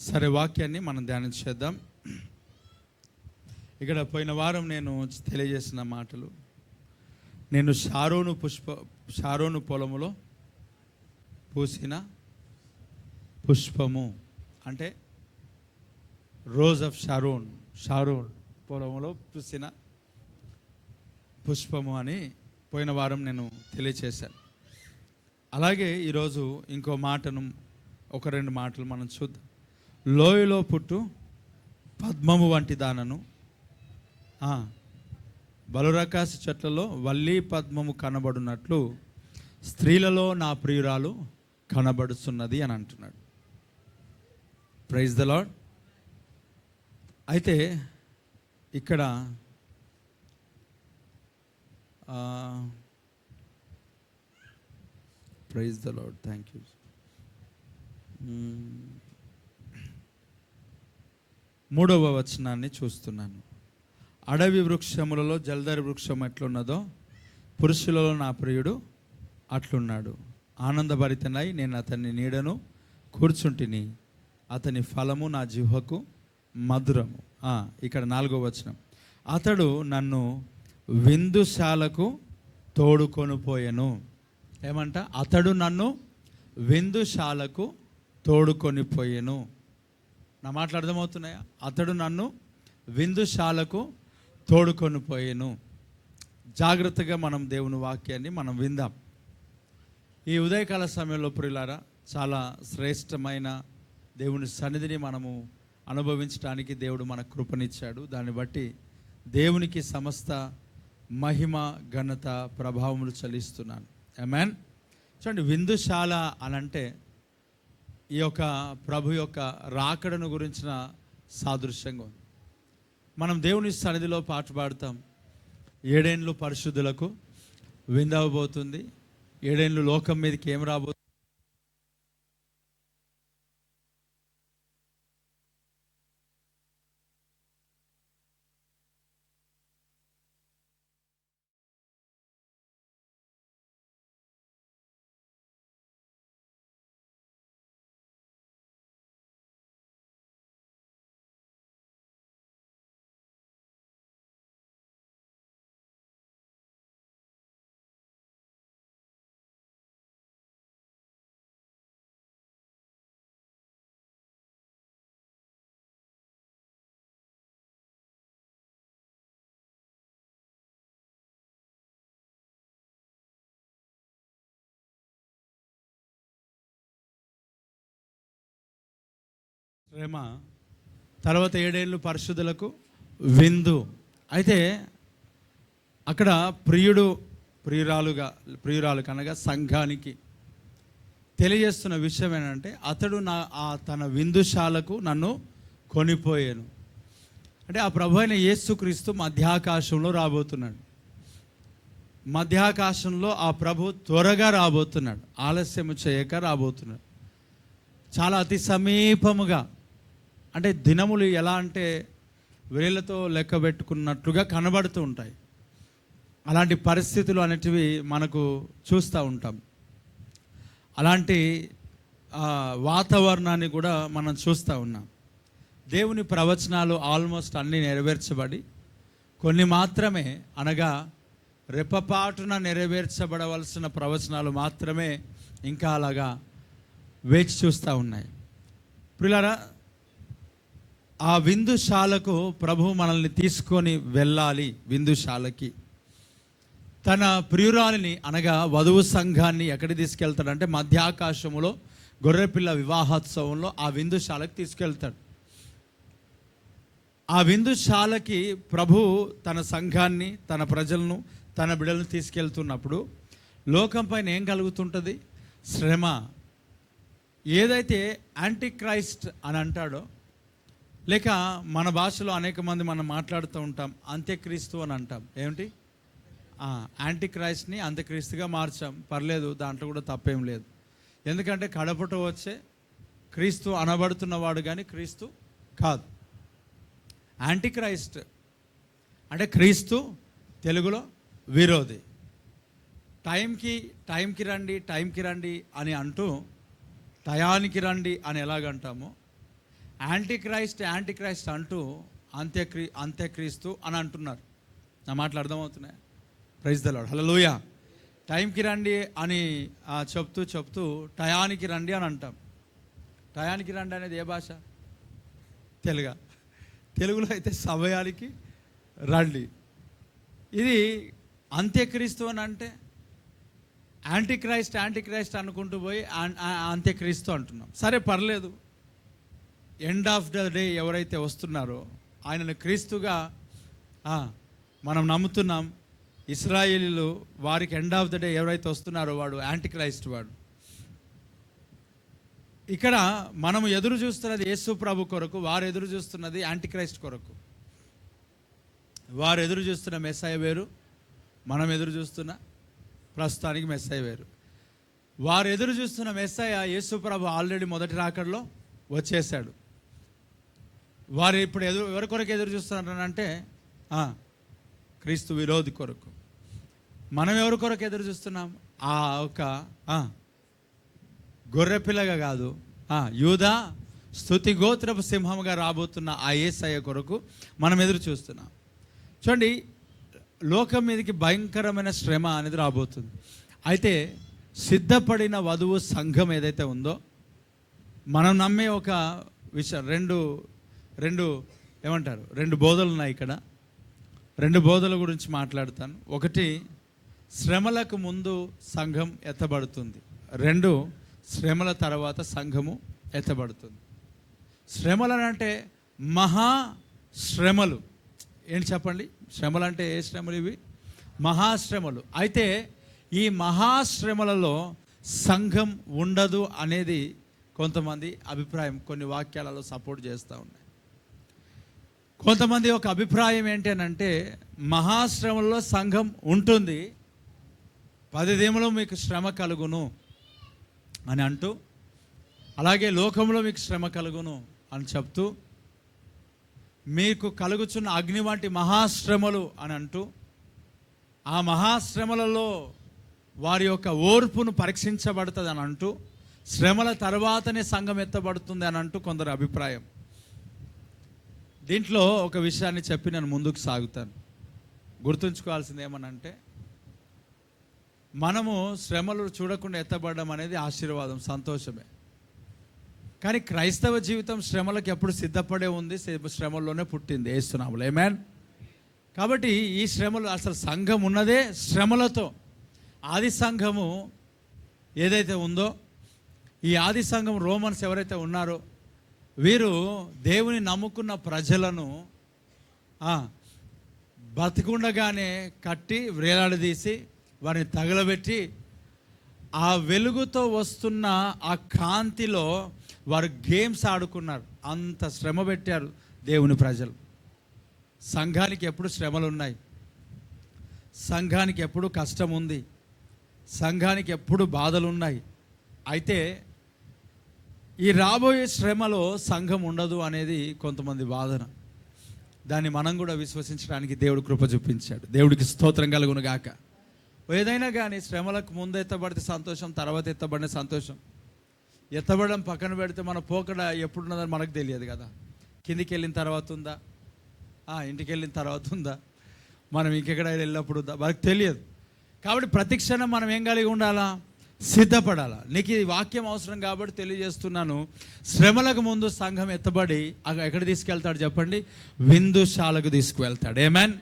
సరే, వాక్యాన్ని మనం ధ్యానం చేద్దాం. ఇక్కడ పోయిన వారం నేను తెలియజేసిన మాటలు, నేను షారోను పొలములో పూసిన పుష్పము అంటే రోజ్ ఆఫ్ షారోన్ పొలములో పూసిన పుష్పము అని పోయిన వారం నేను తెలియచేశాను. అలాగే ఈరోజు ఇంకో మాటను, ఒక రెండు మాటలు మనం చూద్దాం. లోయలో పుట్టు పద్మము వంటి దానను, బలురకాసి చెట్లలో వల్లి పద్మము కనబడునట్లు స్త్రీలలో నా ప్రియురాలు కనబడుతున్నది అని అంటున్నాడు. Praise the lord. అయితే ఇక్కడ praise the lord, thank you. 3వ వచనాన్ని చూస్తున్నాను. అడవి వృక్షములలో జల్దరి వృక్షం ఎట్లున్నదో పురుషులలో నా ప్రియుడు అట్లున్నాడు. ఆనందభరితనై నేను అతని నీడను కూర్చుంటిని, అతని ఫలము నా జిహ్వకు మధురము. ఇక్కడ 4వ వచనం, అతడు నన్ను విందుశాలకు తోడుకొని పోయెను. ఏమంట? అతడు నన్ను విందుశాలకు తోడుకొని పోయెను. నా మాటలు అర్థమవుతున్నాయా? అతడు నన్ను విందుశాలకు తోడుకొని పోయెను. జాగ్రత్తగా మనం దేవుని వాక్యాన్ని మనం విందాం. ఈ ఉదయకాల సమయంలో ప్రియులారా, చాలా శ్రేష్టమైన దేవుని సన్నిధిని మనము అనుభవించడానికి దేవుడు మనకు కృపనిచ్చాడు. దాన్ని బట్టి దేవునికి సమస్త మహిమ, ఘనత, ప్రభావములు చెల్లిస్తున్నాను. ఆమేన్. చూడండి, విందుశాల అనంటే ఈ యొక్క ప్రభు యొక్క రాకడను గురించిన సాదృశ్యంగా ఉంది. మనం దేవుని సన్నిధిలో పాట పాడతాం, 7 ఏండ్లు పరిశుద్ధులకు విందవబోతుంది, 7 ఏండ్లు లోకం మీదకి ఏం రాబోతుంది. ప్రేమ తర్వాత 7 ఏండ్లు పరిశుద్ధులకు విందు. అయితే అక్కడ ప్రియురాలు కనగా సంఘానికి తెలియజేస్తున్న విషయం ఏంటంటే, అతడు తన విందుశాలకు నన్ను కొనిపోయాను. అంటే ఆ ప్రభు అయిన యేసుక్రీస్తు మధ్యాకాశంలో రాబోతున్నాడు. మధ్యాకాశంలో ఆ ప్రభు త్వరగా రాబోతున్నాడు, ఆలస్యము చేయక రాబోతున్నాడు. చాలా అతి సమీపముగా, అంటే దినములు ఎలా అంటే వేళ్లతో లెక్క పెట్టుకున్నట్లుగా కనబడుతూ ఉంటాయి. అలాంటి పరిస్థితులు అనేటివి మనకు చూస్తూ ఉంటాం. అలాంటి వాతావరణాన్ని కూడా మనం చూస్తూ ఉన్నాం. దేవుని ప్రవచనాలు ఆల్మోస్ట్ అన్నీ నెరవేర్చబడి, కొన్ని మాత్రమే, అనగా రెప్పపాటున నెరవేర్చబడవలసిన ప్రవచనాలు మాత్రమే ఇంకా అలాగా వేచి చూస్తూ ఉన్నాయి. ప్రియులారా, ఆ విందుశాలకు ప్రభు మనల్ని తీసుకొని వెళ్ళాలి. విందుశాలకి తన ప్రియురాలిని, అనగా వధువు సంఘాన్ని ఎక్కడికి తీసుకెళ్తాడంటే మధ్యాకాశములో గొర్రెపిల్ల వివాహోత్సవంలో ఆ విందుశాలకు తీసుకెళ్తాడు. ఆ విందుశాలకి ప్రభు తన సంఘాన్ని, తన ప్రజలను, తన బిడ్డలను తీసుకెళ్తున్నప్పుడు లోకం పైన ఏం కలుగుతుంటుంది? శ్రమ. ఏదైతే యాంటీ క్రైస్ట్ అని అంటాడో, లేక మన భాషలో అనేక మంది మనం మాట్లాడుతూ ఉంటాం, అంత్యక్రీస్తు అని అంటాం. ఏమిటి? యాంటీ క్రైస్ట్ని అంత్యక్రీస్తుగా మార్చాం. పర్లేదు, దాంట్లో కూడా తప్పేం లేదు. ఎందుకంటే కడపట వచ్చే క్రీస్తు అనబడుతున్నవాడు కానీ క్రీస్తు కాదు. యాంటీ క్రైస్ట్ అంటే క్రీస్తు తెలుగులో విరోధి. టైంకి రండి అని అంటూ టయానికి రండి అని ఎలాగంటామో, యాంటీ క్రైస్ట్ అంటూ అంత్యక్రీస్తు అని అంటున్నారు. నా మాటలు అర్థమవుతున్నాయి? ప్రైజ్ ద లార్డ్, హల్లెలూయా. టైంకి రండి అని చెప్తూ టయానికి రండి అని అంటాం. టయానికి రండి అనేది ఏ భాష? తెలుగులో అయితే సమయానికి రండి. ఇది అంత్యక్రీస్తు అని అంటే యాంటీ క్రైస్ట్ అనుకుంటూ పోయి అంత్యక్రీస్తు అంటున్నాం. సరే, పర్లేదు. ఎండ్ ఆఫ్ ద డే ఎవరైతే వస్తున్నారో ఆయనను క్రీస్తుగా మనం నమ్ముతున్నాం. ఇశ్రాయేలీలు వారికి ఎండ్ ఆఫ్ ద డే ఎవరైతే వస్తున్నారో వాడు యాంటీ క్రైస్ట్ వాడు. ఇక్కడ మనం ఎదురు చూస్తున్నది యేసు ప్రభు కొరకు, వారు ఎదురు చూస్తున్నది యాంటీ క్రైస్ట్ కొరకు. వారు ఎదురు చూస్తున్న మెస్సయ్య వేరు, మనం ఎదురు చూస్తున్న ప్రస్తుతానికి మెస్సయ్య వేరు. వారు ఎదురు చూస్తున్న మెస్సయ్య యేసు ప్రభు ఆల్రెడీ మొదటి రాకడలో వచ్చేసాడు. వారు ఇప్పుడు ఎవరి కొరకు ఎదురు చూస్తున్నారంటే క్రీస్తు విరోధి కొరకు. మనం ఎవరి కొరకు ఎదురు చూస్తున్నాం? ఒక గొర్రెపిల్లగా కాదు, యూదా స్తుతి గోత్రపు సింహముగా రాబోతున్న ఆ యేసయ్య కొరకు మనం ఎదురు చూస్తున్నాం. చూడండి, లోకం మీదకి భయంకరమైన శ్రమ అనేది రాబోతుంది. అయితే సిద్ధపడిన వధువు సంఘం ఏదైతే ఉందో, మనం నమ్మే ఒక విషయం, రెండు బోధలు ఉన్నాయి ఇక్కడ. రెండు బోధల గురించి మాట్లాడతాను. ఒకటి, శ్రమలకు ముందు సంఘం ఎత్తబడుతుంది. రెండు, శ్రమల తర్వాత సంఘము ఎత్తబడుతుంది. శ్రమలు అంటే మహాశ్రమలు. ఏంటి చెప్పండి? శ్రమలు అంటే ఏ శ్రమలు? ఇవి మహాశ్రమలు. అయితే ఈ మహాశ్రమలలో సంఘం ఉండదు అనేది కొంతమంది అభిప్రాయం. కొన్ని వాక్యాలలో సపోర్ట్ చేస్తూ ఉన్నాయి. కొంతమంది ఒక అభిప్రాయం ఏంటి అని అంటే, మహాశ్రమల్లో సంఘం ఉంటుంది, 10 దినములు మీకు శ్రమ కలుగును అని అంటూ, అలాగే లోకంలో మీకు శ్రమ కలుగును అని చెప్తూ, మీకు కలుగుచున్న అగ్ని వంటి మహాశ్రమలు అని అంటూ, ఆ మహాశ్రమలలో వారి యొక్క ఓర్పును పరీక్షించబడుతుంది అని అంటూ, శ్రమల తర్వాతనే సంఘం ఎత్తబడుతుంది అని అంటూ కొందరు అభిప్రాయం. దీంట్లో ఒక విషయాన్ని చెప్పి నేను ముందుకు సాగుతాను. గుర్తుంచుకోవాల్సింది ఏమనంటే, మనము శ్రమలు చూడకుండా ఎత్తబడడం అనేది ఆశీర్వాదం, సంతోషమే. కానీ క్రైస్తవ జీవితం శ్రమలకు ఎప్పుడు సిద్ధపడే ఉంది, శ్రమల్లోనే పుట్టింది యేసునామములో. ఆమేన్. కాబట్టి ఈ శ్రమలు, అసలు సంఘం ఉన్నదే శ్రమలతో. ఆది సంఘము ఏదైతే ఉందో, ఈ ఆది సంఘం రోమన్స్ ఎవరైతే ఉన్నారో, వీరు దేవుని నమ్ముకున్న ప్రజలను బతికుండగానే కట్టి వేలాడదీసి వారిని తగలబెట్టి, ఆ వెలుగుతో వస్తున్న ఆ కాంతిలో వారు గేమ్స్ ఆడుకున్నారు. అంత శ్రమ పెట్టారు దేవుని ప్రజలు. సంఘానికి ఎప్పుడు శ్రమలు ఉన్నాయి, సంఘానికి ఎప్పుడు కష్టం ఉంది, సంఘానికి ఎప్పుడు బాధలు ఉన్నాయి. అయితే ఈ రాబోయే శ్రమలో సంఘం ఉండదు అనేది కొంతమంది వాదన. దాన్ని మనం కూడా విశ్వసించడానికి దేవుడు కృప చూపించాడు. దేవుడికి స్తోత్రం కలుగును గాక. ఏదైనా కానీ శ్రమలకు ముందు ఎత్తబడితే సంతోషం, తర్వాత ఎత్తబడిన సంతోషం. ఎత్తబడడం పక్కన పెడితే మన పోకడ ఎప్పుడున్నదని మనకు తెలియదు కదా. కిందికి వెళ్ళిన తర్వాత ఉందా, ఇంటికి వెళ్ళిన తర్వాత ఉందా, మనం ఇంకెక్కడ వెళ్ళినప్పుడు ఉందా, మనకు తెలియదు. కాబట్టి ప్రతి క్షణం మనం ఏం కలిగి ఉండాలా? సిద్ధపడాలా. నీకు ఈ వాక్యం అవసరం కాబట్టి తెలియజేస్తున్నాను. శ్రమలకు ముందు సంఘం ఎత్తబడి ఎక్కడ తీసుకెళ్తాడు చెప్పండి? విందుశాలకు తీసుకువెళ్తాడు. ఆమేన్.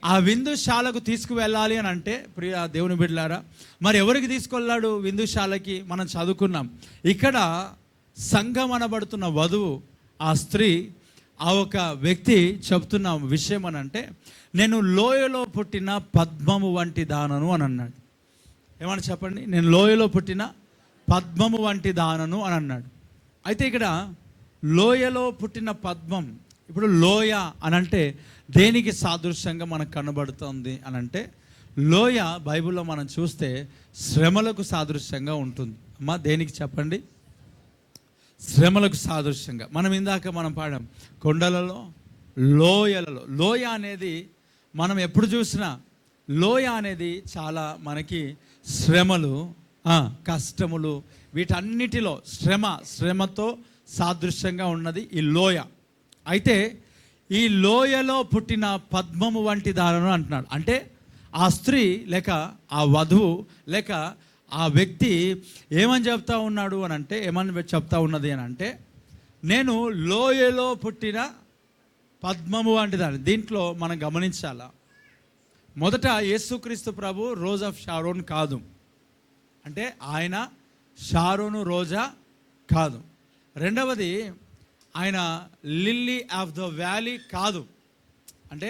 ఆ విందుశాలకు తీసుకువెళ్ళాలి అని అంటే, ప్రియ దేవుని బిడ్డలారా, మరి ఎవరికి తీసుకెళ్ళాడు విందుశాలకి? మనం చదువుకున్నాం. ఇక్కడ సంఘం అనబడుతున్న వధువు, ఆ స్త్రీ, ఆ ఒక వ్యక్తి చెప్తున్న విషయం అని అంటే, నేను లోయలో పుట్టిన పద్మము వంటి దానను అని అన్నాడు. ఏమన్నా చెప్పండి? నేను లోయలో పుట్టిన పద్మము వంటి దానను అని అన్నాడు. అయితే ఇక్కడ లోయలో పుట్టిన పద్మం, ఇప్పుడు లోయ అనంటే దేనికి సాదృశ్యంగా మనకు కనబడుతుంది అనంటే, లోయ బైబిల్లో మనం చూస్తే శ్రమలకు సాదృశ్యంగా ఉంటుంది. అమ్మా, దేనికి చెప్పండి? శ్రమలకు సాదృశ్యంగా. మనం ఇందాక పాడాం, కొండలలో, లోయలలో. లోయ అనేది మనం ఎప్పుడు చూసినా, లోయ అనేది చాలా మనకి శ్రమలు, కష్టములు, వీటన్నిటిలో శ్రమతో సాదృశ్యంగా ఉన్నది ఈ లోయ. అయితే ఈ లోయలో పుట్టిన పద్మము వంటి దానను అంటున్నాడు. అంటే ఆ స్త్రీ లేక ఆ వధువు లేక ఆ వ్యక్తి ఏమని చెప్తా ఉన్నాడు అని అంటే, ఏమని చెప్తా ఉన్నది అని అంటే, నేను లోయలో పుట్టిన పద్మము వంటి దాన్ని. దీంట్లో మనం గమనించాలా, మొదట యేసుక్రీస్తు ప్రభు రోజ్ ఆఫ్ షారోన్ కాదు, అంటే ఆయన షారోను రోజా కాదు. రెండవది ఆయన లిల్లీ ఆఫ్ ద వ్యాలీ కాదు, అంటే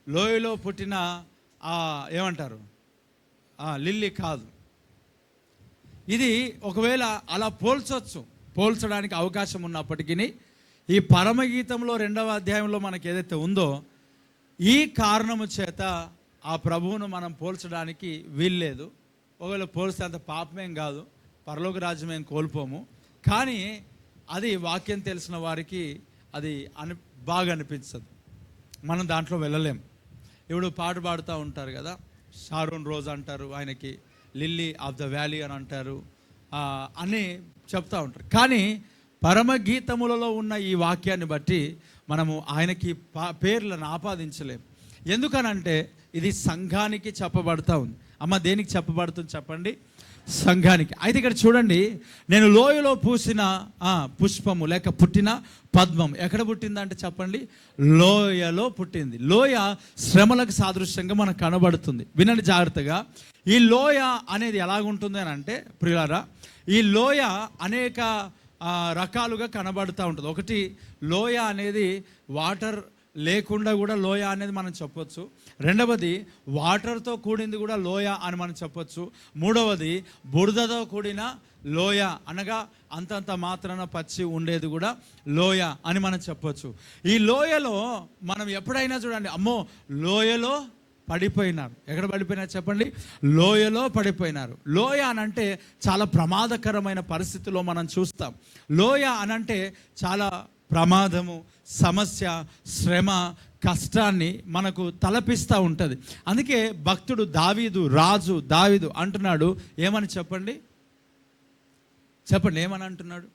లోయలో పుట్టిన ఏమంటారు లిల్లీ కాదు. ఇది ఒకవేళ అలా పోల్చడానికి అవకాశం ఉన్నప్పటికీ ఈ పరమగీతంలో 2వ అధ్యాయంలో మనకి ఏదైతే ఉందో ఈ కారణము చేత ఆ ప్రభువును మనం పోల్చడానికి వీల్లేదు. ఒకవేళ పోల్స్తే అంత పాపమేం కాదు, పరలోక రాజ్యం ఏం కోల్పోము. కానీ అది వాక్యం తెలిసిన వారికి అది బాగా అనిపించదు, మనం దాంట్లో వెళ్ళలేం. ఇప్పుడు పాట పాడుతూ ఉంటారు కదా, షారోన్ రోజ్ అంటారు, ఆయనకి లిల్లీ ఆఫ్ ద వ్యాలీ అని అంటారు అని చెప్తూ ఉంటారు. కానీ పరమగీతములలో ఉన్న ఈ వాక్యాన్ని బట్టి మనము ఆయనకి పేర్లను ఆపాదించలేం. ఎందుకనంటే ఇది సంఘానికి చెప్పబడుతూ ఉంది. అమ్మ దేనికి చెప్పబడుతుంది చెప్పండి? సంఘానికి. అయితే ఇక్కడ చూడండి, నేను లోయలో పూసిన పుష్పము లేక పుట్టిన పద్మం ఎక్కడ పుట్టిందంటే చెప్పండి, లోయలో పుట్టింది. లోయ శ్రమలకు సాదృశ్యంగా మనకు కనబడుతుంది. వినండి జాగ్రత్తగా. ఈ లోయ అనేది ఎలాగుంటుంది అని అంటే ప్రియులారా, ఈ లోయ అనేక రకాలుగా కనబడుతూ ఉంటుంది. ఒకటి, లోయ అనేది వాటర్ లేకుండా కూడా లోయ అనేది మనం చెప్పొచ్చు. రెండవది, వాటర్తో కూడింది కూడా లోయ అని మనం చెప్పొచ్చు. మూడవది, బురదతో కూడిన లోయ, అనగా అంతంత మాత్రాన పచ్చి ఉండేది కూడా లోయ అని మనం చెప్పొచ్చు. ఈ లోయలో మనం ఎప్పుడైనా చూడండి, అమ్మో లోయలో పడిపోయినారు. ఎక్కడ పడిపోయినారు చెప్పండి? లోయలో పడిపోయినారు. లోయ అనంటే చాలా ప్రమాదకరమైన పరిస్థితిలో మనం చూస్తాం. లోయ అనంటే చాలా ప్రమాదము, సమస్య, శ్రమ, కష్టాన్ని మనకు తలపిస్తూ ఉంటుంది. అందుకే భక్తుడు రాజు దావీదు అంటున్నాడు, ఏమని చెప్పండి? ఏమని అంటున్నాడు?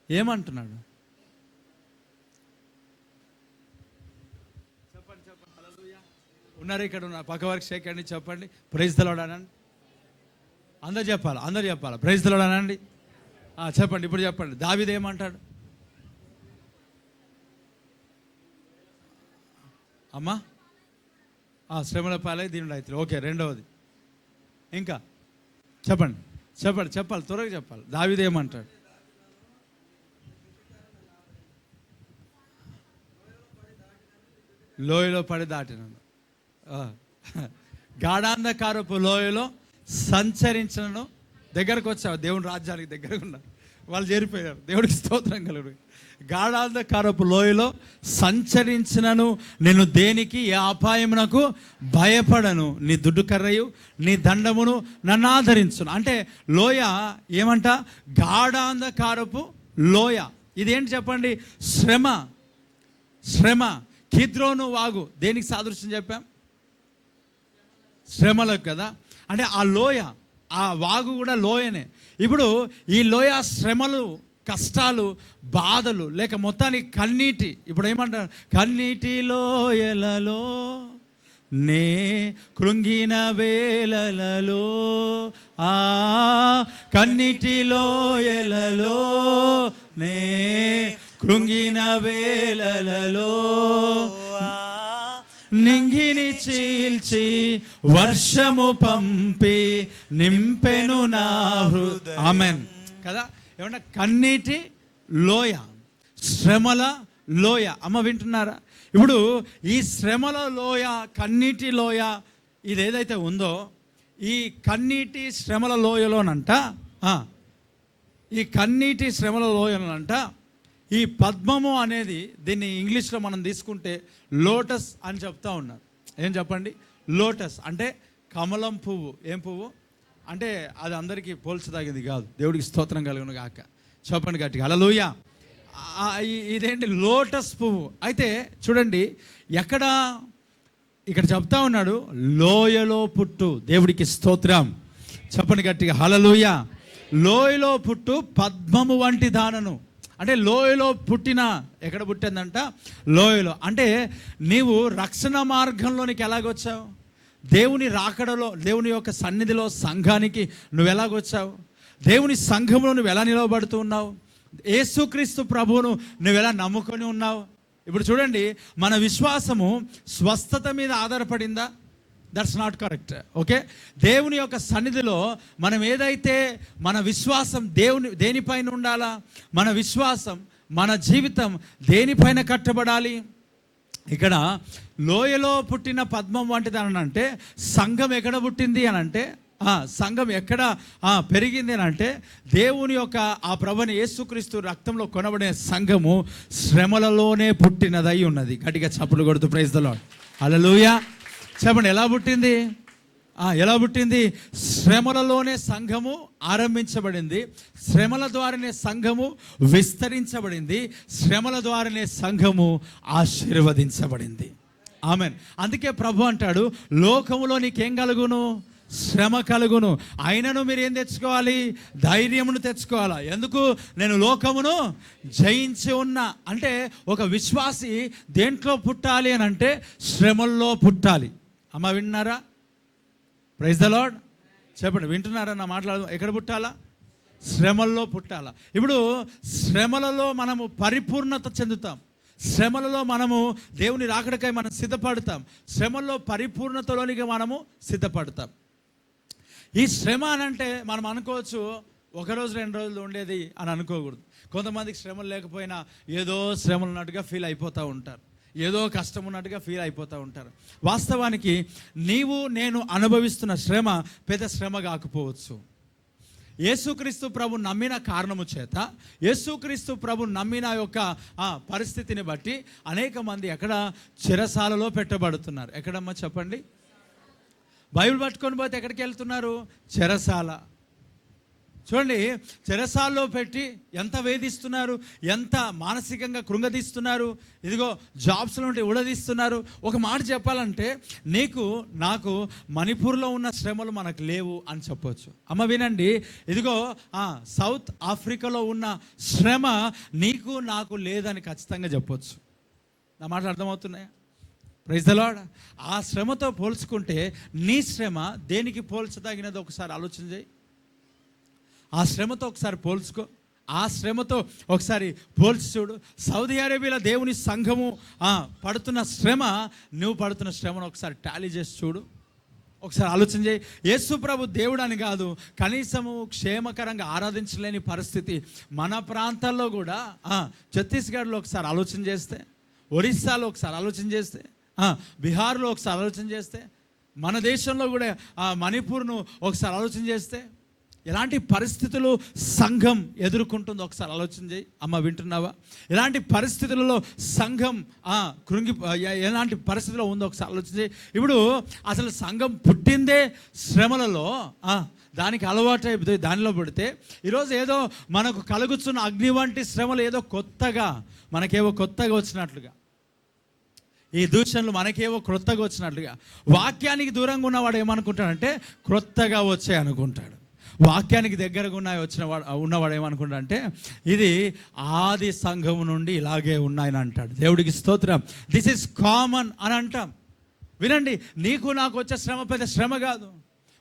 ఏమంటున్నాడు? ఉన్నారు ఇక్కడ ఉన్న పక్క వారికి షేక్ అండి, చెప్పండి ప్రైజ్ ది లార్డ్ అనండి. అందరు చెప్పాలి ప్రైజ్ ది లార్డ్ అనండి. చెప్పండి, ఇప్పుడు చెప్పండి. దావీదు ఏమంటాడు? అమ్మా శ్రమల పాలై దీనుడు అయితే. ఓకే, రెండవది ఇంకా చెప్పాలి త్వరగా చెప్పాలి. దావీదు ఏమంటాడు? లోయలో పడి దాటినాను, గాఢాంధకారపు లోయలో సంచరించినను. దగ్గరకు వచ్చావు, దేవుని రాజ్యానికి దగ్గరగా ఉన్నారు, వాళ్ళు చేరిపోయారు. దేవుడికి స్తోత్రం కలుగును. గాఢాంధకారపు లోయలో సంచరించినను నేను దేనికి ఏ అపాయమునకు భయపడను, నీ దుడ్డు కర్రయు నీ దండమును నన్ను ఆదరించును. అంటే లోయ ఏమంట? గాఢాంధకారపు లోయ. ఇదేంటి చెప్పండి? శ్రమ. కిద్రోను వాగు దేనికి సాదృశ్యం చెప్పాం? శ్రమలకు కదా. అంటే ఆ లోయ, ఆ వాగు కూడా లోయనే. ఇప్పుడు ఈ లోయ శ్రమలు, కష్టాలు, బాధలు, లేక మొత్తానికి కన్నీటి. ఇప్పుడు ఏమంటారు? కన్నీటి లోయలలో నే కృంగిన వేళలలో, కన్నీటి లోయలలో నే కృంగిన వేళలలో నింగిని చీల్చి వర్షము పంపి నింపెను నా హృదయం. ఆమెన్ కదా. ఏమన్నా? కన్నీటి లోయ, శ్రమల లోయ. అమ్మ వింటున్నారా? ఇప్పుడు ఈ శ్రమల లోయ, కన్నీటి లోయ, ఇది ఏదైతే ఉందో ఈ కన్నీటి శ్రమల లోయలోనంట, ఈ కన్నీటి శ్రమల లోయలోనంట ఈ పద్మము అనేది, దీన్ని ఇంగ్లీష్లో మనం తీసుకుంటే లోటస్ అని చెప్తా ఉన్నారు. ఏం చెప్పండి? లోటస్ అంటే కమలం పువ్వు. ఏం పువ్వు అంటే అది అందరికీ పోల్చదగింది కాదు. దేవుడికి స్తోత్రం కలుగును గాక. చెప్పండి గట్టిగా హల్లెలూయా. ఇదేంటి? లోటస్ పువ్వు. అయితే చూడండి, ఇక్కడ చెప్తా ఉన్నాడు, లోయలో పుట్టు. దేవుడికి స్తోత్రం. చెప్పండి గట్టిగా హల్లెలూయా. లోయలో పుట్టు పద్మము వంటి దానను. అంటే లోయలో పుట్టిన, ఎక్కడ పుట్టిందంట? లోయలో. అంటే నీవు రక్షణ మార్గంలోనికి ఎలాగొచ్చావు? దేవుని రాకడలో, దేవుని యొక్క సన్నిధిలో సంఘానికి నువ్వు ఎలాగొచ్చావు? దేవుని సంఘంలో నువ్వు ఎలా నిలవబడుతూ ఉన్నావు? యేసుక్రీస్తు ప్రభువును నువ్వు ఎలా నమ్ముకొని ఉన్నావు? ఇప్పుడు చూడండి, మన విశ్వాసము స్వస్థత మీద ఆధారపడిందా? That's not correct. ఓకే, దేవుని యొక్క సన్నిధిలో మనం ఏదైతే మన విశ్వాసం దేనిపైన ఉండాలా? మన విశ్వాసం, మన జీవితం దేనిపైన కట్టబడాలి? ఇక్కడ లోయలో పుట్టిన పద్మం వంటిది అని అంటే సంఘం ఎక్కడ పుట్టింది అని అంటే, సంఘం ఎక్కడ పెరిగింది అని అంటే, దేవుని యొక్క ఆ ప్రభుని యేసుక్రీస్తు రక్తంలో కొనబడిన సంఘము శ్రమలలోనే పుట్టినదై ఉన్నది. గట్టిగా చప్పులు కొడుతూ ప్రైజ్ ది లార్డ్. హల్లెలూయా. చెప్పండి, ఎలా పుట్టింది? ఎలా పుట్టింది? శ్రమలలోనే సంఘము ఆరంభించబడింది, శ్రమల ద్వారానే సంఘము విస్తరించబడింది, శ్రమల ద్వారానే సంఘము ఆశీర్వదించబడింది. ఆమెన్. అందుకే ప్రభు అంటాడు, లోకములో నీకేం కలుగును? శ్రమ కలుగును. అయినను మీరు ఏం తెచ్చుకోవాలి? ధైర్యమును తెచ్చుకోవాలా. ఎందుకు? నేను లోకమును జయించి ఉన్నా. అంటే ఒక విశ్వాసి దేంట్లో పుట్టాలి అని అంటే శ్రమల్లో పుట్టాలి. అమ్మ విన్నారా? Praise the lord. చెప్పండి, వింటున్నారా నా మాట్లాడు? ఎక్కడ పుట్టాలా? శ్రమల్లో పుట్టాలా. ఇప్పుడు శ్రమలలో మనము పరిపూర్ణత చెందుతాం, శ్రమలలో మనము దేవుని రాకడకై మనం సిద్ధపడతాం, శ్రమల్లో పరిపూర్ణతలోనికి మనము సిద్ధపడతాం. ఈ శ్రమ అని అంటే మనం అనుకోవచ్చు ఒకరోజు 2 రోజులు ఉండేది అని అనుకోకూడదు. కొంతమందికి శ్రమలు లేకపోయినా ఏదో శ్రమలు ఉన్నట్టుగా ఫీల్ అయిపోతూ ఉంటారు, ఏదో కష్టం ఉన్నట్టుగా ఫీల్ అయిపోతూ ఉంటారు. వాస్తవానికి నీవు నేను అనుభవిస్తున్న శ్రమ పెద్ద శ్రమ కాకపోవచ్చు. యేసుక్రీస్తు ప్రభు నమ్మిన కారణము చేత, యేసుక్రీస్తు ప్రభు నమ్మిన యొక్క పరిస్థితిని బట్టి అనేక మంది ఎక్కడ చెరసాలలో పెట్టబడుతున్నారు. ఎక్కడమ్మా చెప్పండి? బైబిల్ పట్టుకొని పోతే ఎక్కడికి వెళ్తున్నారు? చెరసాల. చూడండి, చెరసాల్లో పెట్టి ఎంత వేధిస్తున్నారు, ఎంత మానసికంగా కృంగదీస్తున్నారు. ఇదిగో జాబ్స్లో ఉంటే ఉడదీస్తున్నారు. ఒక మాట చెప్పాలంటే, నీకు నాకు మణిపూర్లో ఉన్న శ్రమలు మనకు లేవు అని చెప్పొచ్చు. అమ్మ వినండి, ఇదిగో సౌత్ ఆఫ్రికాలో ఉన్న శ్రమ నీకు నాకు లేదని ఖచ్చితంగా చెప్పొచ్చు. నా మాటలు అర్థమవుతున్నాయా? Praise the lord. ఆ శ్రమతో పోల్చుకుంటే నీ శ్రమ దేనికి పోల్చదగినది ఒకసారి ఆలోచన చేయి. ఆ శ్రమతో ఒకసారి పోల్చుకో, ఆ శ్రమతో ఒకసారి పోల్చి చూడు. సౌదీ అరేబియాలో దేవుని సంఘము పడుతున్న శ్రమ, నువ్వు పడుతున్న శ్రమను ఒకసారి టాలీ చేసి చూడు, ఒకసారి ఆలోచన చేయి. యేసు ప్రభు దేవుడు అని కాదు, కనీసము క్షేమకరంగా ఆరాధించలేని పరిస్థితి మన ప్రాంతాల్లో కూడా. ఛత్తీస్గఢ్లో ఒకసారి ఆలోచన చేస్తే, ఒరిస్సాలో ఒకసారి ఆలోచన చేస్తే, బీహార్లో ఒకసారి ఆలోచన చేస్తే, మన దేశంలో కూడా మణిపూర్ను ఒకసారి ఆలోచన చేస్తే, ఎలాంటి పరిస్థితులు సంఘం ఎదుర్కొంటుందో ఒకసారి ఆలోచన చేయి. అమ్మ వింటున్నావా? ఎలాంటి పరిస్థితులలో సంఘం ఎలాంటి పరిస్థితిలో ఉందో ఒకసారి ఆలోచన చేయి. ఇప్పుడు అసలు సంఘం పుట్టిందే శ్రమలలో, దానికి అలవాటు అయిపోయి దానిలో పడితే ఈరోజు ఏదో మనకు కలుగుతున్న అగ్ని వంటి శ్రమలు ఏదో కొత్తగా మనకేవో కొత్తగా వచ్చినట్లుగా, ఈ దూషణలు మనకేవో క్రొత్తగా వచ్చినట్లుగా, వాక్యానికి దూరంగా ఉన్నవాడు ఏమనుకుంటాడంటే క్రొత్తగా వచ్చాయి అనుకుంటాడు. వాక్యానికి దగ్గరగా ఉన్నవాడు ఏమనుకుంటాడంటే ఇది ఆది సంఘం నుండి ఇలాగే ఉన్నాయని అంటాడు. దేవుడికి స్తోత్రం. దిస్ ఈజ్ కామన్ అని అంటాం. వినండి, నీకు నాకు వచ్చే శ్రమ పెద్ద శ్రమ కాదు.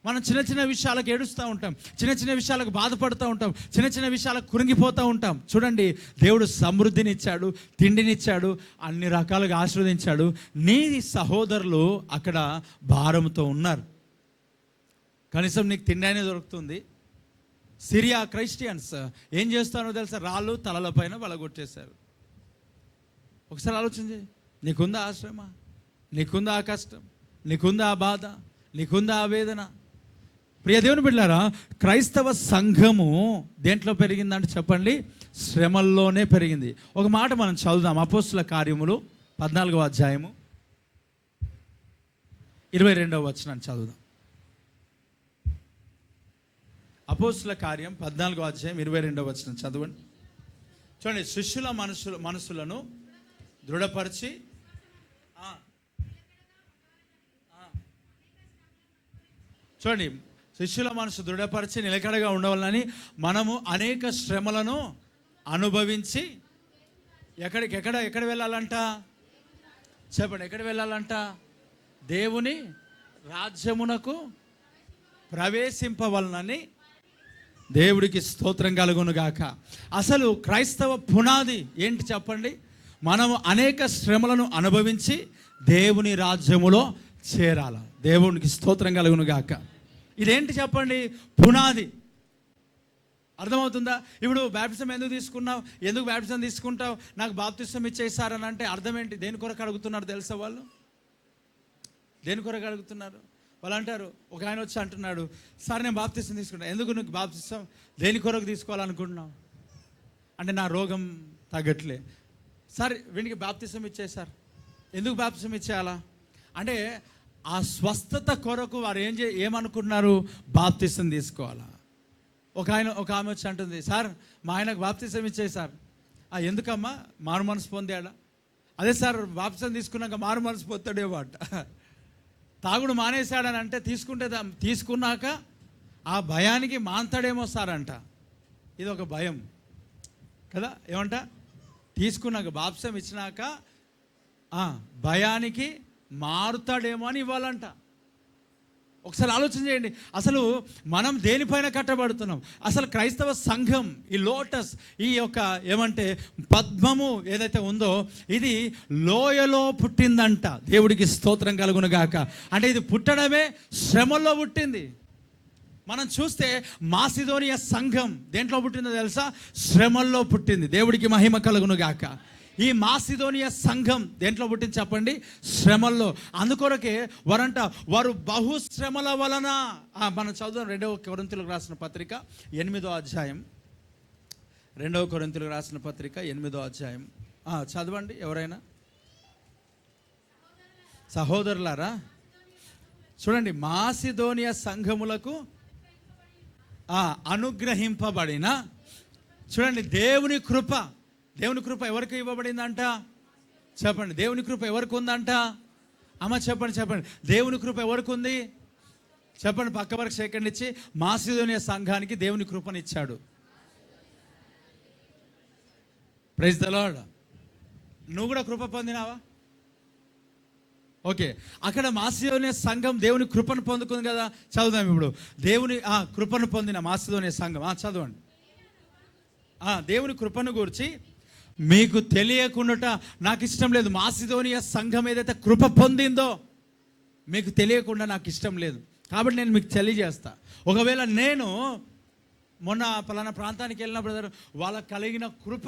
మనం చిన్న చిన్న విషయాలకు ఏడుస్తూ ఉంటాం, చిన్న చిన్న విషయాలకు బాధపడుతూ ఉంటాం, చిన్న చిన్న విషయాలకు కురింగిపోతూ ఉంటాం. చూడండి, దేవుడు సమృద్ధినిచ్చాడు, తిండినిచ్చాడు, అన్ని రకాలుగా ఆశీర్వదించాడు. నీ సహోదరులు అక్కడ భారంతో ఉన్నారు, కనీసం నీకు తిండి అనేది దొరుకుతుంది. సిరియా క్రైస్టియన్స్ ఏం చేస్తారో తెలుసా? రాళ్ళు తలల పైన వలగొట్టేశారు. ఒకసారి ఆలోచించి, నీకుందా ఆ శ్రమ, నీకుందా ఆ కష్టం, నీకుందా ఆ బాధ, నీకుందా ఆ వేదన? ప్రియ దేవుని బిడ్డలారా, క్రైస్తవ సంఘము దేంట్లో పెరిగిందంటే చెప్పండి, శ్రమల్లోనే పెరిగింది. ఒక మాట మనం చదువుదాం. అపోస్తుల కార్యములు 14వ అధ్యాయము 22వ వచనాన్ని చదువుదాం. అపోస్తుల కార్యం 14వ అధ్యాయం 22వ వచనం చదవండి. చూడండి, శిష్యుల మనసులను దృఢపరిచి చూడండి, శిష్యుల మనసు దృఢపరిచి నిలకడగా ఉండవాలని మనము అనేక శ్రమలను అనుభవించి ఎక్కడ వెళ్ళాలంట చెప్పండి, ఎక్కడ వెళ్ళాలంట? దేవుని రాజ్యమునకు ప్రవేశింపవలనని దేవుడికి స్తోత్రం కలుగును గాక. అసలు క్రైస్తవ పునాది ఏంటి చెప్పండి? మనము అనేక శ్రమలను అనుభవించి దేవుని రాజ్యములో చేరాల. దేవునికి స్తోత్రం కలుగును గాక. ఇదేంటి చెప్పండి? పునాది. అర్థమవుతుందా? ఇప్పుడు బాప్టిజం ఎందుకు తీసుకున్నావు, ఎందుకు బాప్టిజం తీసుకుంటావు, నాకు బాప్టిజం ఇచ్చేసారని అంటే అర్థం ఏంటి? దేని కొరకు అడుగుతున్నారు తెలుసా? వాళ్ళు దేని కొరకు అడుగుతున్నారు? వాళ్ళు అంటారు, ఒక ఆయన వచ్చి అంటున్నాడు, సార్ నేను బాప్టిజం తీసుకుంటాను. ఎందుకు నీకు బాప్టిజం, దేని కొరకు తీసుకోవాలనుకుంటున్నావు అంటే నా రోగం తగ్గట్లే. సార్ వీనికి బాప్టిజం ఇచ్చేసారు, ఎందుకు బాప్టిజం ఇచ్చేయాలా అంటే ఆ స్వస్థత కొరకు వారు ఏమనుకున్నారు? బాప్టిజం తీసుకోవాలా. ఒక ఆమె వచ్చి అంటుంది, సార్ మా ఆయనకు బాప్తిసం ఇచ్చేసారు. ఎందుకమ్మా? మారు మనసు పొందాడా? అదే సార్ బాప్తిసం తీసుకున్నాక మారు మనసు పొందాడేమో అంట. తాగుడు మానేశాడని అంటే తీసుకున్నాక ఆ భయానికి మాంతాడేమో సార్ అంట. ఇది ఒక భయం కదా, ఏమంట? తీసుకున్నాక బాప్తిసం ఇచ్చినాక భయానికి మారుతాడేమో అని ఇవ్వాలంట. ఒకసారి ఆలోచన చేయండి, అసలు మనం దేనిపైన కట్టబడుతున్నాం? అసలు క్రైస్తవ సంఘం, ఈ లోటస్, ఈ యొక్క ఏమంటే పద్మము ఏదైతే ఉందో ఇది లోయలో పుట్టిందంట. దేవుడికి స్తోత్రం కలుగును గాక. అంటే ఇది పుట్టడమే శ్రమల్లో పుట్టింది. మనం చూస్తే మాసిదోనియా సంఘం దేంట్లో పుట్టిందో తెలుసా? శ్రమల్లో పుట్టింది. దేవుడికి మహిమ కలుగును గాక. ఈ మాసిదోనియా సంఘం దేంట్లో పుట్టింది చెప్పండి? శ్రమల్లో. అందుకొరకే వారు బహుశ్రమల వలన, మనం చదువుదాం 2వ కొరింథీయులకు రాసిన పత్రిక 8వ అధ్యాయం. 2వ కొరింథీయులకు రాసిన పత్రిక 8వ అధ్యాయం చదవండి ఎవరైనా. సహోదరులారా చూడండి, మాసిదోనియా సంఘములకు అనుగ్రహింపబడిన, చూడండి దేవుని కృప ఎవరికి ఇవ్వబడిందంట చెప్పండి? దేవుని కృప ఎవరికి ఉందంట? అమ్మ చెప్పండి. దేవుని కృప ఎవరికి ఉంది చెప్పండి? పక్క వరకు సెకండ్ ఇచ్చి, మాసిదోనియా సంఘానికి దేవుని కృపనిచ్చాడు. Praise the lord. నువ్వు కూడా కృప పొందినావా? ఓకే, అక్కడ మాసిదోనియా సంఘం దేవుని కృపను పొందుకుంది కదా. చదువుదాం ఇప్పుడు. దేవుని కృపను పొందిన మాసిదోనియా సంఘం చదవండి. దేవుని కృపను గురించి మీకు తెలియకుండా నాకు ఇష్టం లేదు. మాసిదోనియా సంఘం ఏదైతే కృప పొందిందో మీకు తెలియకుండా నాకు ఇష్టం లేదు, కాబట్టి నేను మీకు తెలియజేస్తా. ఒకవేళ నేను మొన్న పలానా ప్రాంతానికి వెళ్ళిన బ్రదర్, వాళ్ళకి కలిగిన కృప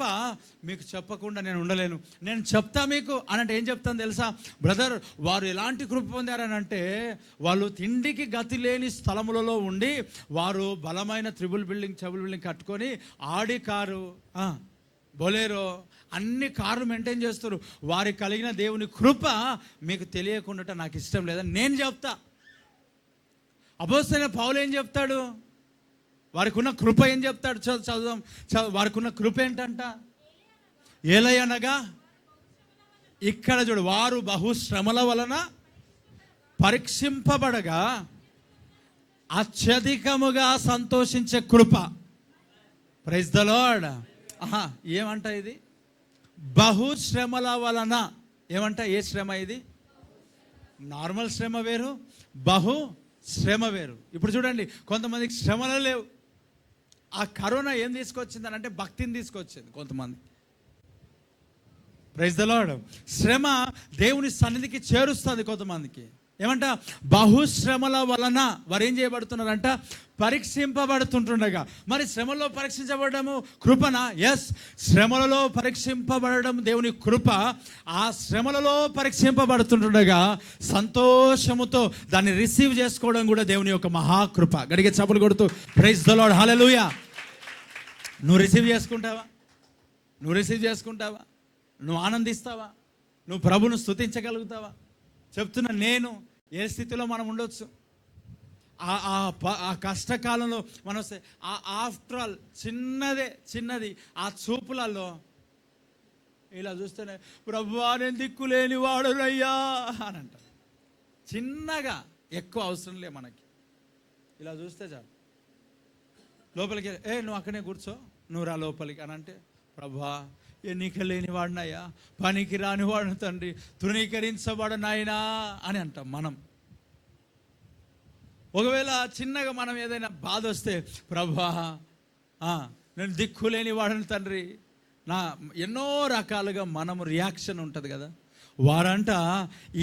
మీకు చెప్పకుండా నేను ఉండలేను, నేను చెప్తా మీకు అనంటే ఏం చెప్తాను తెలుసా? బ్రదర్ వారు ఎలాంటి కృప పొందారని అంటే, వాళ్ళు తిండికి గతి లేని స్థలములలో ఉండి వారు బలమైన ట్రిపుల్ బిల్డింగ్ కట్టుకొని ఆడి కారు, బొలేరో, అన్ని కార్లు మెయింటైన్ చేస్తారు. వారికి కలిగిన దేవుని కృప మీకు తెలియకుండా నాకు ఇష్టం లేదని నేను చెప్తా. అపోస్తలుడైన పౌలు ఏం చెప్తాడు? వారికి ఉన్న కృప ఏం చెప్తాడు? చదువుదాం. వారికి ఉన్న కృప ఏంటంట? ఏలయనగా ఇక్కడ చూడు, వారు బహుశ్రమల వలన పరీక్షింపబడగా అత్యధికముగా సంతోషించే కృప. Praise the lord. ఏమంట ఇది? బహుశ్రమల వలన. ఏమంట? ఏ శ్రమ ఇది? నార్మల్ శ్రమ వేరు, బహు శ్రమ వేరు. ఇప్పుడు చూడండి, కొంతమందికి శ్రమలు లేవు. ఆ కరోనా ఏం తీసుకొచ్చిందని అంటే భక్తిని తీసుకొచ్చింది కొంతమంది. Praise the lord. శ్రమ దేవుని సన్నిధికి చేరుస్తుంది కొంతమందికి. ఏమంట? బహుశ్రమల వలన వారు ఏం చేయబడుతున్నారంట? పరీక్షింపబడుతుంటుండగా. మరి శ్రమలో పరీక్షించబడము కృపనా? ఎస్, శ్రమలలో పరీక్షింపబడడం దేవుని కృప. ఆ శ్రమలలో పరీక్షింపబడుతుండగా సంతోషముతో దాన్ని రిసీవ్ చేసుకోవడం కూడా దేవుని యొక్క మహాకృప. గడిగే చప్పులు కొడుతూ ప్రైజ్ ది లార్డ్, హల్లెలూయా. నువ్వు రిసీవ్ చేసుకుంటావా? నువ్వు ఆనందిస్తావా? నువ్వు ప్రభును స్తుతించగలుగుతావా? చెప్తున్నా, నేను ఏ స్థితిలో మనం ఉండొచ్చు, ఆ కష్టకాలంలో మనం ఆఫ్టర్ ఆల్ చిన్నది ఆ చూపులలో ఇలా చూస్తేనే ప్రభువా నేను దిక్కులేని వాడునయ్యా అని అంటారు. చిన్నగా, ఎక్కువ అవసరం లే మనకి. ఇలా చూస్తే చాలు. లోపలికి నువ్వు అక్కడే కూర్చో, నువ్వు రా లోపలికి అని అంటే, ప్రభా ఎన్నిక లేని వాడినయ్యా, పనికి రాని వాడు తండ్రి, తృణీకరించబడనాయనా అని అంటాం మనం. ఒకవేళ చిన్నగా మనం ఏదైనా బాధ వస్తే, ప్రభా నేను దిక్కులేని వాడిని తండ్రి, నా ఎన్నో రకాలుగా మనము రియాక్షన్ ఉంటుంది కదా. వారంట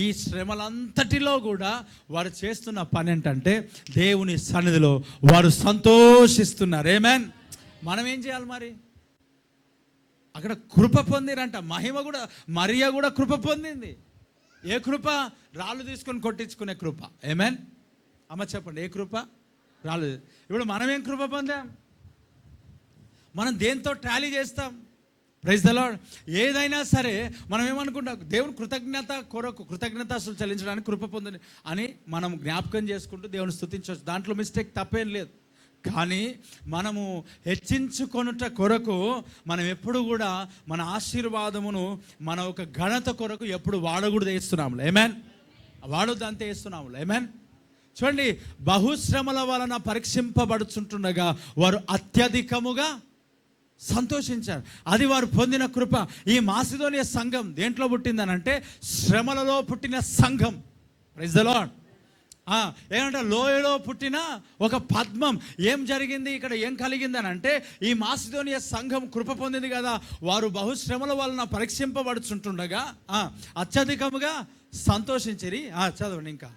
ఈ శ్రమలంతటిలో కూడా వారు చేస్తున్న పని ఏంటంటే దేవుని సన్నిధిలో వారు సంతోషిస్తున్నారు. ఆమేన్. మనం ఏం చేయాలి మరి? అక్కడ కృప పొందిరంట. మహిమ కూడా, మరియ కూడా కృప పొందింది. ఏ కృప? రాళ్ళు తీసుకొని కొట్టించుకునే కృప. ఆమేన్. అమ్మ చెప్పండి, ఏ కృప? రాళ్ళు. ఇప్పుడు మనం ఏం కృప పొందాం? మనం దేంతో టాలీ చేస్తాం? Praise the lord. ఏదైనా సరే మనం ఏమనుకుంటాం, దేవుని కృతజ్ఞతాస్తులు చెల్లించడానికి కృప పొందని అని మనం జ్ఞాపకం చేసుకుంటూ దేవుని స్తుతించవచ్చు. దాంట్లో మిస్టేక్ తప్పేం లేదు. కానీ మనము హెచ్చించుకొనుట కొరకు మనం ఎప్పుడు కూడా మన ఆశీర్వాదమును మన ఒక ఘనత కొరకు ఎప్పుడు వాడకూడదు వేస్తున్నాము. ఆమేన్. వాడొద్దు అంతే వేస్తున్నాము. ఆమేన్. చూడండి, బహుశ్రమల వలన పరీక్షింపబడుచుంటుండగా వారు అత్యధికముగా సంతోషించారు. అది వారు పొందిన కృప. ఈ మాసిదోనియ సంఘం దేంట్లో పుట్టిందనంటే శ్రమలలో పుట్టిన సంఘం. Praise the lord. ఏమంటే లోయలో పుట్టిన ఒక పద్మం. ఏం జరిగింది ఇక్కడ? ఏం కలిగిందని అంటే ఈ మాసిదోనియ సంఘం కృప పొందింది కదా. వారు బహుశ్రమల వలన పరీక్షింపబడుచుంటుండగా అత్యధికముగా సంతోషించిరి. చదవండి ఇంకా.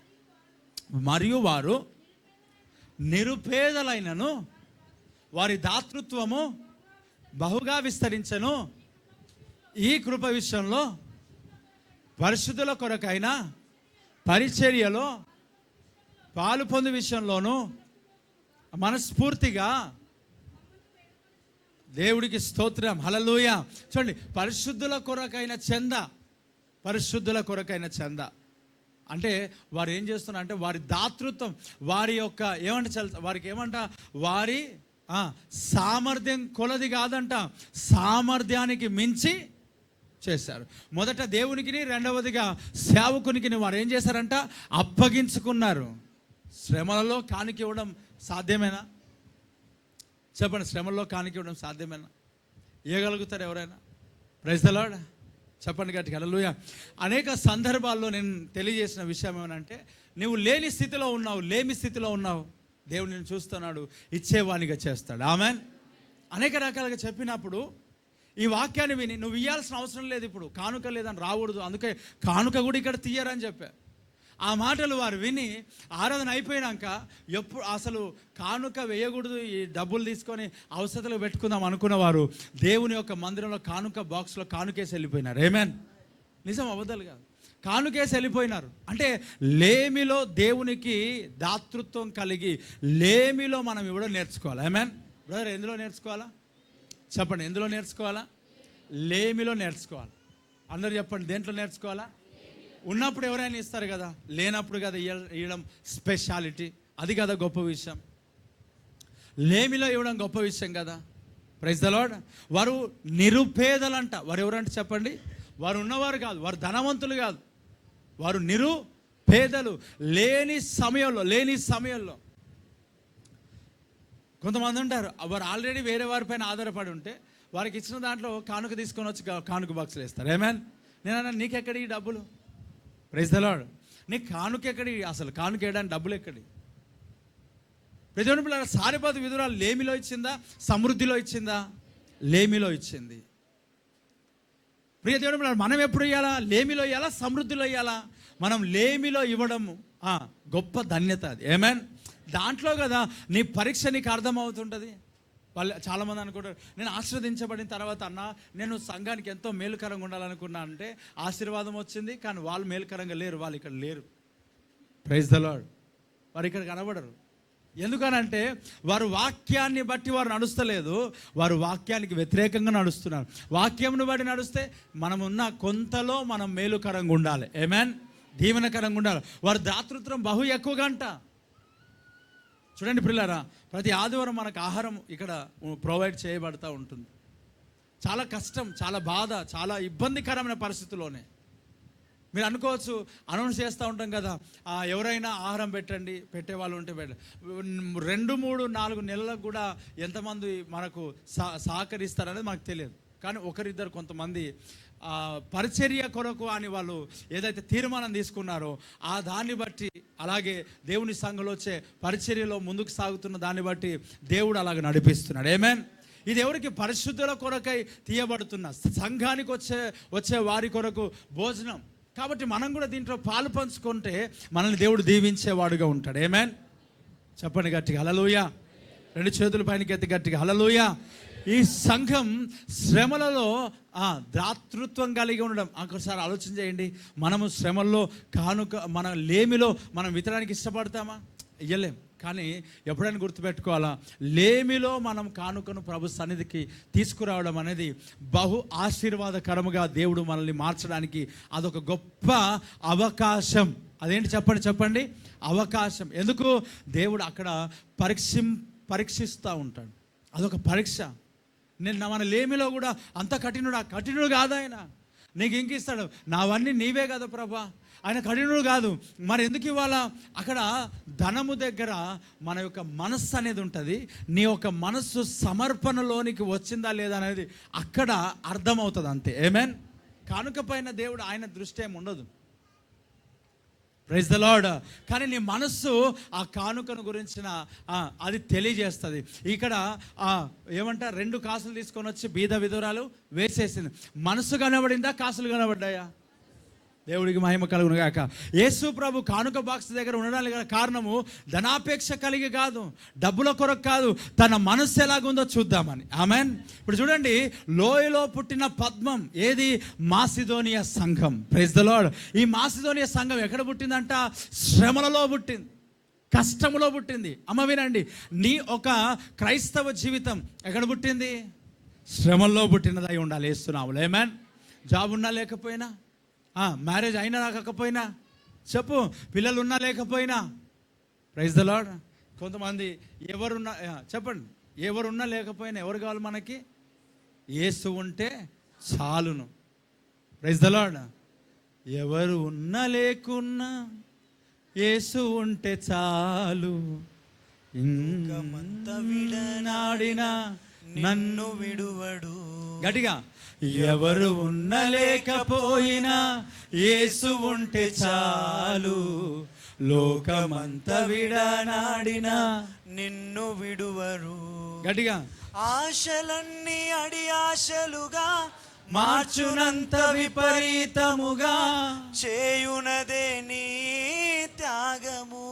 మరియు వారు నిరుపేదలైనను వారి దాతృత్వము బహుగా విస్తరించను. ఈ కృప విషయంలో పరిశుద్ధుల కొరకైన పరిచర్యలో పాలు పొందు విషయంలోనూ మనస్ఫూర్తిగా దేవుడికి స్తోత్రం. హల్లెలూయా. చూడండి, పరిశుద్ధుల కొరకైన చంద, పరిశుద్ధుల కొరకైన చంద అంటే వారు ఏం చేస్తున్నారు అంటే వారి దాతృత్వం, వారి యొక్క వారికి ఏమంట, వారి సామర్థ్యం కొలది కాదంట, సామర్థ్యానికి మించి చేశారు. మొదట దేవునికి, రెండవదిగా సేవకునికి వారు ఏం చేశారంట, అప్పగించుకున్నారు. శ్రమలలో కానుక ఇవ్వడం సాధ్యమేనా? చెప్పండి, శ్రమల్లో కానుక ఇవ్వడం సాధ్యమేనా? ఇవ్వగలుగుతారు ఎవరైనా? Praise the lord. చెప్పండి గట్టిగా హల్లెలూయా. అనేక సందర్భాల్లో నేను తెలియజేసిన విషయం ఏమనంటే, నువ్వు లేని స్థితిలో ఉన్నావు, లేమి స్థితిలో ఉన్నావు, దేవుడు నేను చూస్తున్నాడు, ఇచ్చేవానిగా చేస్తాడు. ఆమేన్. అనేక రకాలుగా చెప్పినప్పుడు ఈ వాక్యాన్ని విని నువ్వు ఇవ్వాల్సిన అవసరం లేదు, ఇప్పుడు కానుక లేదని రాకూడదు, అందుకే కానుక కూడా ఇక్కడ తీయరని చెప్పా. ఆ మాటలు వారు విని ఆరాధన అయిపోయినాక ఎప్పుడు అసలు కానుక వేయకూడదు, ఈ డబ్బులు తీసుకొని అవసరాలు పెట్టుకుందాం అనుకున్నవారు దేవుని యొక్క మందిరంలో కానుక బాక్స్లో కానుకేసి వెళ్ళిపోయినారు. ఆమేన్. నిజం, అబద్ధాలు కాదు. కానుకేసి వెళ్ళిపోయినారు. అంటే లేమిలో దేవునికి దాతృత్వం కలిగి లేమిలో మనం ఇవ్వడం నేర్చుకోవాలి. ఆమేన్. బ్రదర్, ఎందులో నేర్చుకోవాలా? చెప్పండి, ఎందులో నేర్చుకోవాలా? లేమిలో నేర్చుకోవాలి. అందరూ చెప్పండి, దేంట్లో నేర్చుకోవాలా? ఉన్నప్పుడు ఎవరైనా ఇస్తారు కదా, లేనప్పుడు కదా ఇవ్వడం స్పెషాలిటీ. అది కదా గొప్ప విషయం. లేమిలో ఇవ్వడం గొప్ప విషయం కదా. Praise the lord. వారు నిరుపేదలంట. వారు ఎవరంటే చెప్పండి, వారు ఉన్నవారు కాదు, వారు ధనవంతులు కాదు, వారు నిరుపేదలు. లేని సమయంలో కొంతమంది ఉంటారు, వారు ఆల్రెడీ వేరే వారిపైన ఆధారపడి ఉంటే వారికి ఇచ్చిన దాంట్లో కానుక తీసుకొని వచ్చి కానుక బాక్సులు వేస్తారు. ఆమేన్. నేను నీకెక్కడి ఈ డబ్బులు? Praise the lord. నీకు కానుక ఎక్కడి? అసలు కానుక వేయడానికి డబ్బులు ఎక్కడి? ప్రజల పిల్లల సారిపాతు విధురాలు లేమిలో ఇచ్చిందా, సమృద్ధిలో ఇచ్చిందా? లేమిలో ఇచ్చింది. ప్రియ దేవుని పిల్లలు, మనం ఎప్పుడు ఇవ్వాలా? లేమిలో ఇవ్వాలా, సమృద్ధిలో ఇవ్వాలా? మనం లేమిలో ఇవ్వడం గొప్ప ధన్యత అది. ఆమేన్. దాంట్లో కదా నీ పరీక్ష నీకు అర్థమవుతుంటుంది. వాళ్ళు చాలామంది అనుకుంటారు, నేను ఆశీర్వదించబడిన తర్వాత అన్న నేను సంఘానికి ఎంతో మేలుకరంగా ఉండాలనుకున్నా అంటే ఆశీర్వాదం వచ్చింది, కానీ వాళ్ళు మేలుకరంగా లేరు, వాళ్ళు ఇక్కడ లేరు. Praise the lord. వారు ఇక్కడ కనబడరు. ఎందుకనంటే వారు వాక్యాన్ని బట్టి వారు నడుస్తలేదు, వారు వాక్యానికి వ్యతిరేకంగా నడుస్తున్నారు. వాక్యంను బట్టి నడిస్తే మనం ఉన్న కొంతలో మనం మేలుకరంగా ఉండాలి. ఆమేన్. దీవెనకరంగా ఉండాలి. వారి దాతృత్వం బహు ఎక్కువగా అంట. చూడండి పిల్లరా, ప్రతి ఆదివారం మనకు ఆహారం ఇక్కడ ప్రొవైడ్ చేయబడుతూ ఉంటుంది. చాలా కష్టం, చాలా బాధ, చాలా ఇబ్బందికరమైన పరిస్థితుల్లోనే మీరు అనుకోవచ్చు, అనౌన్స్ చేస్తూ ఉంటాం కదా, ఎవరైనా ఆహారం పెట్టండి, పెట్టేవాళ్ళు ఉంటే 2, 3, 4 నెలలకు కూడా ఎంతమంది మనకు సహకరిస్తారనేది మనకు తెలియదు. కానీ ఒకరిద్దరు కొంతమంది పరిచర్య కొరకు అని వాళ్ళు ఏదైతే తీర్మానం తీసుకున్నారో ఆ దాన్ని బట్టి, అలాగే దేవుని సంఘంలో వచ్చే పరిచర్యలో ముందుకు సాగుతున్న దాన్ని బట్టి దేవుడు అలాగ నడిపిస్తున్నాడు. ఆమేన్. ఇది ఎవరికి? పరిశుద్ధుల కొరకై తీయబడుతున్న సంఘానికి వచ్చే వారి కొరకు భోజనం. కాబట్టి మనం కూడా దీంట్లో పాలు పంచుకుంటే మనల్ని దేవుడు దీవించేవాడుగా ఉంటాడు. ఆమేన్. చెప్పండి గట్టిగా హల్లెలూయా. 2 చేతుల పైనకి ఎత్తి గట్టిగా హల్లెలూయా. ఈ సంఘం శ్రమలలో దాతృత్వం కలిగి ఉండడం. ఒకసారి ఆలోచన చేయండి. మనము శ్రమల్లో కానుక, మన లేమిలో మనం వితరానికి ఇష్టపడతామా? ఇయ్యలేం. కానీ ఎప్పుడైనా గుర్తుపెట్టుకోవాలా, లేమిలో మనం కానుకను ప్రభు సన్నిధికి తీసుకురావడం అనేది బహు ఆశీర్వాదకరముగా దేవుడు మనల్ని మార్చడానికి అదొక గొప్ప అవకాశం. అదేంటి చెప్పండి. అవకాశం. ఎందుకు? దేవుడు అక్కడ పరీక్షిస్తూ ఉంటాడు. అదొక పరీక్ష. మన లేమిలో కూడా అంత కఠినుడు కాదు ఆయన. నీకు ఇంక ఇస్తాడు. నావన్నీ నీవే కదా ప్రభా. ఆయన కఠినుడు కాదు. మరి ఎందుకు ఇవాళ అక్కడ ధనము దగ్గర మన యొక్క మనస్సు అనేది ఉంటుంది. నీ యొక్క మనస్సు సమర్పణలోనికి వచ్చిందా లేదా అనేది అక్కడ అర్థమవుతుంది అంతే. ఆమేన్. కానుక పైన దేవుడు ఆయన దృష్టి ఏమి ఉండదు. Praise the lord. కానీ నీ మనస్సు ఆ కానుకను గురించిన అది తెలియజేస్తుంది. ఇక్కడ ఏమంటారు, 2 కాసులు తీసుకొని వచ్చి బీద విధురాలు వేసేసింది. మనసు కనబడిందా, కాసులు కనబడ్డాయా? దేవుడికి మహిమ కలుగును గాక. యేసు ప్రభు కానుక బాక్స్ దగ్గర ఉండడానికి గల కారణము ధనాపేక్ష కలిగి కాదు, డబ్బుల కొరకు కాదు, తన మనస్సు ఎలాగుందో చూద్దామని. ఆమేన్. ఇప్పుడు చూడండి, లోయలో పుట్టిన పద్మం ఏది? మాసిదోనియా సంఘం. Praise the lord. ఈ మాసిదోనియా సంఘం ఎక్కడ పుట్టిందంట? శ్రమలలో పుట్టింది, కష్టములో పుట్టింది. అమ్మ వినండి, నీ ఒక క్రైస్తవ జీవితం ఎక్కడ పుట్టింది? శ్రమల్లో పుట్టినదై ఉండాలి. వేస్తున్నావు. ఆమేన్. జాబ్ ఉన్నా లేకపోయినా, మ్యారేజ్ అయినా రాకపోయినా, చెప్పు, పిల్లలు ఉన్నా లేకపోయినా, ప్రైజ్ ద లార్డ్. కొంతమంది ఎవరున్నా చెప్పండి, ఎవరున్నా లేకపోయినా ఎవరు కావాలి మనకి? యేసు ఉంటే చాలును. Praise the lord. ఎవరు ఉన్నా లేకున్నా యేసు ఉంటే చాలు, ఇంకమంత విడనాడినా నన్ను విడువడు. గట్టిగా, ఎవరు ఉన్న లేకపోయినా యేసు ఉంటే చాలు, లోకమంత విడనాడినా నిన్ను విడువరు. గట్టిగా, ఆశలన్నీ అడి ఆశలుగా మార్చునంత విపరీతముగా చేయునదే నీ త్యాగము.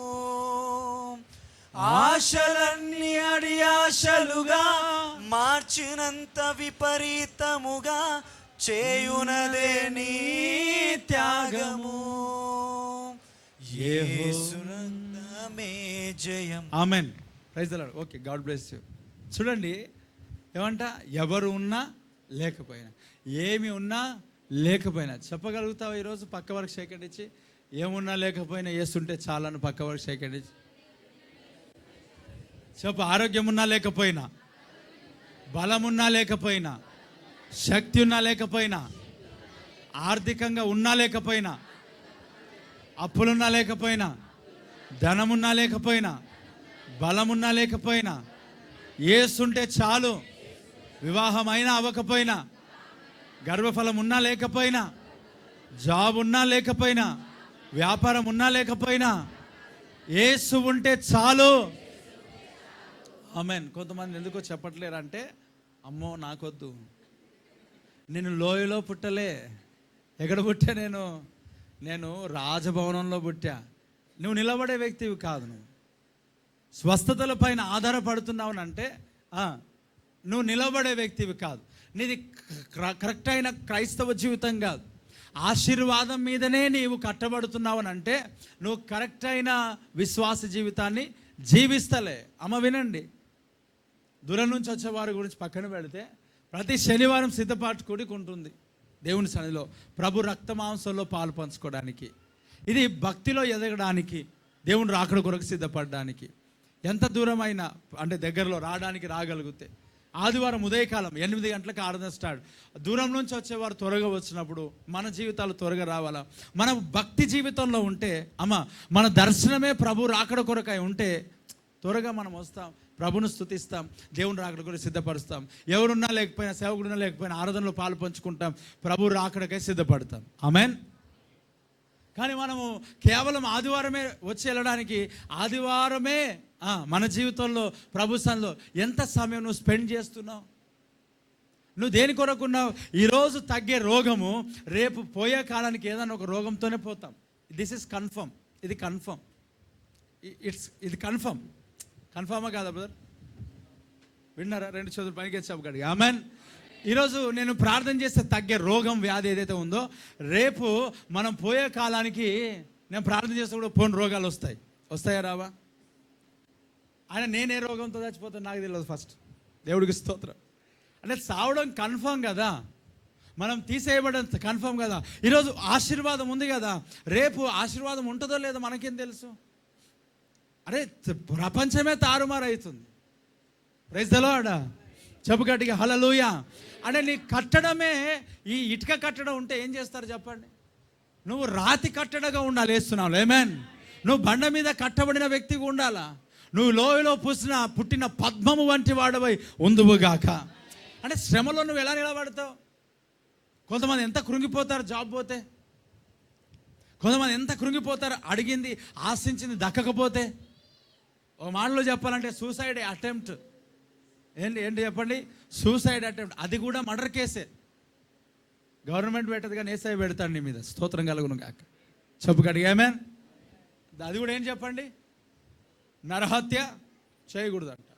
ఆశలన్నీ అడి ఆశలుగా మార్చినంత విపరీతముగా చేయునదే నీ త్యాగము. యేసునందమే జయం. ఆమెన్. Praise the lord. Okay, God bless you. చూడండి, ఏమంట? ఎవరు ఉన్నా లేకపోయినా, ఏమి ఉన్నా లేకపోయినా. చెప్పగలుగుతావా ఈరోజు? పక్క వరకు షేక్ ఇచ్చి, ఏమున్నా లేకపోయినా యేసుంటే చాలని పక్క వరకు షేక్ ఇచ్చి చెప్పు. ఆరోగ్యం ఉన్నా లేకపోయినా, బలమున్నా లేకపోయినా, శక్తి ఉన్నా లేకపోయినా, ఆర్థికంగా ఉన్నా లేకపోయినా, అప్పులున్నా లేకపోయినా, ధనమున్నా లేకపోయినా, బలమున్నా లేకపోయినా, యేసుంటే చాలు. వివాహం అయినా అవ్వకపోయినా, గర్భఫలం ఉన్నా లేకపోయినా, జాబ్ ఉన్నా లేకపోయినా, వ్యాపారం ఉన్నా లేకపోయినా, యేసు ఉంటే చాలు. ఆమేన్. కొంతమంది ఎందుకో చెప్పట్లేరంటే, అమ్మో నాకొద్దు, నేను లోయలో పుట్టలే. ఎక్కడ పుట్టా? నేను రాజభవనంలో పుట్టా. నువ్వు నిలబడే వ్యక్తివి కాదు. నువ్వు స్వస్థతల పైన ఆధారపడుతున్నావునంటే నువ్వు నిలబడే వ్యక్తివి కాదు. నీది కరెక్ట్ అయిన క్రైస్తవ జీవితం కాదు. ఆశీర్వాదం మీదనే నీవు కట్టబడుతున్నావనంటే నువ్వు కరెక్ట్ అయిన విశ్వాస జీవితాన్ని జీవిస్తలే. అమ్మ వినండి, దూరం నుంచి వచ్చేవారి గురించి పక్కన పెడితే ప్రతి శనివారం సిద్ధపాటు కూడిక ఉంటుంది దేవుని సన్నిధిలో, ప్రభు రక్త మాంసంలో పాలు పంచుకోవడానికి. ఇది భక్తిలో ఎదగడానికి, దేవుని రాకడ కొరకు సిద్ధపడడానికి. ఎంత దూరమైనా అంటే దగ్గరలో రాగలిగితే ఆదివారం ఉదయకాలం 8 గంటలకు ఆరాధన స్టార్ట్. దూరం నుంచి వచ్చేవారు త్వరగా వచ్చినప్పుడు మన జీవితాలు త్వరగా రావాలా. మన భక్తి జీవితంలో ఉంటే మన దర్శనమే ప్రభు రాకడ కొరకై ఉంటే త్వరగా మనం వస్తాం, ప్రభును స్తుతిస్తాం, దేవుని రాకడ కూడా సిద్ధపరుస్తాం. ఎవరున్నా లేకపోయినా, సేవకుడున్నా లేకపోయినా ఆరాధనలో పాలు పంచుకుంటాం, ప్రభు రాకడకై సిద్ధపడతాం. ఆమేన్. కానీ మనము కేవలం ఆదివారమే వచ్చి వెళ్ళడానికి, ఆదివారమే మన జీవితంలో ప్రభు సన్నిధిలో ఎంత సమయం నువ్వు స్పెండ్ చేస్తున్నావు? నువ్వు దేని కొరకున్నావు? ఈరోజు తగ్గే రోగము రేపు పోయే కాలానికి ఏదైనా ఒక రోగంతోనే పోతాం. This is confirm. ఇది కన్ఫర్మ్. ఇది కన్ఫర్మా కాదా బ్రదర్? విన్నారా? 2 చేతులు పైకి ఎత్తి చెప్పగలిగి ఆమేన్. ఈరోజు నేను ప్రార్థన చేస్తే తగ్గే రోగం, వ్యాధి ఏదైతే ఉందో రేపు మనం పోయే కాలానికి నేను ప్రార్థన చేస్తే కూడా పోని రోగాలు వస్తాయా రావా? ఆయన నేనే రోగంతో చచ్చిపోతాను నాకు తెలియదు. ఫస్ట్ దేవుడికి స్తోత్రం. అంటే చావడం కన్ఫర్మ్ కదా, మనం తీసేయబడడం కన్ఫర్మ్ కదా. ఈరోజు ఆశీర్వాదం ఉంది కదా, రేపు ఆశీర్వాదం ఉంటుందో లేదో మనకేం తెలుసు? అరే ప్రపంచమే తారుమారైతుంది. Praise the lord. చెప్పు గట్టిగా హల్లెలూయా. అంటే నీ కట్టడమే, ఈ ఇటుక కట్టడం ఉంటే ఏం చేస్తారు చెప్పండి? నువ్వు రాతి కట్టడగా ఉండాలి. వేస్తున్నావు ఆమేన్. నువ్వు బండ మీద కట్టబడిన వ్యక్తిగా ఉండాలా. నువ్వు లోయలో పుట్టిన పద్మము వంటి వాడవై ఉందువుగాక. అంటే శ్రమలో నువ్వు ఎలా నిలబడతావు? కొంతమంది ఎంత కృంగిపోతారు జాబ్ పోతే, కొంతమంది ఎంత కృంగిపోతారు అడిగింది ఆశించింది దక్కకపోతే. ఒక మాటలో చెప్పాలంటే సూసైడ్ అటెంప్ట్. ఏంటి చెప్పండి? Suicide attempt. అది కూడా మర్డర్ కేసే. గవర్నమెంట్ పెట్టదు కానీ ఏసఐ పెడతాడు నీ మీద. స్తోత్రం కలుగును గాక. చెప్పు గట్టిగా ఆమేన్. అది కూడా ఏం చెప్పండి? నరహత్య చేయకూడదంట.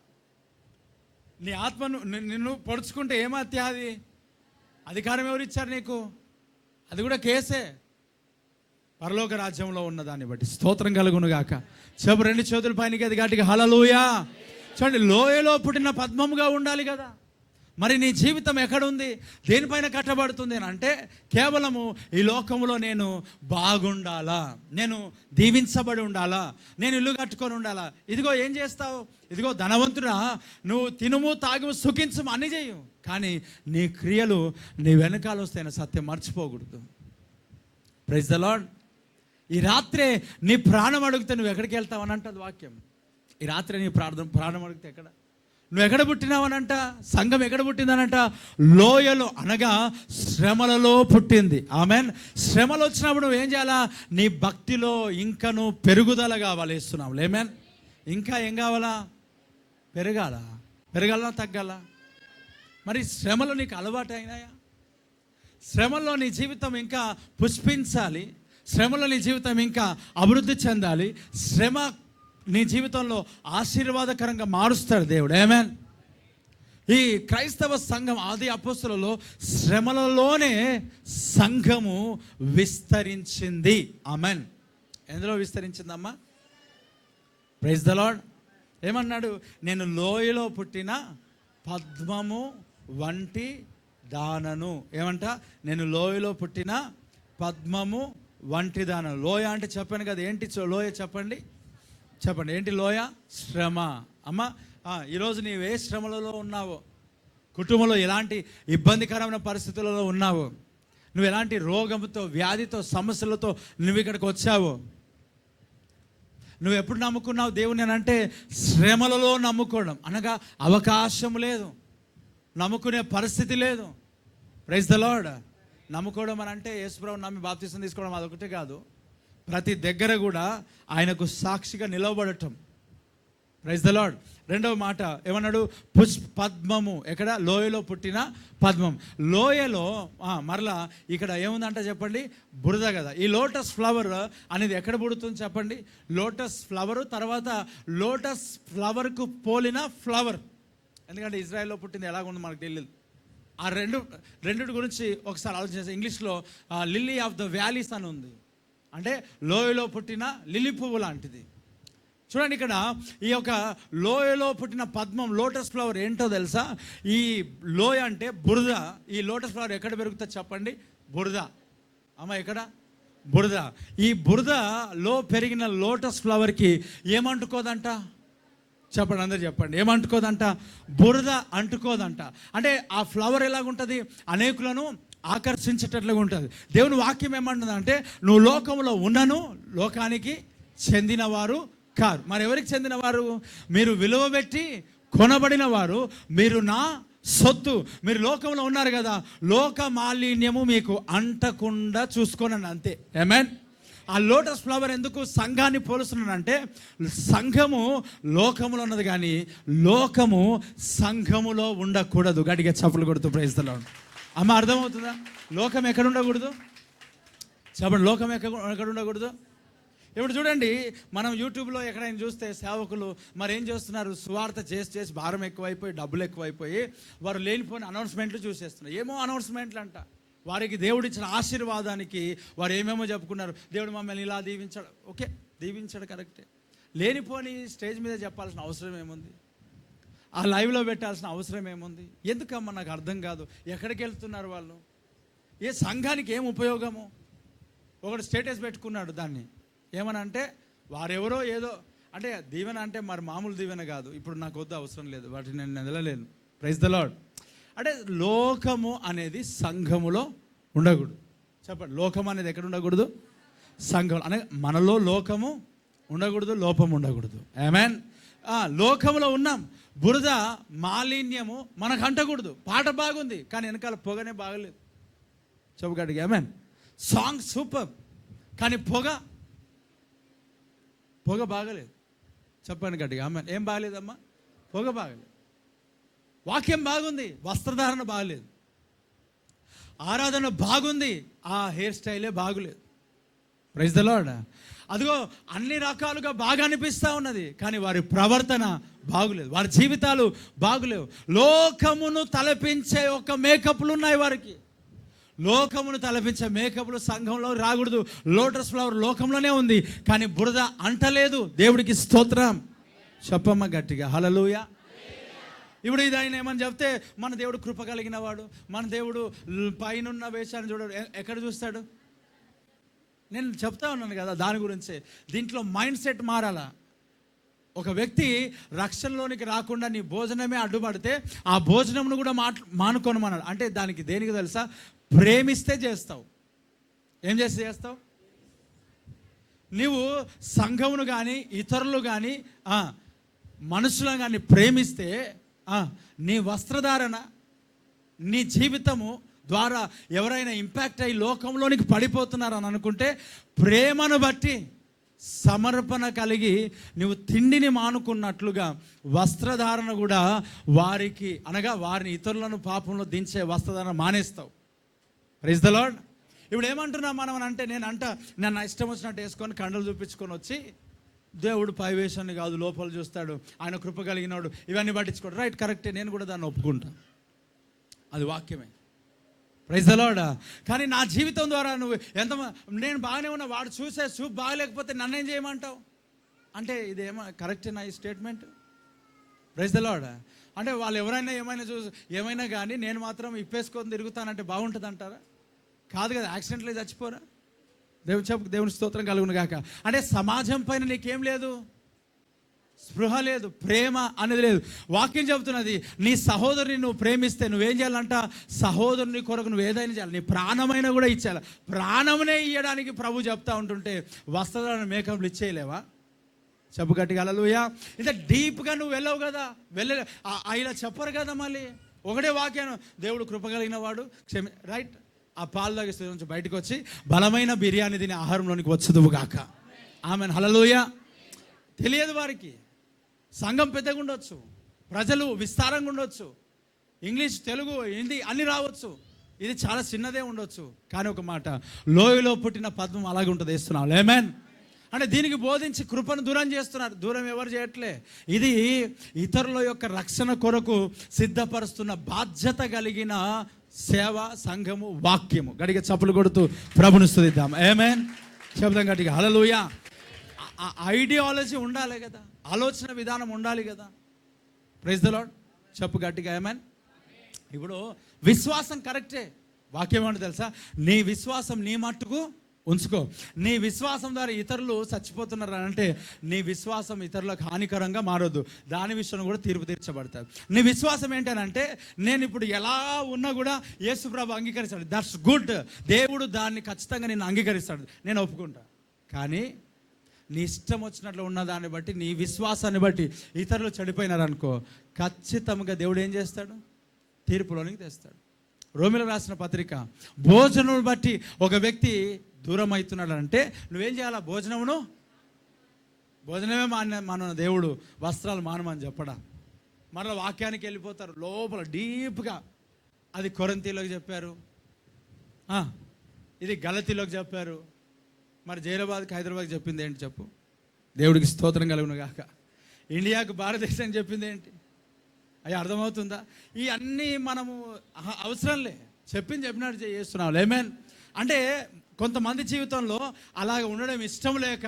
నీ ఆత్మను నిన్ను పొడుచుకుంటే ఏం హత్య? అది అధికారం ఎవరు ఇచ్చారు నీకు? అది కూడా కేసే. పరలోక రాజ్యంలో ఉన్న దాన్ని బట్టి స్తోత్రం కలుగును గాక. చెప్పు 2 చేతుల పైనకి అది గట్టిగా హల్లెలూయా. చూడండి, లోయలో పుట్టిన పద్మముగా ఉండాలి కదా. మరి నీ జీవితం ఎక్కడుంది? దేనిపైన కట్టబడుతుంది అని అంటే కేవలము ఈ లోకంలో నేను బాగుండాలా, నేను దీవించబడి ఉండాలా, నేను ఇల్లు కట్టుకొని ఉండాలా. ఇదిగో ఏం చేస్తావు? ఇదిగో ధనవంతుడా, నువ్వు తినుము తాగుము సుఖించము అన్నీ చేయు, కానీ నీ క్రియలు నీ వెనకాల వస్తాయన్న సత్యం మర్చిపోకూడదు. Praise the lord. ఈ రాత్రే నీ ప్రాణం అడిగితే నువ్వు ఎక్కడికి వెళ్తావు అని అంటది వాక్యం. ఈ రాత్రి నీ ప్రాణం అడిగితే ఎక్కడ? నువ్వు ఎక్కడ పుట్టినావనంట? సంఘం ఎక్కడ పుట్టిందనంట? లోయలో, అనగా శ్రమలలో పుట్టింది. ఆమెన్. శ్రమలు వచ్చినప్పుడు నువ్వు ఏం చేయాలా? నీ భక్తిలో ఇంకా నువ్వు పెరుగుదల కావాలి. వేస్తున్నావు ఆమేన్. ఇంకా ఏం కావాలా? పెరగాల తగ్గాల? మరి శ్రమలు నీకు అలవాటు అయినాయా? శ్రమల్లో నీ జీవితం ఇంకా పుష్పించాలి, శ్రమలో నీ జీవితం ఇంకా అభివృద్ధి చెందాలి. శ్రమ నీ జీవితంలో ఆశీర్వాదకరంగా మారుస్తాడు దేవుడు. ఆమేన్. ఈ క్రైస్తవ సంఘం ఆది అపోస్తలులలో శ్రమలలోనే సంఘము విస్తరించింది. ఆమేన్. ఎందులో విస్తరించిందమ్మా? Praise the lord. ఏమన్నాడు? నేను లోయలో పుట్టిన పద్మము వంటి దానను. ఏమంట? నేను లోయలో పుట్టిన పద్మము వంటి దానను. లోయ అంటే చెప్పాను కదా, ఏంటి లోయ? చెప్పండి ఏంటి లోయ? శ్రమ. అమ్మ, ఈరోజు నీవు ఏ శ్రమలలో ఉన్నావో, కుటుంబంలో ఎలాంటి ఇబ్బందికరమైన పరిస్థితులలో ఉన్నావో, నువ్వు ఎలాంటి రోగంతో, వ్యాధితో, సమస్యలతో నువ్వు ఇక్కడికి వచ్చావో, నువ్వు ఎప్పుడు నమ్ముకున్నావు దేవుని అని అంటే శ్రమలలో నమ్ముకోవడం. అనగా అవకాశం లేదు, నమ్ముకునే పరిస్థితి లేదు. Praise the lord. నమ్ముకోవడం అని అంటే యేసుప్రభువుని నమ్మి బాప్తిసం తీసుకోవడం అదొకటే కాదు, ప్రతి దగ్గర కూడా ఆయనకు సాక్షిగా నిలవబడటం. Praise the lord. రెండవ మాట ఏమన్నాడు? పద్మము. ఎక్కడ? లోయలో పుట్టిన పద్మం. లోయలో మరలా ఇక్కడ ఏముందంట చెప్పండి? బురద కదా. ఈ లోటస్ ఫ్లవర్ అనేది ఎక్కడ పుడుతుంది చెప్పండి? లోటస్ ఫ్లవరు, తర్వాత లోటస్ ఫ్లవర్కు పోలిన ఫ్లవర్. ఎందుకంటే ఇజ్రాయెల్లో పుట్టింది ఎలాగుంది మనకు తెలియదు. ఆ రెండింటి గురించి ఒకసారి ఆలోచించేసి, ఇంగ్లీష్లో లిల్లీ ఆఫ్ ద వ్యాలీస్ అని ఉంది. అంటే లోయలో పుట్టిన లిల్లీ పువ్వు లాంటిది. చూడండి, ఇక్కడ ఈ యొక్క లోయలో పుట్టిన పద్మం, లోటస్ ఫ్లవర్ ఏంటో తెలుసా? ఈ లోయ అంటే బురద. ఈ లోటస్ ఫ్లవర్ ఎక్కడ పెరుగుతుంది చెప్పండి? బురద. అమ్మ, ఎక్కడ? బురద. ఈ బురదలో పెరిగిన లోటస్ ఫ్లవర్కి ఏమంటుకోదంట? చెప్పండి, అందరు చెప్పండి. ఏమంటుకోదంట? బురద అంటుకోదంట. అంటే ఆ ఫ్లవర్ ఎలాగుంటుంది? అనేకులను ఆకర్షించేటట్లుగా ఉంటుంది. దేవుని వాక్యం ఏమంటుందంటే, నువ్వు లోకంలో ఉన్నను లోకానికి చెందినవారు కారు. మరి ఎవరికి చెందినవారు? మీరు విలువ పెట్టి కొనబడిన వారు, మీరు నా సొత్తు. మీరు లోకంలో ఉన్నారు కదా, లోక మాలిన్యము మీకు అంటకుండా చూసుకోనండి, అంతే. ఆమేన్. ఆ లోటస్ ఫ్లవర్ ఎందుకు సంఘాన్ని పోలుస్తున్నానంటే, సంఘము లోకములో ఉన్నది కానీ లోకము సంఘములో ఉండకూడదు. గట్టిగా చప్పులు కొడుతూ ప్రైజ్ ది లార్డ్. అమ్మ, అర్థమవుతుందా? లోకం ఎక్కడ ఉండకూడదు? చెప్పండి, లోకం ఎక్కడ ఉండకూడదు? ఇప్పుడు చూడండి, మనం యూట్యూబ్లో ఎక్కడైనా చూస్తే సేవకులు మరి ఏం చేస్తున్నారు? సువార్త చేసి భారం ఎక్కువైపోయి, డబ్బులు ఎక్కువైపోయి, వారు లేనిపోయిన అనౌన్స్మెంట్లు చూసేస్తున్నారు. ఏమో అనౌన్స్మెంట్లు అంట. వారికి దేవుడిచ్చిన ఆశీర్వాదానికి వారు ఏమేమో చెప్పుకున్నారు. దేవుడు మమ్మల్ని ఇలా దీవించాడు. ఓకే, దీవించాడు, కరెక్టే. లేనిపోని స్టేజ్ మీద చెప్పాల్సిన అవసరం ఏముంది? ఆ లైవ్లో పెట్టాల్సిన అవసరం ఏముంది? ఎందుకమ్మా, నాకు అర్థం కాదు. ఎక్కడికి వెళ్తున్నారు వాళ్ళు? ఏ సంఘానికి ఏం ఉపయోగము? ఒకడు స్టేటస్ పెట్టుకున్నాడు, దాన్ని ఏమనంటే వారెవరో ఏదో అంటే దీవెన అంటే మరి మామూలు దీవెన కాదు. ఇప్పుడు నాకు వద్దు, అవసరం లేదు, వాటిని నేను నిలలేను. Praise the lord. అంటే లోకము అనేది సంఘములో ఉండకూడదు. చెప్పండి, లోకం అనేది ఎక్కడ ఉండకూడదు? సంఘం. అనే మనలో లోకము ఉండకూడదు, లోపం ఉండకూడదు. ఆమేన్. లోకములో ఉన్నాం, బురద మాలిన్యము మనకు అంటకూడదు. పాట బాగుంది కానీ వెనకాల పొగనే బాగలేదు. చెప్పగడికి ఆమేన్. సాంగ్ సూపర్ కానీ పొగ బాగలేదు. చెప్పండి గట్టిగా ఆమేన్. ఏం బాగలేదమ్మా? పొగ బాగలేదు. వాక్యం బాగుంది, వస్త్రధారణ బాగలేదు. ఆరాధన బాగుంది, ఆ హెయిర్ స్టైలే బాగులేదు. Praise the lord. అదిగో అన్ని రకాలుగా బాగా అనిపిస్తూ ఉన్నది కానీ వారి ప్రవర్తన బాగులేదు, వారి జీవితాలు బాగులేవు. లోకమును తలపించే ఒక మేకప్లు ఉన్నాయి వారికి. లోకమును తలపించే మేకప్లు సంఘంలో రాకూడదు. లోటస్ ఫ్లవర్ లోకంలోనే ఉంది కానీ బురద అంటలేదు. దేవుడికి స్తోత్రం. చెప్పమ్మ గట్టిగా హల్లెలూయా. ఇప్పుడు ఇది ఆయన ఏమని చెప్తే, మన దేవుడు కృప కలిగిన వాడు, మన దేవుడు పైనున్న వేషాన్ని చూడడు. ఎక్కడ చూస్తాడు? నేను చెప్తా ఉన్నాను కదా దాని గురించే. దీంట్లో మైండ్ సెట్ మారాలా. ఒక వ్యక్తి రక్షణలోనికి రాకుండా నీ భోజనమే అడ్డుపడితే ఆ భోజనంను కూడా మానుకోనమన్నాడు. అంటే దానికి దేనికి తెలుసా? ప్రేమిస్తే చేస్తావు. ఏం చేస్తే చేస్తావు? నీవు సంఘమును కానీ ఇతరులు కానీ మనుషులను కానీ ప్రేమిస్తే నీ వస్త్రధారణ, నీ జీవితము ద్వారా ఎవరైనా ఇంపాక్ట్ అయ్యి లోకంలోనికి పడిపోతున్నారని అనుకుంటే, ప్రేమను బట్టి సమర్పణ కలిగి నువ్వు తిండిని మానుకున్నట్లుగా వస్త్రధారణ కూడా వారికి, అనగా వారిని ఇతరులను పాపంలో దించే వస్త్రధారణ మానేస్తావు. Praise the lord. ఇప్పుడు ఏమంటున్నా మనం అంటే, నేను నా ఇష్టం వచ్చినట్టు వేసుకొని కండలు చూపించుకొని వచ్చి దేవుడు పై వేషాన్ని కాదు లోపల చూస్తాడు, ఆయన కృప కలిగినాడు, ఇవన్నీ పట్టించుకోడు. రైట్, కరెక్టే, నేను కూడా దాన్ని ఒప్పుకుంటా, అది వాక్యమే. Praise the lord. కానీ నా జీవితం ద్వారా నువ్వు నేను బాగానే ఉన్నా, వాడు చూసే చూపు బాగలేకపోతే నన్నేం చేయమంటావు అంటే, ఇదేమో కరెక్టేనా ఈ స్టేట్మెంట్? Praise the lord. అంటే వాళ్ళు ఎవరైనా ఏమైనా కానీ నేను మాత్రం ఇప్పేసుకొని తిరుగుతానంటే బాగుంటుంది అంటారా? కాదు కదా, యాక్సిడెంట్లో చచ్చిపోరా? దేవుని స్తోత్రం కలుగును గాక. అంటే సమాజం పైన నీకేం లేదు, స్పృహ లేదు, ప్రేమ అనేది లేదు. వాక్యం చెబుతున్నది, నీ సహోదరుని నువ్వు ప్రేమిస్తే నువ్వేం చేయాలంట? సహోదరుని కొరకు నువ్వు ఏదైనా చేయాలి, నీ ప్రాణమైనా కూడా ఇచ్చేయాలి. ప్రాణమునే ఇవ్వడానికి ప్రభు చెప్తా ఉంటుంటే వస్త్రాలను మేకప్లు ఇచ్చేయలేవా? చెప్పు గట్టిగా హల్లెలూయా. ఇంత డీప్గా నువ్వు వెళ్ళవు కదా, ఇలా చెప్పరు కదా. మళ్ళీ ఒకటే వాక్యాన్ని, దేవుడు కృప కలిగిన వాడు రైట్, ఆ పాలు తాగే స్థితి నుంచి బయటకు వచ్చి బలమైన బిర్యానీ తినే ఆహారంలోనికి వచ్చుదువు గాక. Amen hallelujah. తెలియదు వారికి. సంఘం పెద్దగా ఉండొచ్చు, ప్రజలు విస్తారంగా ఉండొచ్చు, ఇంగ్లీష్, తెలుగు, హిందీ అన్నీ రావచ్చు, ఇది చాలా చిన్నదే ఉండొచ్చు. కానీ ఒక మాట, లోయలో పుట్టిన పద్మం అలాగే ఉంటుంది వేస్తున్నావు. ఆమేన్. అంటే దీనికి బోధించి కృపను దూరం చేస్తున్నారు. దూరం ఎవరు చేయట్లే. ఇది ఇతరుల యొక్క రక్షణ కొరకు సిద్ధపరుస్తున్న బాధ్యత కలిగిన సేవ, సంఘము, వాక్యము. గట్టిగా చప్పులు కొడుతూ ప్రభుని స్తుతిద్దాం. ఆమేన్. శబ్దం గట్టిగా హల్లెలూయా. ఐడియాలజీ ఉండాలి కదా, ఆలోచన విధానం ఉండాలి కదా. Praise the lord. చెప్పు గట్టిగా ఆమేన్. ఇప్పుడు విశ్వాసం కరెక్టే. వాక్యం ఏమంటే తెలుసా? నీ విశ్వాసం నీ మట్టుకు ఉంచుకో. నీ విశ్వాసం ద్వారా ఇతరులు చచ్చిపోతున్నారు అంటే నీ విశ్వాసం ఇతరులకు హానికరంగా మారొద్దు. దాని విషయంలో కూడా తీర్పు తీర్చబడతారు. నీ విశ్వాసం ఏంటనంటే నేను ఇప్పుడు ఎలా ఉన్నా కూడా యేసు ప్రభు అంగీకరిస్తాడు. That's good. దేవుడు దాన్ని ఖచ్చితంగా నేను అంగీకరిస్తాడు, నేను ఒప్పుకుంటా. కానీ నీ ఇష్టం వచ్చినట్లు ఉన్న దాన్ని బట్టి, నీ విశ్వాసాన్ని బట్టి ఇతరులు చెడిపోయినారనుకో, ఖచ్చితంగా దేవుడు ఏం చేస్తాడు? తీర్పులోనికి తెస్తాడు. రోమిలకు రాసిన పత్రిక, భోజనం బట్టి ఒక వ్యక్తి దూరం అవుతున్నాడు అంటే నువ్వేం చేయాలా? భోజనమే మన దేవుడు, వస్త్రాలు మానమని చెప్పడా? మరలా వాక్యానికి వెళ్ళిపోతారు లోపల డీప్గా. అది కొరింథీలోకి చెప్పారు, ఇది గలతీలోకి చెప్పారు, మరి జైరాబాద్కి హైదరాబాద్కి చెప్పింది ఏంటి చెప్పు? దేవుడికి స్తోత్రం కలుగును గాక. ఇండియాకు భారతదేశం చెప్పింది ఏంటి? అవి అర్థమవుతుందా? ఇవన్నీ మనము అవసరంలే, చెప్పినట్టు చేస్తున్నాం. ఆమేన్. అంటే కొంతమంది జీవితంలో అలాగ ఉండడం ఇష్టం లేక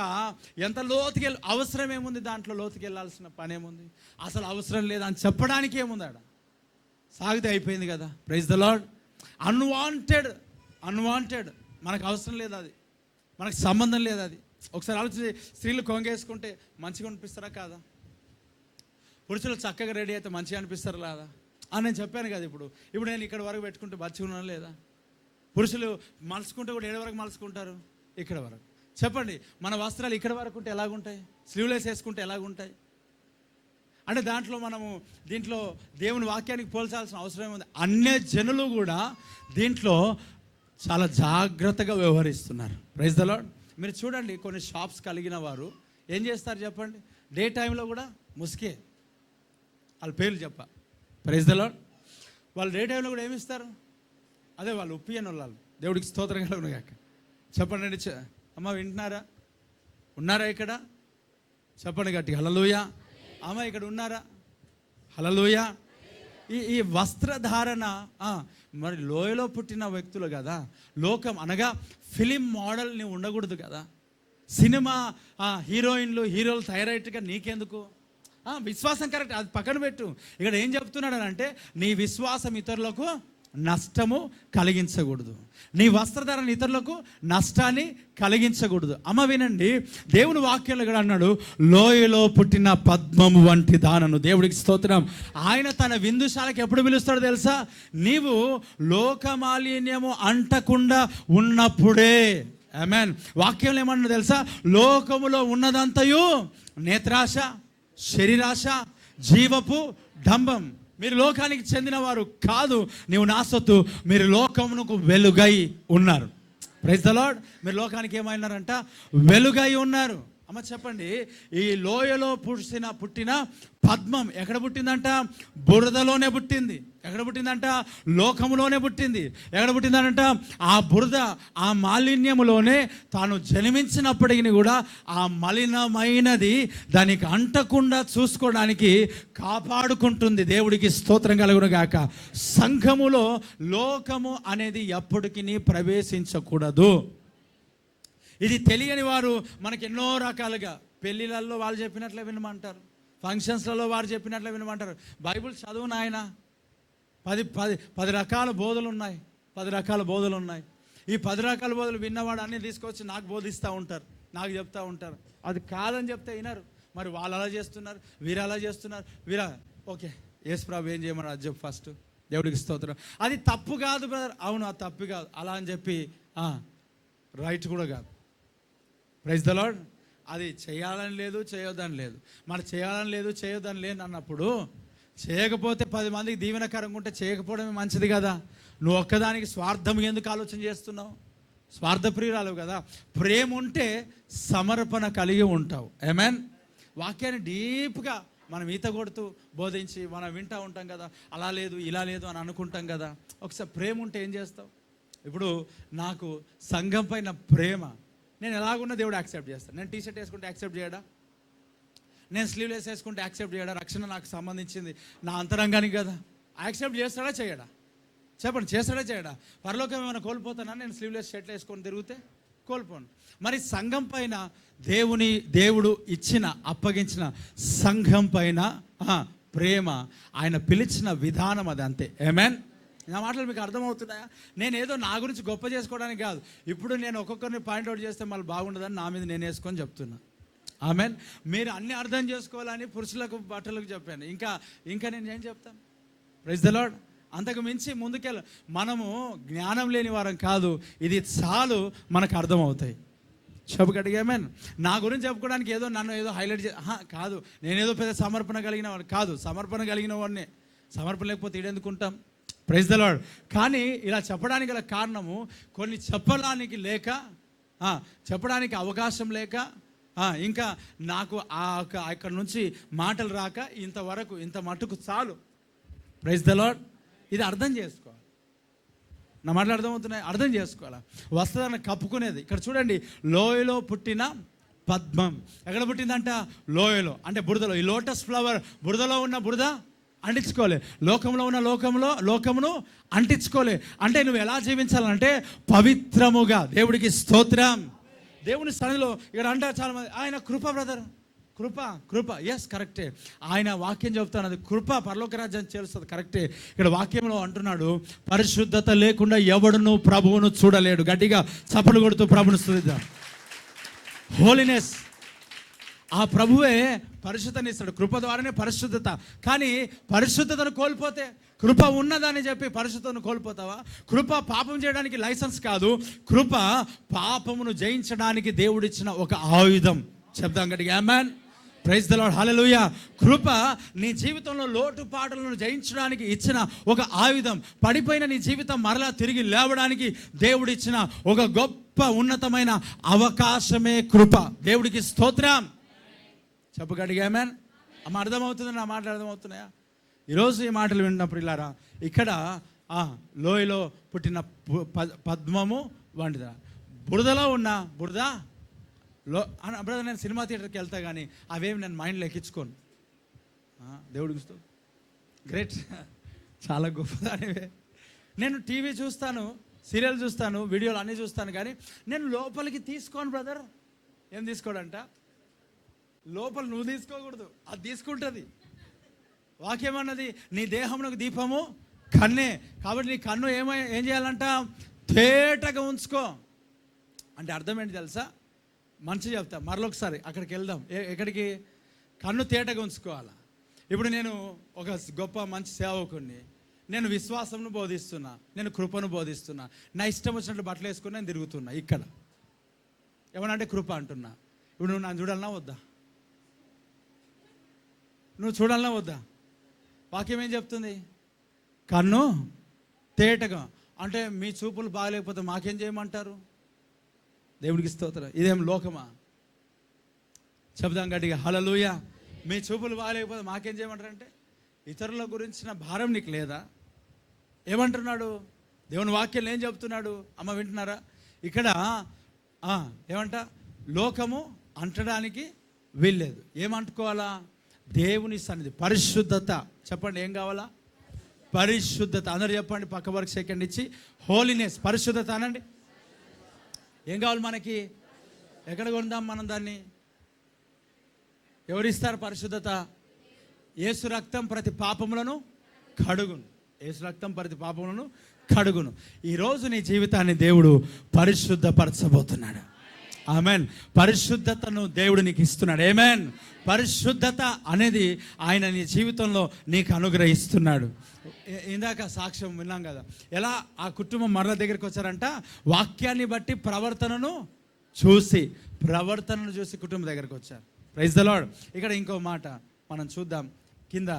ఎంత లోతుకి అవసరం ఏముంది? దాంట్లో లోతుకి వెళ్ళాల్సిన పని ఏముంది? అసలు అవసరం లేదా అని చెప్పడానికి ఏముంది? ఆడ సాగితే అయిపోయింది కదా. Praise the lord. అన్వాంటెడ్ మనకు అవసరం లేదు, అది మనకు సంబంధం లేదు. అది ఒకసారి ఆలోచించి, స్త్రీలు కొంగేసుకుంటే మంచిగా అనిపిస్తారా కాదా? పురుషులు చక్కగా రెడీ అయితే మంచిగా అనిపిస్తారా లేదా అని నేను చెప్పాను కదా. ఇప్పుడు నేను ఇక్కడ వరకు పెట్టుకుంటే మంచిగా ఉన్నాను లేదా? పురుషులు మలుచుకుంటే కూడా ఏడు వరకు మలుచుకుంటారు, ఇక్కడ వరకు. చెప్పండి, మన వస్త్రాలు ఇక్కడ వరకు ఉంటే ఎలాగుంటాయి? స్లీవ్లెస్ వేసుకుంటే ఎలాగుంటాయి? అంటే దీంట్లో దేవుని వాక్యానికి పోల్చాల్సిన అవసరం ఏముంది? అన్య జనులు కూడా దీంట్లో చాలా జాగ్రత్తగా వ్యవహరిస్తున్నారు. Praise the lord. మీరు చూడండి, కొన్ని షాప్స్ కలిగిన వారు ఏం చేస్తారు చెప్పండి? డే టైంలో కూడా ముసుకే, వాళ్ళ పేర్లు చెప్ప. Praise the lord. వాళ్ళు డే టైంలో కూడా ఏమిస్తారు? అదే వాళ్ళు ఒప్పియని వాళ్ళు. దేవుడికి స్తోత్రం కలుగును గాక. చెప్పండి అమ్మ, వింటున్నారా? ఉన్నారా ఇక్కడ? చెప్పండి గట్టి హల్లెలూయా. అమ్మ ఇక్కడ ఉన్నారా? హల్లెలూయా. ఈ వస్త్రధారణ మరి లోయలో పుట్టిన వ్యక్తులు కదా. లోకం అనగా ఫిలిం మోడల్ని ఉండకూడదు కదా. సినిమా హీరోయిన్లు హీరోలు తయారయ్యేట్టుగా నీకెందుకు? విశ్వాసం కరెక్ట్, అది పక్కన పెట్టు. ఇక్కడ ఏం చెప్తున్నాడు అంటే నీ విశ్వాసం ఇతరులకు నష్టము కలిగించకూడదు, నీ వస్త్రధారణ ఇతరులకు నష్టాన్ని కలిగించకూడదు. అమ్మ వినండి, దేవుని వాక్యంలో కూడా అన్నాడు, లోయలో పుట్టిన పద్మము వంటి దానను. దేవుడికి స్తోత్రం. ఆయన తన విందుశాలకు ఎప్పుడు పిలుస్తాడో తెలుసా? నీవు లోకమాలిన్యము అంటకుండా ఉన్నప్పుడే. ఆమేన్. వాక్యంలో ఏమన్నా తెలుసా? లోకములో ఉన్నదంతయు నేత్రాశ, శరీరాశ, జీవపు డంబం. మీరు లోకానికి చెందినవారు కాదు, నీవు నా సొత్తు. మీరు లోకమునకు వెలుగై ఉన్నారు. Praise the lord. మీరు లోకానికి ఏమైనారంట? వెలుగై ఉన్నారు. అమ్మ చెప్పండి, ఈ లోయలో పుట్టిన పద్మం ఎక్కడ పుట్టిందంట? బురదలోనే పుట్టింది. ఎక్కడ పుట్టిందంట? లోకములోనే పుట్టింది. ఎక్కడ పుట్టిందంట? ఆ బురద, ఆ మాలిన్యములోనే తాను జన్మించినప్పటికీ కూడా ఆ మలినమైనది దానికి అంటకుండా చూసుకోవడానికి కాపాడుకుంటుంది. దేవుడికి స్తోత్రం కలుగును గాక. సంఘములో లోకము అనేది ఎప్పటికీ ప్రవేశించకూడదు. ఇది తెలియని వారు మనకి ఎన్నో రకాలుగా, పెళ్ళిళ్ళల్లో వాళ్ళు చెప్పినట్లే వినమంటారు, ఫంక్షన్స్లలో వారు చెప్పినట్లే వినమంటారు. బైబిల్ చదువు నాయన, 10 రకాల బోధలు ఉన్నాయి. 10 రకాల బోధలు ఉన్నాయి. ఈ 10 రకాల బోధలు విన్నవాడు అన్నీ తీసుకొచ్చి నాకు బోధిస్తూ ఉంటారు, నాకు చెప్తూ ఉంటారు. అది కాదని చెప్తే వినరు. మరి వాళ్ళు అలా చేస్తున్నారు, వీరు అలా చేస్తున్నారు, ఓకే యేసు ప్రభు ఏం చేయమన్నారు అది చెప్పు ఫస్ట్. దేవుడికి స్తోత్రం. అది తప్పు కాదు బ్రదర్. అవును, అది తప్పు కాదు అలా అని చెప్పి రైట్ కూడా కాదు. Praise the lord. అది చేయాలని లేదు, చేయొద్దని లేదు. మరి చేయాలని లేదు, చేయొద్దని లేదు అన్నప్పుడు చేయకపోతే 10 మందికి దీవెనకరంగా ఉంటే చేయకపోవడమే మంచిది కదా. నువ్వు ఒక్కదానికి స్వార్థం ఎందుకు ఆలోచన చేస్తున్నావు? స్వార్థప్రియురాలు కదా. ప్రేమ ఉంటే సమర్పణ కలిగి ఉంటావు. ఆమేన్. వాక్యాన్ని డీప్గా మనం ఈత కొడుతూ బోధించి మనం వింటూ ఉంటాం కదా. అలా లేదు, ఇలా లేదు అని అనుకుంటాం కదా. ఒకసారి ప్రేమ ఉంటే ఏం చేస్తావు? ఇప్పుడు నాకు సంఘం పైన ప్రేమ, నేను ఎలాగున్నా దేవుడు యాక్సెప్ట్ చేస్తాను. నేను టీషర్ట్ వేసుకుంటే యాక్సెప్ట్ చేయడా? నేను స్లీవ్లెస్ వేసుకుంటే యాక్సెప్ట్ చేయడా? రక్షణ నాకు సంబంధించింది నా అంతరంగానికి కదా. యాక్సెప్ట్ చేస్తాడా చేయడా? చెప్పండి, చేస్తాడా చేయడా? పరలోకం ఏమైనా కోల్పోతానా నేను స్లీవ్లెస్ షర్ట్లు వేసుకొని తిరిగితే? కోల్పోను. మరి సంఘం పైన దేవుడు అప్పగించిన సంఘం పైన ప్రేమ, ఆయన పిలిచిన విధానం అది అంతే. ఆమేన్. నా మాటలు మీకు అర్థమవుతున్నాయా? నేనేదో నా గురించి గొప్ప చేసుకోవడానికి కాదు. ఇప్పుడు నేను ఒక్కొక్కరిని పాయింట్అవుట్ చేస్తే మళ్ళీ బాగుండదని నా మీద నేను వేసుకొని చెప్తున్నా. ఆమెన్. మీరు అన్నీ అర్థం చేసుకోవాలని పురుషులకు బట్టలకు చెప్పాను. ఇంకా నేను ఏం చెప్తాను? Praise the lord. అంతకు మించి ముందుకెళ్ళ మనము జ్ఞానం లేని వారం కాదు. ఇది చాలు మనకు అర్థమవుతాయి. చెప్పుకడిగామేన్. నా గురించి చెప్పుకోవడానికి ఏదో నన్ను ఏదో హైలైట్ కాదు. నేనేదో పెద్ద సమర్పణ కలిగిన వాడిని కాదు. సమర్పణ కలిగిన వాడిని. సమర్పణ లేకపోతే ఈడెందుకుంటాం? Praise the lord. కానీ ఇలా చెప్పడానికి గల కారణము కొన్ని చెప్పడానికి లేక, చెప్పడానికి అవకాశం లేక, ఇంకా నాకు అక్కడ నుంచి మాటలు రాక ఇంతవరకు ఇంత మట్టుకు చాలు. Praise the lord. ఇది అర్థం చేసుకోవాలి. నా మాటలు అర్థమవుతున్నాయి? అర్థం చేసుకోవాలా? వస్త్రాన్ని కప్పుకునేది. ఇక్కడ చూడండి, లోయలో పుట్టిన పద్మం. ఎక్కడ పుట్టిందంట? లోయలో, అంటే బురదలో. ఈ లోటస్ ఫ్లవర్ బురదలో ఉన్న బురద అంటించుకోలే, లోకంలో ఉన్న లోకమును అంటించుకోలే. అంటే నువ్వు ఎలా జీవించాలంటే పవిత్రముగా. దేవుడికి స్తోత్రం. దేవుని సన్నిధిలో ఇక్కడ అంటారు చాలామంది, ఆయన కృప బ్రదర్, కృప. ఎస్, కరెక్టే. ఆయన వాక్యం చెబుతాను, అది కృప పరలోక రాజ్యాన్ని చేరుస్తుంది. కరెక్టే. ఇక్కడ వాక్యంలో అంటున్నాడు, పరిశుద్ధత లేకుండా ఎవడును ప్రభువును చూడలేడు. గట్టిగా చప్పలు కొడుతూ ప్రభువును స్తుతిద్దాం. హోలీనెస్. ఆ ప్రభువే పరిశుద్ధతని ఇస్తాడు. కృప ద్వారానే పరిశుద్ధత. కానీ పరిశుద్ధతను కోల్పోతే, కృప ఉన్నదని చెప్పి పరిశుద్ధతను కోల్పోతావా? కృప పాపం చేయడానికి లైసెన్స్ కాదు. కృప పాపమును జయించడానికి దేవుడిచ్చిన ఒక ఆయుధం. చెప్దాం గట్టిగా amen. Praise the lord. Hallelujah. కృప నీ జీవితంలో లోటుపాటులను జయించడానికి ఇచ్చిన ఒక ఆయుధం. పడిపోయిన నీ జీవితం మరలా తిరిగి లేవడానికి దేవుడిచ్చిన ఒక గొప్ప ఉన్నతమైన అవకాశమే కృప. దేవుడికి స్తోత్రం. చెప్పగడిగా ఆమేన్. అమ్మ అర్థమవుతుంది? నా మాటలు అర్థమవుతున్నాయా? ఈరోజు ఈ మాటలు విన్నప్పుడు ఇలారా, ఇక్కడ లోయలో పుట్టిన పద్మము వంటిదా, బురదలో ఉన్న బురద బ్రదర్. నేను సినిమా థియేటర్కి వెళ్తా కానీ అవేమి నేను మైండ్లో ఎక్కించుకోను. దేవుడికి గ్రేట్, చాలా గొప్పదానివే. నేను టీవీ చూస్తాను, సీరియల్ చూస్తాను, వీడియోలు అన్నీ చూస్తాను, కానీ నేను లోపలికి తీసుకోను బ్రదర్. ఏం తీసుకోడంట? లోపల నువ్వు తీసుకోకూడదు, అది తీసుకుంటుంది. వాక్యం అన్నది నీ దేహమునకు దీపము కన్నే. కాబట్టి నీ కన్ను ఏం చేయాలంట? తేటగా ఉంచుకో. అంటే అర్థం ఏంటి తెలుసా? మంచిగా చెప్తా, మరొకసారి అక్కడికి వెళ్దాం. ఎక్కడికి? కన్ను తేటగా ఉంచుకోవాలా. ఇప్పుడు నేను ఒక గొప్ప మంచి సేవకుడిని, నేను విశ్వాసంను బోధిస్తున్నా, నేను కృపను బోధిస్తున్నా, నా ఇష్టం వచ్చినట్లు బట్టలు వేసుకుని నేను తిరుగుతున్నా. ఇక్కడ ఏమనంటే కృప అంటున్నా. ఇప్పుడు నువ్వు నన్ను చూడాలన్నా వద్దా? నువ్వు చూడాలన్నా వద్దా? వాక్యం ఏం చెప్తుంది? కన్ను తేటగా. అంటే మీ చూపులు బాగలేకపోతే మాకేం చేయమంటారు? దేవుడికి స్తోత్రం. ఇదేం లోకమా? చెప్దాం గట్టిగా హల్లెలూయా. మీ చూపులు బాగలేకపోతే మాకేం చేయమంటారు? అంటే ఇతరుల గురించిన భారం నీకు లేదా? ఏమంటున్నాడు దేవుని వాక్యం? ఏం చెప్తున్నాడు? అమ్మ వింటున్నారా? ఇక్కడ ఏమంట? లోకము అంటడానికి వీల్లేదు. ఏమంటుకోవాలా? దేవుని సన్నిధి, పరిశుద్ధత. చెప్పండి, ఏం కావాలా? పరిశుద్ధత. అందరూ చెప్పండి, పక్క వరకు సెకండ్ ఇచ్చి. హోలీనెస్, పరిశుద్ధత అనండి. ఏం కావాలి మనకి? ఎక్కడ కొందాం మనం దాన్ని? ఎవరిస్తారు పరిశుద్ధత? యేసు రక్తం ప్రతి పాపములను కడుగును. యేసు రక్తం ప్రతి పాపములను కడుగును. ఈరోజు నీ జీవితాన్ని దేవుడు పరిశుద్ధపరచబోతున్నాడు. ఆమెన్. పరిశుద్ధతను దేవుడు నీకు ఇస్తున్నాడు. ఆమెన్. పరిశుద్ధత అనేది ఆయన నీ జీవితంలో నీకు అనుగ్రహిస్తున్నాడు. ఇందాక సాక్ష్యం విన్నాం కదా, ఎలా ఆ కుటుంబం మరల దగ్గరికి వచ్చారంట. వాక్యాన్ని బట్టి ప్రవర్తనను చూసి కుటుంబం దగ్గరికి వచ్చారు. Praise the lord. ఇక్కడ ఇంకో మాట మనం చూద్దాం. కింద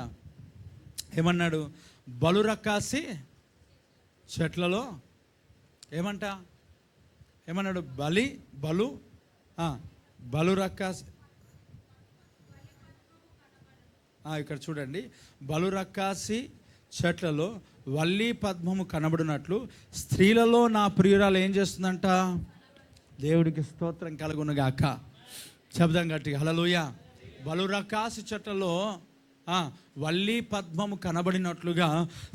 ఏమన్నాడు? బలురక్కాసి చెట్లలో ఏమన్నాడు? బలురక్కాసి. ఇక్కడ చూడండి, బలురక్కాసి చెట్లలో వల్లి పద్మము కనబడినట్లు స్త్రీలలో నా ప్రియురాలు ఏం చేస్తుందంట? దేవుడికి స్తోత్రం కలుగునుగాక. శబ్దం గట్టిగా హల్లెలూయా. బలురక్కాసి చెట్లలో వల్లి పద్మము కనబడినట్లుగా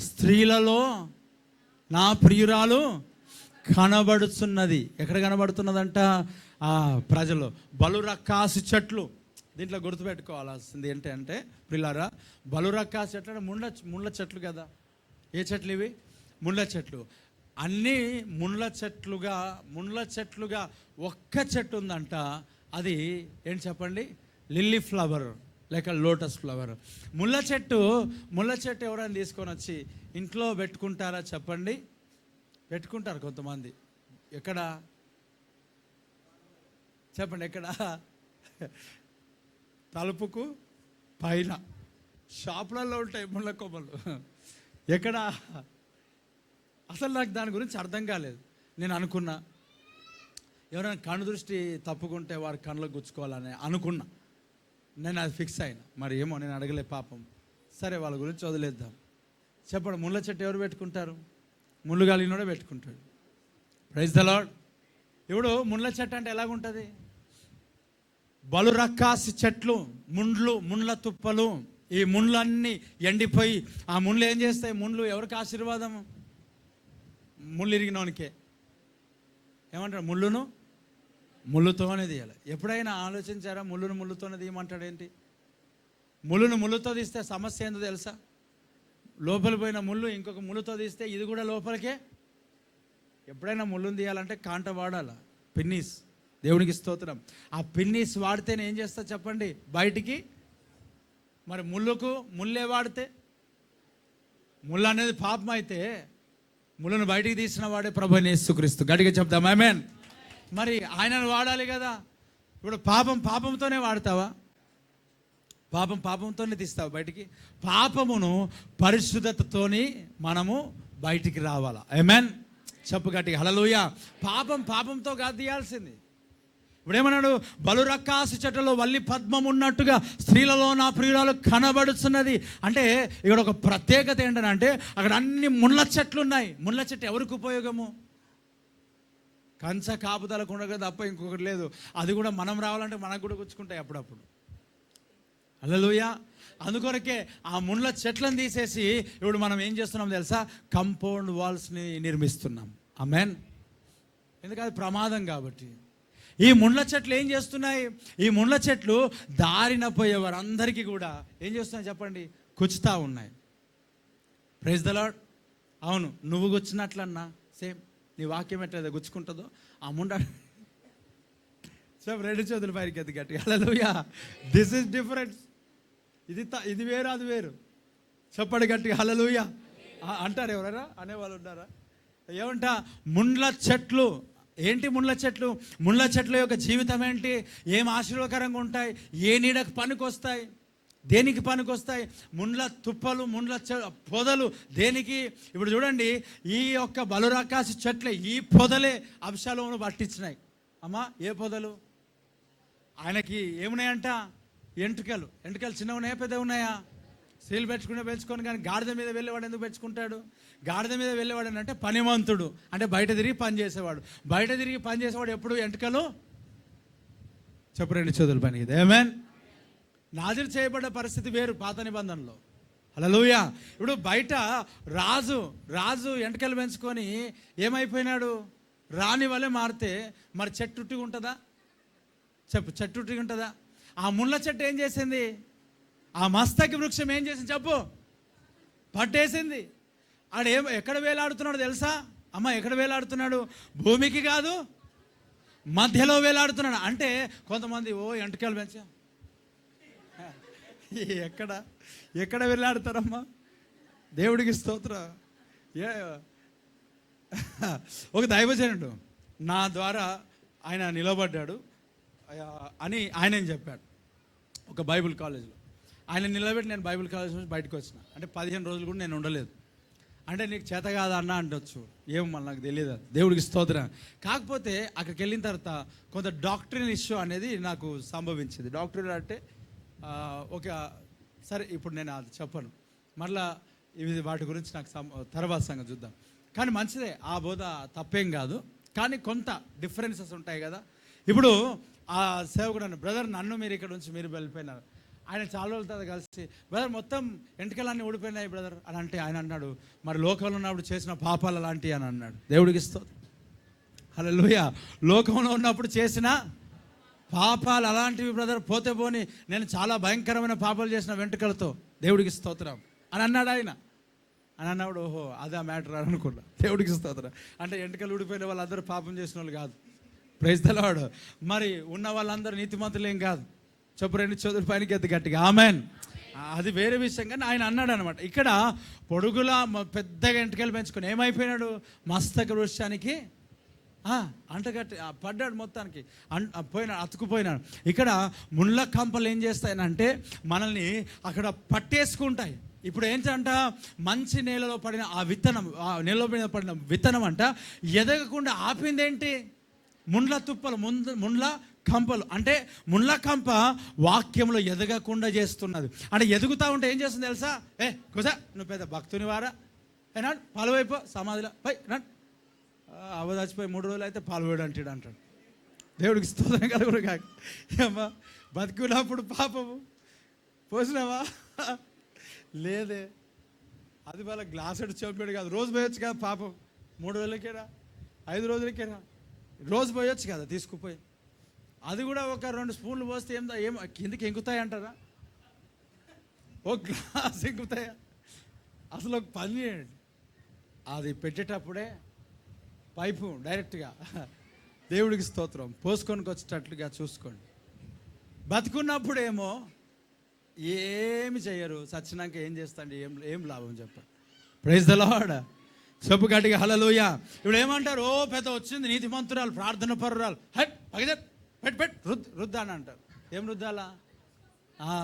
స్త్రీలలో నా ప్రియురాలు కనబడుతున్నది. ఎక్కడ కనబడుతున్నదంట? ప్రజలు. బలురక్కాసి చెట్లు. దీంట్లో గుర్తుపెట్టుకోవాల్సింది ఏంటంటే ప్రియులారా, బలురక్కాసి చెట్లు అంటే ముళ్ళ చెట్లు కదా. ఏ చెట్లు ఇవి? ముళ్ళ చెట్లు. అన్నీ ముళ్ళ చెట్లుగా ఒక్క చెట్టు ఉందంట. అది ఏంటి చెప్పండి? లిల్లీ ఫ్లవర్ లేక లోటస్ ఫ్లవర్. ముళ్ళ చెట్టు ఎవరైనా తీసుకొని వచ్చి ఇంట్లో పెట్టుకుంటారా చెప్పండి? పెట్టుకుంటారు కొంతమంది. ఎక్కడ చెప్పండి? ఎక్కడ? తలుపుకు పైన షాపులలో ఉంటాయి ముళ్ళ కొమ్మలు. ఎక్కడ? అసలు నాకు దాని గురించి అర్థం కాలేదు. నేను అనుకున్నా ఎవరైనా కన్ను దృష్టి తప్పుకుంటే వారి కళ్ళకు గుచ్చుకోవాలని అనుకున్నా. నేను అది ఫిక్స్ అయినా. మరి ఏమో నేను అడగలే పాపం. సరే, వాళ్ళ గురించి వదిలేద్దాం. చెప్పండి, ముళ్ళ చెట్టు ఎవరు పెట్టుకుంటారు? ముళ్ళు కలిగినోడే పెట్టుకుంటాడు. Praise the lord. ఇప్పుడు ముళ్ళ చెట్టు అంటే ఎలాగుంటుంది? బలురక్కాసి చెట్లు, ముండ్ల తుప్పలు, ఈ ముండ్లన్నీ ఎండిపోయి ఆ ముండ్లు ఏం చేస్తాయి? ముండ్లు ఎవరికి ఆశీర్వాదం? ముళ్ళు ఇరిగినోనికే. ఏమంటారు? ముళ్ళుతోనే తీయాలి. ఎప్పుడైనా ఆలోచించారా? ముళ్ళుతోనే తీయమంటాడు ఏంటి? ముళ్ళుతో తీస్తే సమస్య ఏందో తెలుసా? లోపల పోయిన ముళ్ళు ఇంకొక ముళ్ళుతో తీస్తే ఇది కూడా లోపలికే. ఎప్పుడైనా ముళ్ళును తీయాలంటే కాంట వాడాల, పిన్నీస్. దేవునికి స్తోత్రం. ఆ పిన్నీస్ వాడితేనే ఏం చేస్తా చెప్పండి? బయటికి. మరి ముళ్ళే వాడితే, ముళ్ళు అనేది పాపం అయితే ముళ్ళను బయటికి తీసిన వాడే ప్రభువైన యేసుక్రీస్తు. గట్టిగా చెప్దాం ఆమేన్. మరి ఆయనను వాడాలి కదా. ఇప్పుడు పాపంతోనే వాడతావా? పాపంతోనే తీస్తావు బయటికి. పాపమును పరిశుద్ధతతోని మనము బయటికి రావాలా. ఆమేన్. చెప్పు గట్టిగా హల్లెలూయా. పాపంతో కాదు తీయాల్సింది. ఇప్పుడు ఏమన్నాడు? బలురక్కాసి చెట్టులో వల్లి పద్మం ఉన్నట్టుగా స్త్రీలలో నా ప్రియురాలు కనబడుతున్నది. అంటే ఇక్కడ ఒక ప్రత్యేకత ఏంటంటే అక్కడ అన్ని ముళ్ళ చెట్లు ఉన్నాయి. ముళ్ళ చెట్టు ఎవరికి ఉపయోగము? కంచ కాపుదలకు ఉండగా తప్ప ఇంకొకటి లేదు. అది కూడా మనం రావాలంటే మనకు కూడా గుచ్చుకుంటాయి అప్పుడప్పుడు. హల్లెలూయా. అందుకొరకే ఆ ముళ్ళ చెట్లను తీసేసి ఇప్పుడు మనం ఏం చేస్తున్నాం తెలుసా? కంపౌండ్ వాల్స్ని నిర్మిస్తున్నాం. ఆమేన్. ఎందుకంటే ప్రమాదం కాబట్టి. ఈ ముళ్ళ చెట్లు ఏం చేస్తున్నాయి? ఈ ముళ్ళ చెట్లు దారిన పోయేవారు అందరికీ కూడా ఏం చేస్తున్నాయి చెప్పండి? కుచ్చుతా ఉన్నాయి. Praise the lord. అవును, నువ్వు గుచ్చినట్లన్నా సేమ్ నీ వాక్యం ఎట్లయితే గుచ్చుకుంటుందో ఆ ముండ. సార్, రెండు చేతులు పైకి ఎత్తి గట్టి హల్లెలూయా. This is difference. ఇది వేరు, అది వేరు. చెప్పండి గట్టి హల్లెలూయా. అంటారు ఎవరైనా? అనేవాళ్ళు ఉన్నారా? ఏమంట? ముండ్ల చెట్లు. ఏంటి ముళ్ళ చెట్లు? ముళ్ళ చెట్ల యొక్క జీవితం ఏంటి? ఏం ఆశీర్వకరంగా ఉంటాయి? ఏ నీడకు పనికొస్తాయి? దేనికి పనికొస్తాయి? ముండ్ల తుప్పలు, పొదలు దేనికి? ఇప్పుడు చూడండి, ఈ యొక్క బలురక్కాసి చెట్లే, ఈ పొదలే అబ్షాలోమును పట్టించినాయి. అమ్మా, ఏ పొదలు? ఆయనకి ఏమున్నాయంట? ఎంట్రుకలు చిన్నగా ఉన్నాయా, పెద్దగా ఉన్నాయా? స్త్రీలు పెంచుకొని కానీ గాడిద మీద వెళ్ళేవాడు ఎందుకు పెంచుకుంటాడు? గాడిద మీద వెళ్ళేవాడు అంటే పనిమంతుడు, అంటే బయట తిరిగి పని చేసేవాడు. ఎప్పుడు ఎంట్రుకలు? చెప్పు రెండు చేతుల పని. ఆమేన్. నాజీరు చేయబడ్డ పరిస్థితి వేరు పాత నిబంధనలో. హల్లెలూయా. ఇప్పుడు బయట రాజు ఎంట్రుకలు పెంచుకొని ఏమైపోయినాడు? రాణి వలె మారితే మరి చెట్టుగా ఉంటుందా? చెప్పు, చెట్టుగా ఉంటుందా? ఆ ముళ్ళ చెట్టు ఏం చేసింది? ఆ మస్తకి వృక్షం ఏం చేసింది చెప్పు? పట్టేసింది. ఎక్కడ వేలాడుతున్నాడు తెలుసా? అమ్మ, ఎక్కడ వేలాడుతున్నాడు? భూమికి కాదు, మధ్యలో వేలాడుతున్నాడు. అంటే కొంతమంది ఎంటకాయలు పెంచా ఎక్కడ వేలాడతారమ్మా? దేవుడికి స్తోత్రం. ఒక దైవజనుడు నా ద్వారా ఆయన నిలబడ్డాడు అని ఆయన చెప్పాడు ఒక బైబిల్ కాలేజ్లో. ఆయన నిలబెట్టి నేను బైబిల్ కాలేజ్ నుంచి బయటకు వచ్చిన. అంటే 15 రోజులు కూడా నేను ఉండలేదు. అంటే నీకు చేత కాదా అన్న అంటొచ్చు, ఏమో మళ్ళీ నాకు తెలియదు. దేవుడికి స్తోత్రం. కాకపోతే అక్కడికి వెళ్ళిన తర్వాత కొంత డాక్టరీన్ ఇష్యూ అనేది నాకు సంభవించింది. డాక్టరీన్ అంటే సరే, ఇప్పుడు నేను అది చెప్పను, మళ్ళీ ఇవి వాటి గురించి నాకు తర్వాత సంగతి చూద్దాం. కానీ మంచిదే, ఆ బోధ తప్పేం కాదు. కానీ కొంత డిఫరెన్సెస్ ఉంటాయి కదా. ఇప్పుడు ఆ సేవకుడు అన్న బ్రదర్, నన్ను మీరు ఇక్కడ నుంచి మీరు వెళ్ళిపోయినారు. ఆయన చాలా రోజుల తర్వాత కలిసి, బ్రదర్ మొత్తం ఎంటికలన్నీ ఊడిపోయినాయి బ్రదర్ అని అంటే ఆయన అన్నాడు, మరి లోకంలో ఉన్నప్పుడు చేసిన పాపాలు అలాంటివి అని అన్నాడు. దేవుడికి స్తోత్రం. హల్లెలూయా. లోకంలో ఉన్నప్పుడు చేసిన పాపాలు అలాంటివి బ్రదర్, పోతే పోని నేను చాలా భయంకరమైన పాపాలు చేసిన వెంట్రుకలతో, దేవుడికి స్తోత్రం అని అన్నాడు ఆయన. అని అన్నప్పుడు ఓహో అదే మ్యాటర్ అనుకున్నా. దేవుడికి స్తోత్రం. అంటే ఎంటకలు ఊడిపోయిన వాళ్ళందరూ పాపం చేసిన వాళ్ళు కాదు. Praise the lord. మరి ఉన్న వాళ్ళందరూ నీతిమంతులు ఏం కాదు. చెప్పు రెండు చదువుల పైనకి ఎత్తి గట్టిగా ఆమెన్. అది వేరే విషయం. కానీ ఆయన అన్నాడు అనమాట, ఇక్కడ పొడుగులా పెద్దగా ఎంటకలు పెంచుకొని ఏమైపోయినాడు, మస్తక వృక్షానికి అంటగట్టి పడ్డాడు, మొత్తానికి పోయినాడు, అతుకుపోయినాడు. ఇక్కడ ముళ్ళ కంపలు ఏం చేస్తాయనంటే మనల్ని అక్కడ పట్టేసుకుంటాయి. ఇప్పుడు ఏంటంట, మంచి నేలలో పడిన ఆ విత్తనం, ఆ నేలలో పడిన విత్తనం అంట ఎదగకుండా ఆపిందేంటి, ముండ్ల తుప్పలు, ముండ్ల కంపలు. అంటే ముండ్ల కంప వాక్యంలో ఎదగకుండా చేస్తున్నది. అంటే ఎదుగుతూ ఉంటే ఏం చేస్తుంది తెలుసా, కుసా నువ్వు పెద్ద భక్తుని వారా, నాడు పాలువైపో సమాధిలో పై నాడు అవదాచిపోయి 3 రోజులు అయితే పాల్వేడు అంటాడు. దేవుడికి స్తోత్రం కలుగుడు కాక. ఏమ్మా బతుకున్నప్పుడు పాపము పోసినావా, లేదే. అది వాళ్ళ గ్లాస్ ఎడు చంపాడు కాదు, రోజు పోయొచ్చు కదా పాపం. 3 రోజులకేరా 5 రోజులకేరా రోజు పోయొచ్చు కదా తీసుకుపోయి. అది కూడా ఒక 2 స్పూన్లు పోస్తే ఏం కిందకి ఎంకుతాయి అంటారా, ఒక గ్లాస్ ఎంకుతాయా? అసలు ఒక పని చేయండి, అది పెట్టేటప్పుడే పైపు డైరెక్ట్గా దేవుడికి స్తోత్రం పోసుకొనికి వచ్చేటట్లుగా చూసుకోండి. బతుకున్నప్పుడేమో ఏమి చెయ్యరు, చచ్చినాక ఏం చేస్తాండి, ఏం లాభం చెప్పండి. Praise the lord. చెప్పు గట్టిగా హల్లెలూయా. ఇప్పుడు ఏమంటారు, ఓ పెద్ద వచ్చింది నీతిమంతురాలు, ప్రార్థన పరురాలు, హట్ పగదే పెట్ రుద్దా అని అంటారు. ఏం రుద్దాలా,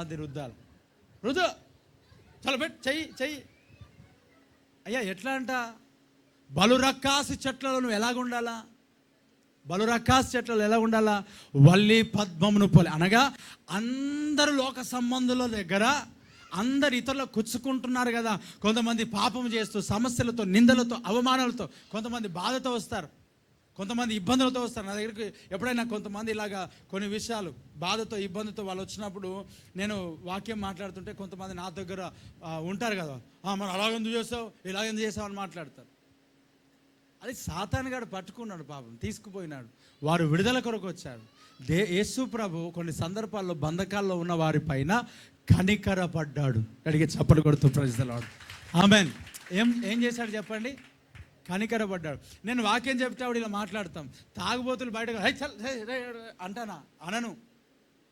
అది రుద్దాలి, రుద్దు చలో పెట్ చెయ్యి. అయ్యా ఎట్లా అంట, బలురక్కాసి చెట్లలో నువ్వు ఎలాగుండాలా, బలురక్కాసి చెట్లలో ఎలా ఉండాలా, వల్లి పద్మమును పోలి. అనగా అందరు లోక సంబంధుల దగ్గర అందరు ఇతరులు కుచ్చుకుంటున్నారు కదా. కొంతమంది పాపం చేస్తూ సమస్యలతో, నిందలతో, అవమానాలతో, కొంతమంది బాధతో వస్తారు, కొంతమంది ఇబ్బందులతో వస్తారు నా దగ్గరికి. ఎప్పుడైనా కొంతమంది ఇలాగా కొన్ని విషయాలు బాధతో, ఇబ్బందితో వాళ్ళు వచ్చినప్పుడు నేను వాక్యం మాట్లాడుతుంటే కొంతమంది నా దగ్గర ఉంటారు కదా, మరి అలాగెందుకు చేస్తావు, ఇలాగెందుకు చేస్తావు అని మాట్లాడతారు. అది సాతానుగాడు పట్టుకున్నాడు, పాపం తీసుకుపోయినాడు. వారు విడుదల కొరకు వచ్చారు. యేసు ప్రభు కొన్ని సందర్భాల్లో బంధకాల్లో ఉన్న వారి పైన కనికరపడ్డాడు. అడిగే చప్పలు కొడుతూ ప్రైజ్ ది లార్డ్. ఆమేన్. ఏం చేశాడు చెప్పండి, కనికరపడ్డాడు. నేను వాక్యం చెప్తాడు ఇలా మాట్లాడతాం, తాగుబోతులు బయటకు అంటానా, అనను.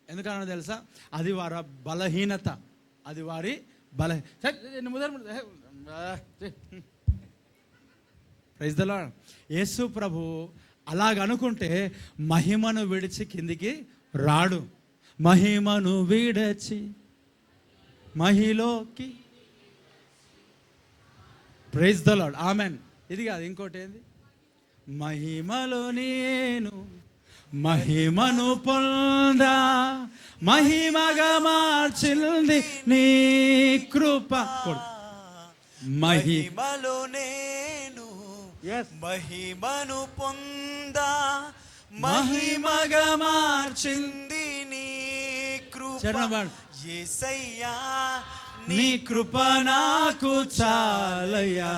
ఎందుకన్నా తెలుసా, అది వారి బలహీనత, అది వారి ప్రైజ్ ది లార్డ్. యేసు ప్రభు అలాగనుకుంటే మహిమను విడిచి కిందికి రాడు. మహిమను విడిచి మహిలోకి. Praise the lord. ఆమెన్. ఇది కాదు, ఇంకోటి ఏంది, మహిమలో నేను మహిమను పొందా, మహిమగా మార్చింది నీ కృప. మహిమలో నేను మహిమను పొందా, మహిమగా మార్చింది నీ కృప. యేసయ్యా నీ కృప నాకు చాలయ్యా,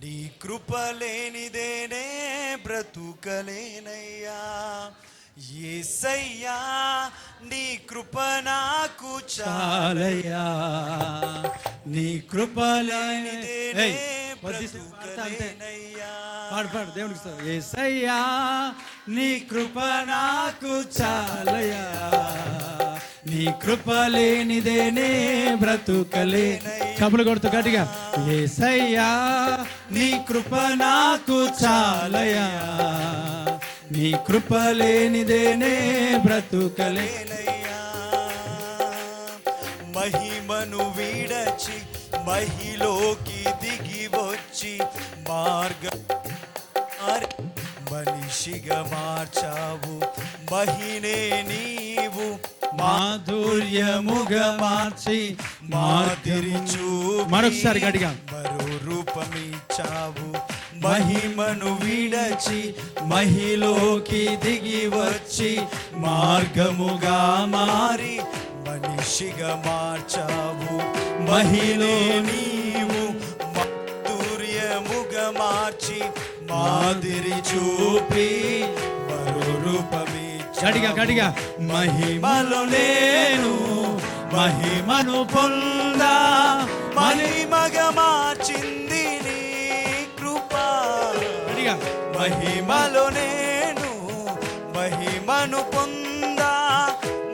నీ కృప లేనిదేనే బ్రతుకలేనయ్యా. యేసయ్యా నీ కృప నాకు చాలయ్యా, నీ కృప లేనిదేనే బ్రతుకలేనయ్యా. పాడు దేవుడికి. యేసయ్యా నీ కృప నాకు చాలయ్యా, నీ కృప లేనిదేనే బ్రతుకలే. కబులు కొడుతూ గట్టిగా, యేసయ్యా నీ కృప నాకు చాలయ్యా, నీ కృప లేనిదేనే బ్రతుకలేనయ్యా. మహిమను విడచి మహిలోకి దిగి వచ్చి మార్గం మనిషిగా మార్చావు. మహినే నీవు మాధుర్యముగా మార్చి మాదిరి చూపి మరొకసారి గట్టిగా మరో రూపమిచ్చావు. మహిమను విడచి మహిలోకి దిగి వచ్చి మార్గముగా మారి మనిషిగా మార్చావు. మహిలో నీవు మాధుర్యముగా మార్చి మాదిరి చూపి మరో రూపమిచ్చావు. గడిగా మహిమలో నేను మహిమను పొందా, మహిమగా మార్చి మహిమలో నేను మహిమను పొందా,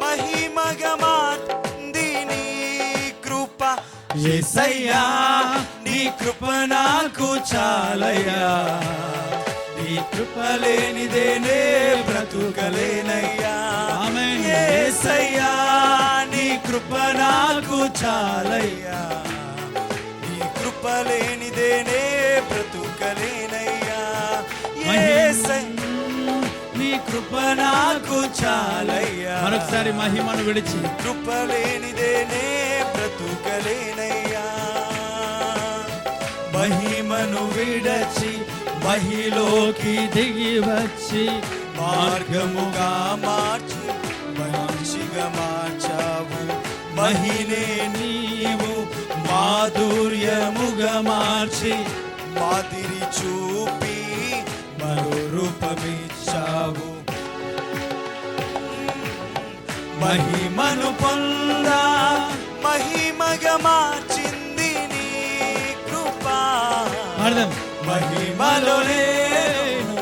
మహిమగా మార్చింది నీ కృప. యేసయ్యా నీ కృప నాకు చాలయ్యా, నీ కృప లేనిదేనే బ్రతుకలేనయ్యా. యేసయ్యా నీ కృప నాకు చాలయ్యా, నీ కృప లేనిదేనే బ్రతుకలేనయ్యా. యేసయ్యా నీ కృప నాకు చాలయ్యా. మరొకసారి మహిమను విడిచి కృప లేనిదేనే బ్రతుకలేనయ్యా. మహిమను విడచి మహిలోకి దిగి వచ్చి మార్గముగా మార్చి మంచిగా మార్చావు. మహినే నీవు మాధుర్యముగా మార్చి మాదిరి చూపి మరో రూపమిచ్చావు. మహిమను పొందా, మహిమగా మార్చింది నీ కృప. మహిమలో నేను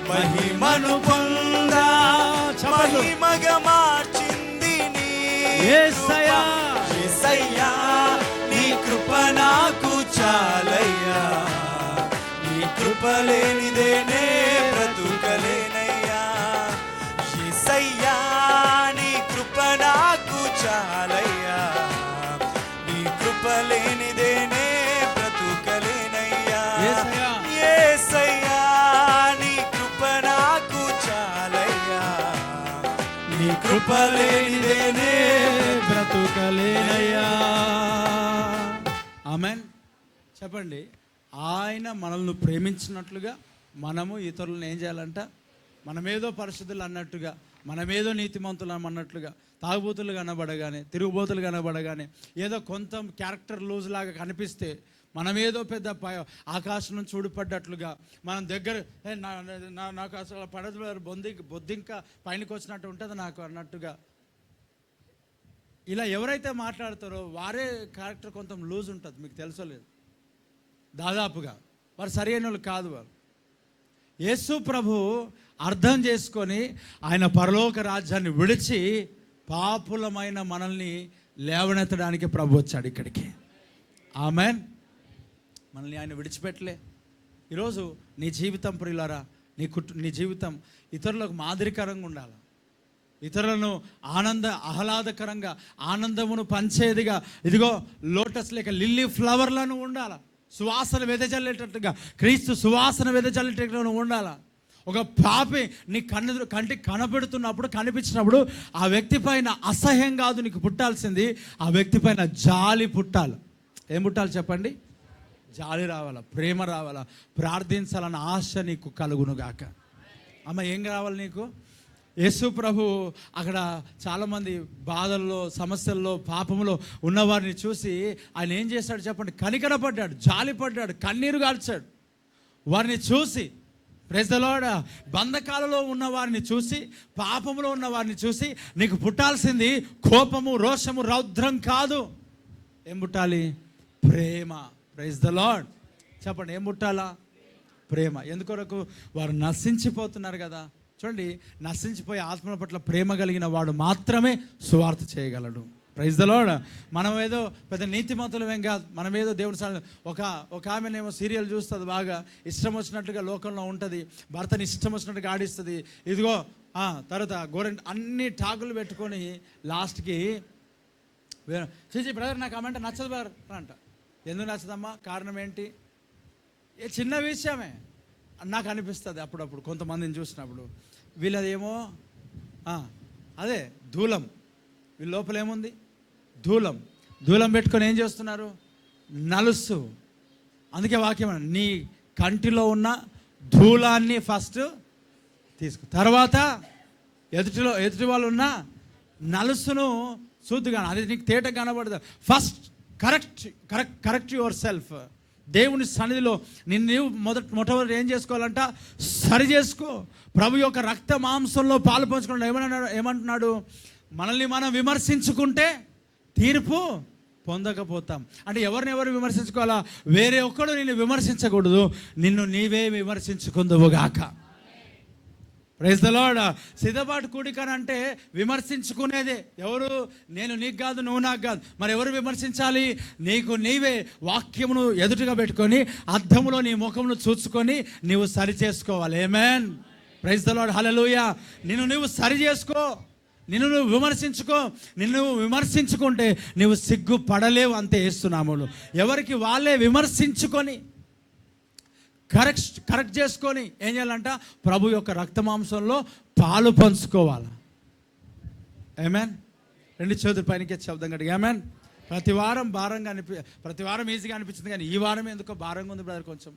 మహిమను పొందా, మహిమగా మార్చింది నీ యేసయ్యా. యేసయ్యా నీ కృప నాకు చాలయ్యా, నీ కృప లేనిదేనే బ్రతుకలేనయ్యా. యేసయ్యా నీ కృప నాకు చాలయ్యా, నీ కృప లేనిదేనే బ్రతుకలేనయ్యా. యేసయ్యా నీ కృప నాకు చాలయ్యా, నీ కృప లేనిదేనే బ్రతుకలేనయ్యా. ఆమేన్. చెప్పండి, ఆయన మనల్ని ప్రేమించినట్లుగా మనము ఇతరులను ఏం చేయాలంట? మనమేదో పరిశుద్ధులు అన్నట్టుగా, మనమేదో నీతిమంతులు అన్నట్టుగా, తాగుబోతులు కనబడగానే, తిరుగుబోతులు కనబడగానే, ఏదో కొంత క్యారెక్టర్ లూజ్ లాగా కనిపిస్తే, మనమేదో పెద్ద ఆకాశం నుంచి ఊడిపడ్డట్లుగా, మనం దగ్గర నాకు అసలు పడదు బొద్దింకా పైనకి వచ్చినట్టు ఉంటుంది నాకు అన్నట్టుగా, ఇలా ఎవరైతే మాట్లాడతారో వారే క్యారెక్టర్ కొంత లూజ్ ఉంటుంది. మీకు తెలుసలేదు, దాదాపుగా వారు సరైన వాళ్ళు కాదు. వారు యేసు ప్రభు అర్థం చేసుకొని ఆయన పరలోక రాజ్యాన్ని విడిచి పాపులమైన మనల్ని లేవనెత్తడానికి ప్రభు వచ్చాడు ఇక్కడికి. ఆమేన్. మనల్ని ఆయన విడిచిపెట్టలే. ఈరోజు నీ జీవితం ప్రియులారా, నీ జీవితం ఇతరులకు మాదిరికరంగా ఉండాలి. ఇతరులను ఆహ్లాదకరంగా ఆనందమును పంచేదిగా, ఇదిగో లోటస్ లేక లిల్లీ ఫ్లవర్లను ఉండాలి. సువాసన వెదజల్లేటట్టుగా, క్రీస్తు సువాసన వెదజల్లేటట్టుగా ఉండాలి. ఒక పాపి నీ కంటికి కనబడుతున్నప్పుడు, కనిపించినప్పుడు ఆ వ్యక్తి పైన అసహ్యం కాదు నీకు పుట్టాల్సింది, ఆ వ్యక్తి పైన జాలి పుట్టాలి. ఏం పుట్టాలి చెప్పండి? జాలి రావాలా, ప్రేమ రావాలా, ప్రార్థించాలన్న ఆశ నీకు కలుగునుగాక. అమ్మ, ఏం కావాలి నీకు? యేసు ప్రభు అక్కడ చాలామంది బాధల్లో, సమస్యల్లో, పాపంలో ఉన్నవారిని చూసి ఆయన ఏం చేశాడు చెప్పండి? కనికరపడ్డాడు, జాలిపడ్డాడు, కన్నీరు గార్చాడు. వారిని చూసి, ప్రైజ్ ది లార్డ్, బంధకాలలో ఉన్న వారిని చూసి, పాపంలో ఉన్న వారిని చూసి, నీకు పుట్టాల్సింది కోపము, రోషము, రౌద్రం కాదు. ఏం పుట్టాలి? ప్రేమ. Praise the lord. చెప్పండి, ఏం పుట్టాలా? ప్రేమ. ఎందుకొరకు? వారు నశించిపోతున్నారు కదా. చూడండి, నశించిపోయే ఆత్మల పట్ల ప్రేమ కలిగిన వాడు మాత్రమే సువార్త చేయగలడు. Praise the lord. మనం ఏదో పెద్ద నీతిమంతులమేం కాదు. మనం ఏదో దేవుని ఒక ఆమెనేమో సీరియల్ చూస్తుంది, బాగా ఇష్టం వచ్చినట్టుగా లోకంలో ఉంటుంది, భర్తని ఇష్టం వచ్చినట్టుగా ఆడిస్తుంది. ఇదిగో తర్వాత గోరెంట్ అన్ని టాకులు పెట్టుకొని లాస్ట్కి, చేసి బ్రదర్ నాకు ఆమెంటే నచ్చదు బ్రదర్ అంట. ఎందుకు నచ్చదమ్మా? కారణం ఏంటి? చిన్న విషయమే నాకు అనిపిస్తుంది అప్పుడప్పుడు కొంతమందిని చూసినప్పుడు. వీళ్ళదేమో అదే ధూలం, వీళ్ళ లోపల ఏముంది? ధూలం పెట్టుకొని ఏం చేస్తున్నారు? నలుసు. అందుకే వాక్యం, నీ కంటిలో ఉన్న ధూలాన్ని ఫస్ట్ తీసుకో, తర్వాత ఎదుటి వాళ్ళు ఉన్న నలుసును శుద్ధిగా, అది నీకు తేట కనబడదు. First correct your self. దేవుని సన్నిధిలో నిన్ను మొట్టమొదటి ఏం చేసుకోవాలంట? సరి చేసుకో. ప్రభు యొక్క రక్త మాంసంలో పాలు పంచుకుంటా ఏమంటున్నాడు? మనల్ని మనం విమర్శించుకుంటే తీర్పు పొందకపోతాం. అంటే ఎవరు విమర్శించుకోవాలా? వేరే ఒక్కడు నిన్ను విమర్శించకూడదు, నిన్ను నీవే విమర్శించుకుందువుగాక. Praise the lord. సిద్ధపాటు కూడిక అంటే విమర్శించుకునేదే. ఎవరు? నేను నీకు కాదు, నువ్వు నాకు కాదు. మరి ఎవరు విమర్శించాలి? నీకు నీవే వాక్యమును ఎదుటిగా పెట్టుకొని అద్దములో నీ ముఖమును చూసుకొని నీవు సరి చేసుకోవాలి. Amen. Praise the lord. Hallelujah. నిన్ను నువ్వు సరి చేసుకో, నిన్ను నువ్వు విమర్శించుకో. నిన్ను విమర్శించుకుంటే నువ్వు సిగ్గుపడలేవు. అంతే యేసునామములో. ఎవరికి వాళ్ళే విమర్శించుకొని కరెక్ట్ చేసుకొని ఏం చేయాలంట? ప్రభు యొక్క రక్తమాంసంలో పాలు పంచుకోవాలి. ఆమేన్. రెండు చేతులు పైనకి శబ్దం గట్టిగా ఆమేన్. ప్రతి వారం భారంగా ప్రతి వారం ఈజీగా అనిపించింది, కానీ ఈ వారం ఎందుకో భారంగా ఉంది బ్రదర్. కొంచెం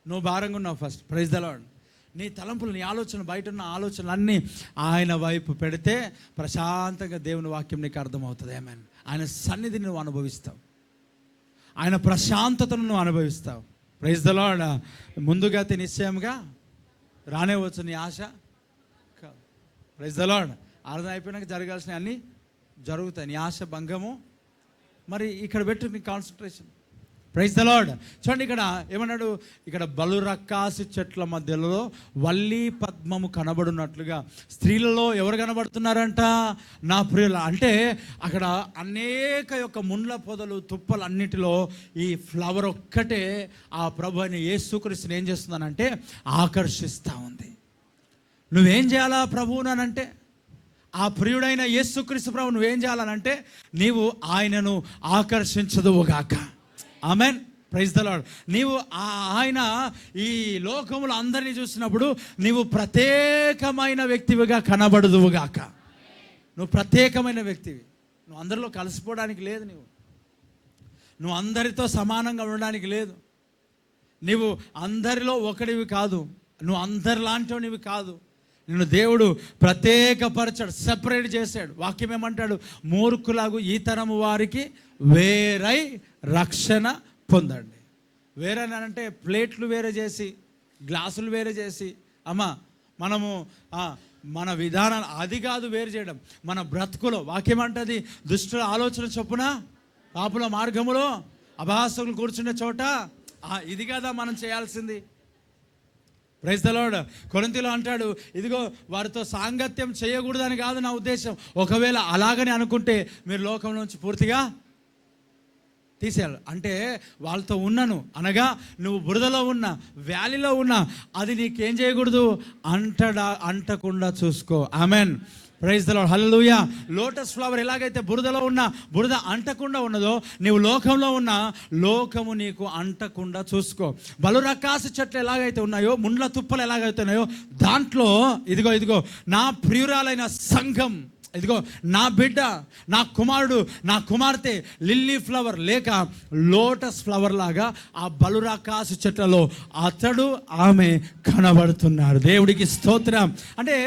నువ్వు భారంగా ఉన్నావు. First prize the lord. నీ తలంపులు, నీ ఆలోచన, బయట ఉన్న ఆలోచనలు అన్నీ ఆయన వైపు పెడితే ప్రశాంతంగా దేవుని వాక్యం నీకు అర్థమవుతుంది. ఆమేన్. ఆయన సన్నిధిని నువ్వు అనుభవిస్తావు, ఆయన ప్రశాంతతను నువ్వు అనుభవిస్తావు. Praise the lord. ముందుగా నిశ్చయంగా రానే వచ్చు నీ ఆశ. Praise the lord. ఆరాధన అయిపోయినాక జరగాల్సిన అన్నీ జరుగుతాయి. నీ ఆశ భంగము. మరి ఇక్కడ పెట్టు నీ కాన్సన్ట్రేషన్. Praise the lord. చూడండి ఇక్కడ ఏమన్నాడు? ఇక్కడ బలురక్కాసి చెట్ల మధ్యలో వల్లి పద్మము కనబడినట్లుగా స్త్రీలలో ఎవరు కనబడుతున్నారంట? నా ప్రియుల. అంటే అక్కడ అనేక యొక్క ముండ్ల పొదలు, తుప్పలు అన్నిటిలో ఈ ఫ్లవర్ ఒక్కటే ఆ ప్రభు అయిన యేసుక్రీస్తుని ఏం చేస్తుందనంటే ఆకర్షిస్తూ ఉంది. నువ్వేం చేయాలా ప్రభువునంటే? ఆ ప్రియుడైన యేసుక్రీస్తు ప్రభు నువ్వేం చేయాలనంటే నీవు ఆయనను ఆకర్షించదువుగాక. ఆమేన్. Praise the lord. నీవు ఆయన ఈ లోకములో అందరినీ చూసినప్పుడు నీవు ప్రత్యేకమైన వ్యక్తివిగా కనబడదువుగాక. నువ్వు ప్రత్యేకమైన వ్యక్తివి. నువ్వు అందరిలో కలిసిపోవడానికి లేదు. నువ్వు అందరితో సమానంగా ఉండడానికి లేదు. నీవు అందరిలో ఒకడివి కాదు. నువ్వు అందరిలాంటివి కాదు. నిన్ను దేవుడు ప్రత్యేకపరచాడు, సెపరేట్ చేశాడు. వాక్యం ఏమంటాడు? మూర్ఖులాగు ఈ తరము వారికి వేరై రక్షణ పొందండి. వేరే అంటే ప్లేట్లు వేరే చేసి, గ్లాసులు వేరే చేసి, మనము మన విధానాలు అది కాదు వేరు చేయడం. మన బ్రతుకులో వాక్యం అంటది, దుష్టుల ఆలోచన చొప్పున పాపుల మార్గములో అభాసకులు కూర్చునే చోట ఇది కదా మనం చేయాల్సింది. Praise the lord. కొరింథీలో అంటాడు, ఇదిగో వారితో సాంగత్యం చేయకూడదని కాదు నా ఉద్దేశం. ఒకవేళ అలాగని అనుకుంటే మీరు లోకం నుంచి పూర్తిగా తీసేయాలి. అంటే వాళ్ళతో ఉన్నాను అనగా నువ్వు బురదలో ఉన్నా, వ్యాలీలో ఉన్నా, అది నీకేం చేయకూడదు? అంటకుండా చూసుకో. Amen. Praise the lord. Hallelujah. Lotus flower ఎలాగైతే బురదలో ఉన్న బురద అంటకుండా ఉన్నదో, నీవు లోకంలో ఉన్న లోకము నీకు అంటకుండా చూసుకో. బలురక్కాసి చెట్లు ఎలాగైతే ఉన్నాయో, ముండ్ల తుప్పలు ఎలాగైతే ఉన్నాయో, దాంట్లో ఇదిగో నా ప్రియురాలైన సంఘం, ఇదిగో నా బిడ్డ, నా కుమారుడు, నా కుమార్తె లిల్లీ ఫ్లవర్ లేక లోటస్ ఫ్లవర్ లాగా ఆ బలురక్కాసి చెట్లలో అతడు ఆమె కనబడుతున్నారు. దేవుడికి స్తోత్రం. అంటే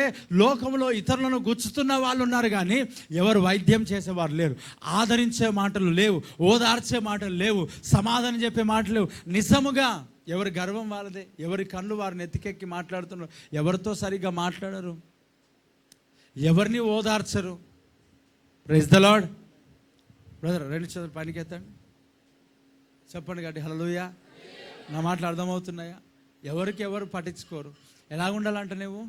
లోకంలో ఇతరులను గుచ్చుతున్న వాళ్ళు ఉన్నారు, కానీ ఎవరు వైద్యం చేసేవారు లేరు. ఆదరించే మాటలు లేవు, ఓదార్చే మాటలు లేవు, సమాధానం చెప్పే మాటలు లేవు. నిజముగా ఎవరి గర్వం వాళ్ళదే, ఎవరి కళ్ళు వారిని ఎత్తికెక్కి మాట్లాడుతున్నారు. ఎవరితో సరిగ్గా మాట్లాడరు, ఎవరిని ఓదార్చరు. Praise the lord. బ్రదర్ రెండు చేతులు పైకి ఎత్తండి, చెప్పండి గట్టి హల్లెలూయా. నా మాటలు అర్థమవుతున్నాయా? ఎవరికి ఎవరు పట్టించుకోరు. ఎలాగుండాలంట? నువ్వు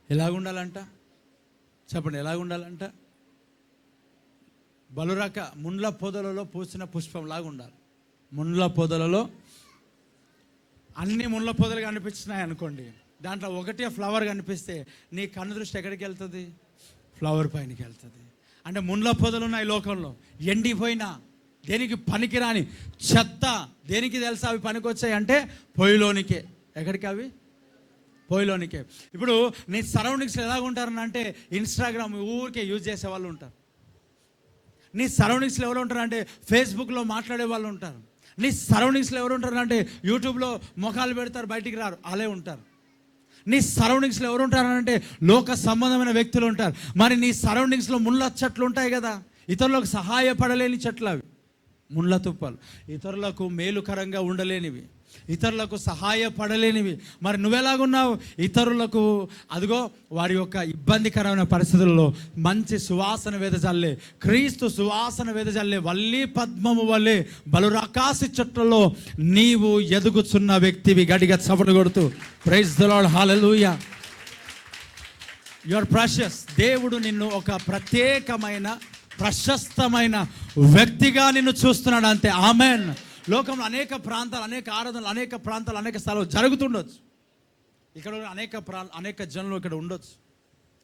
ఎలాగుండాలంట? చెప్పండి, ఎలాగుండాలంట? బలురక ముండ్ల పొదలలో పూసిన పుష్పం లాగా ఉండాలి. ముండ్ల పొదలలో అన్ని ముండ్ల పొదలు కనిపించినాయి అనుకోండి, దాంట్లో ఒకటే ఫ్లవర్ కనిపిస్తే నీ కన్ను దృష్టి ఎక్కడికి వెళ్తుంది? ఫ్లవర్ పైనకి వెళ్తుంది. అంటే ముండ్ల పొదలు ఉన్నాయి లోకంలో, ఎండిపోయినా దేనికి పనికిరాని చెత్త. దేనికి తెలుసా అవి పనికొచ్చాయి అంటే? పొయ్యిలోనికే. ఎక్కడికి అవి? పొయ్యిలోనికే. ఇప్పుడు నీ సరౌండింగ్స్లో ఎలాగ ఉంటారని అంటే, ఇన్స్టాగ్రామ్ ఊరికే యూజ్ చేసే వాళ్ళు ఉంటారు. నీ సరౌండింగ్స్లో ఎవరు ఉంటారంటే ఫేస్బుక్లో మాట్లాడే వాళ్ళు ఉంటారు. నీ సరౌండింగ్స్లో ఎవరు ఉంటారంటే యూట్యూబ్లో ముఖాలు పెడతారు, బయటికి రారు, అలే ఉంటారు. నీ సరౌండింగ్స్లో ఎవరు ఉంటారంటే లోక సంబంధమైన వ్యక్తులు ఉంటారు. మరి నీ సరౌండింగ్స్లో ముళ్ళ చెట్లు ఉంటాయి కదా, ఇతరులకు సహాయపడలేని చెట్లు అవి, ముళ్ళ తుప్పలు, ఇతరులకు మేలుకరంగా ఉండలేనివి, ఇతరులకు సహాయపడలేనివి. మరి నువ్వెలాగున్నావు? ఇతరులకు అదిగో వారి యొక్క ఇబ్బందికరమైన పరిస్థితుల్లో మంచి సువాసన వెదజల్లే, క్రీస్తు సువాసన వెదజల్లే వల్లి పద్మము వల్లే బలురాకాశి చెట్లలో నీవు ఎదుగుచున్న వ్యక్తివి. గడిగా చప్పట్లు కొడుతూ praise the lord, hallelujah. You are precious. దేవుడు నిన్ను ఒక ప్రత్యేకమైన ప్రశస్తమైన వ్యక్తిగా నిన్ను చూస్తున్నాడు, అంతే. ఆమెన్. లోకంలో అనేక ప్రాంతాలు, అనేక ఆరాధనలు, అనేక ప్రాంతాలు, అనేక స్థలాలు జరుగుతుండొచ్చు. ఇక్కడ అనేక జనులు ఇక్కడ ఉండొచ్చు.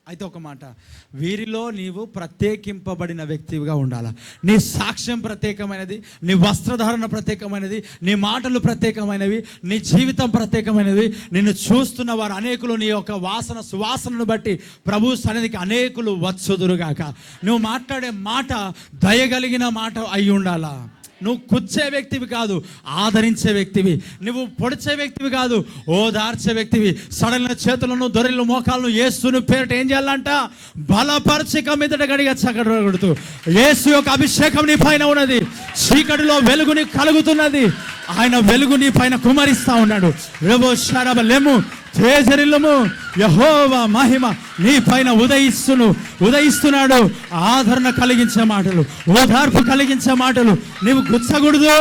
అయితే ఒక మాట, వీరిలో నీవు ప్రత్యేకింపబడిన వ్యక్తిగా ఉండాలి. నీ సాక్ష్యం ప్రత్యేకమైనది, నీ వస్త్రధారణ ప్రత్యేకమైనది, నీ మాటలు ప్రత్యేకమైనవి, నీ జీవితం ప్రత్యేకమైనది. నిన్ను చూస్తున్న వారు అనేకులు నీ యొక్క సువాసనను బట్టి ప్రభు సన్నిధికి అనేకులు వచ్చుదురుగాక. నువ్వు మాట్లాడే మాట దయగలిగిన మాట అయి ఉండాలా. నువ్వు కూర్చే వ్యక్తివి కాదు, ఆదరించే వ్యక్తివి. నువ్వు పొడిచే వ్యక్తివి కాదు, ఓదార్చే వ్యక్తివి. సడలిన చేతులను, దొరిల మోకాలను యేసుని పేరిట ఏం చేయాలంట? బలపరచిక మీదట గడిగా చక్కడగొడుతూ, యేసు యొక్క అభిషేకం నీ పైన ఉన్నది. చీకటిలో వెలుగుని కలుగుతున్నది. ఆయన వెలుగు నీ పైన కుమరిస్తా ఉన్నాడు. రెబో షరబ లెము తేజరిల్లము, యెహోవా మహిమ నీ పైన ఉదయిస్తున్నాడు. ఆదరణ కలిగించే మాటలు, ఓదార్పు కలిగించే మాటలు నీవు గుచ్చకూడదు.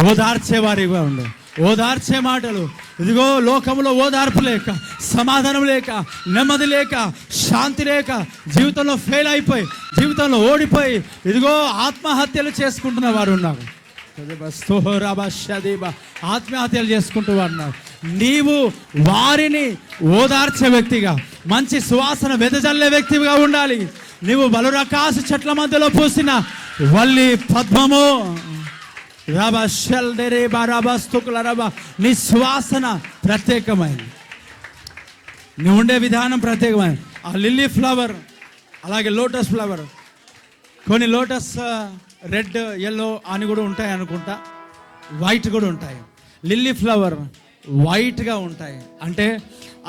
ఓదార్చేవారిగా ఉండు, ఓదార్చే మాటలు. ఇదిగో లోకంలో ఓదార్పు లేక, సమాధానం లేక, నెమ్మది లేక, శాంతి లేక, జీవితంలో ఫెయిల్ అయిపోయి, జీవితంలో ఓడిపోయి ఇదిగో ఆత్మహత్యలు చేసుకుంటున్న వారు ఉన్నారు. ఆత్మహత్యలు చేసుకుంటూ ఉన్నారు. నీవు వారిని ఓదార్చే వ్యక్తిగా, మంచి సువాసన వెదజల్లే వ్యక్తిగా ఉండాలి. నీవు బలురాకాశి చెట్ల మధ్యలో పూసిన వల్లి పద్మము. నీ సువాసన ప్రత్యేకమైనది, నువ్వు ఉండే విధానం ప్రత్యేకమైనది. ఆ లిల్లీ ఫ్లవర్, అలాగే లోటస్ ఫ్లవర్, కొన్ని లోటస్ రెడ్, ఎల్లో అని కూడా ఉంటాయి అనుకుంటా, వైట్ కూడా ఉంటాయి. లిల్లీ ఫ్లవర్ వైట్గా ఉంటాయి. అంటే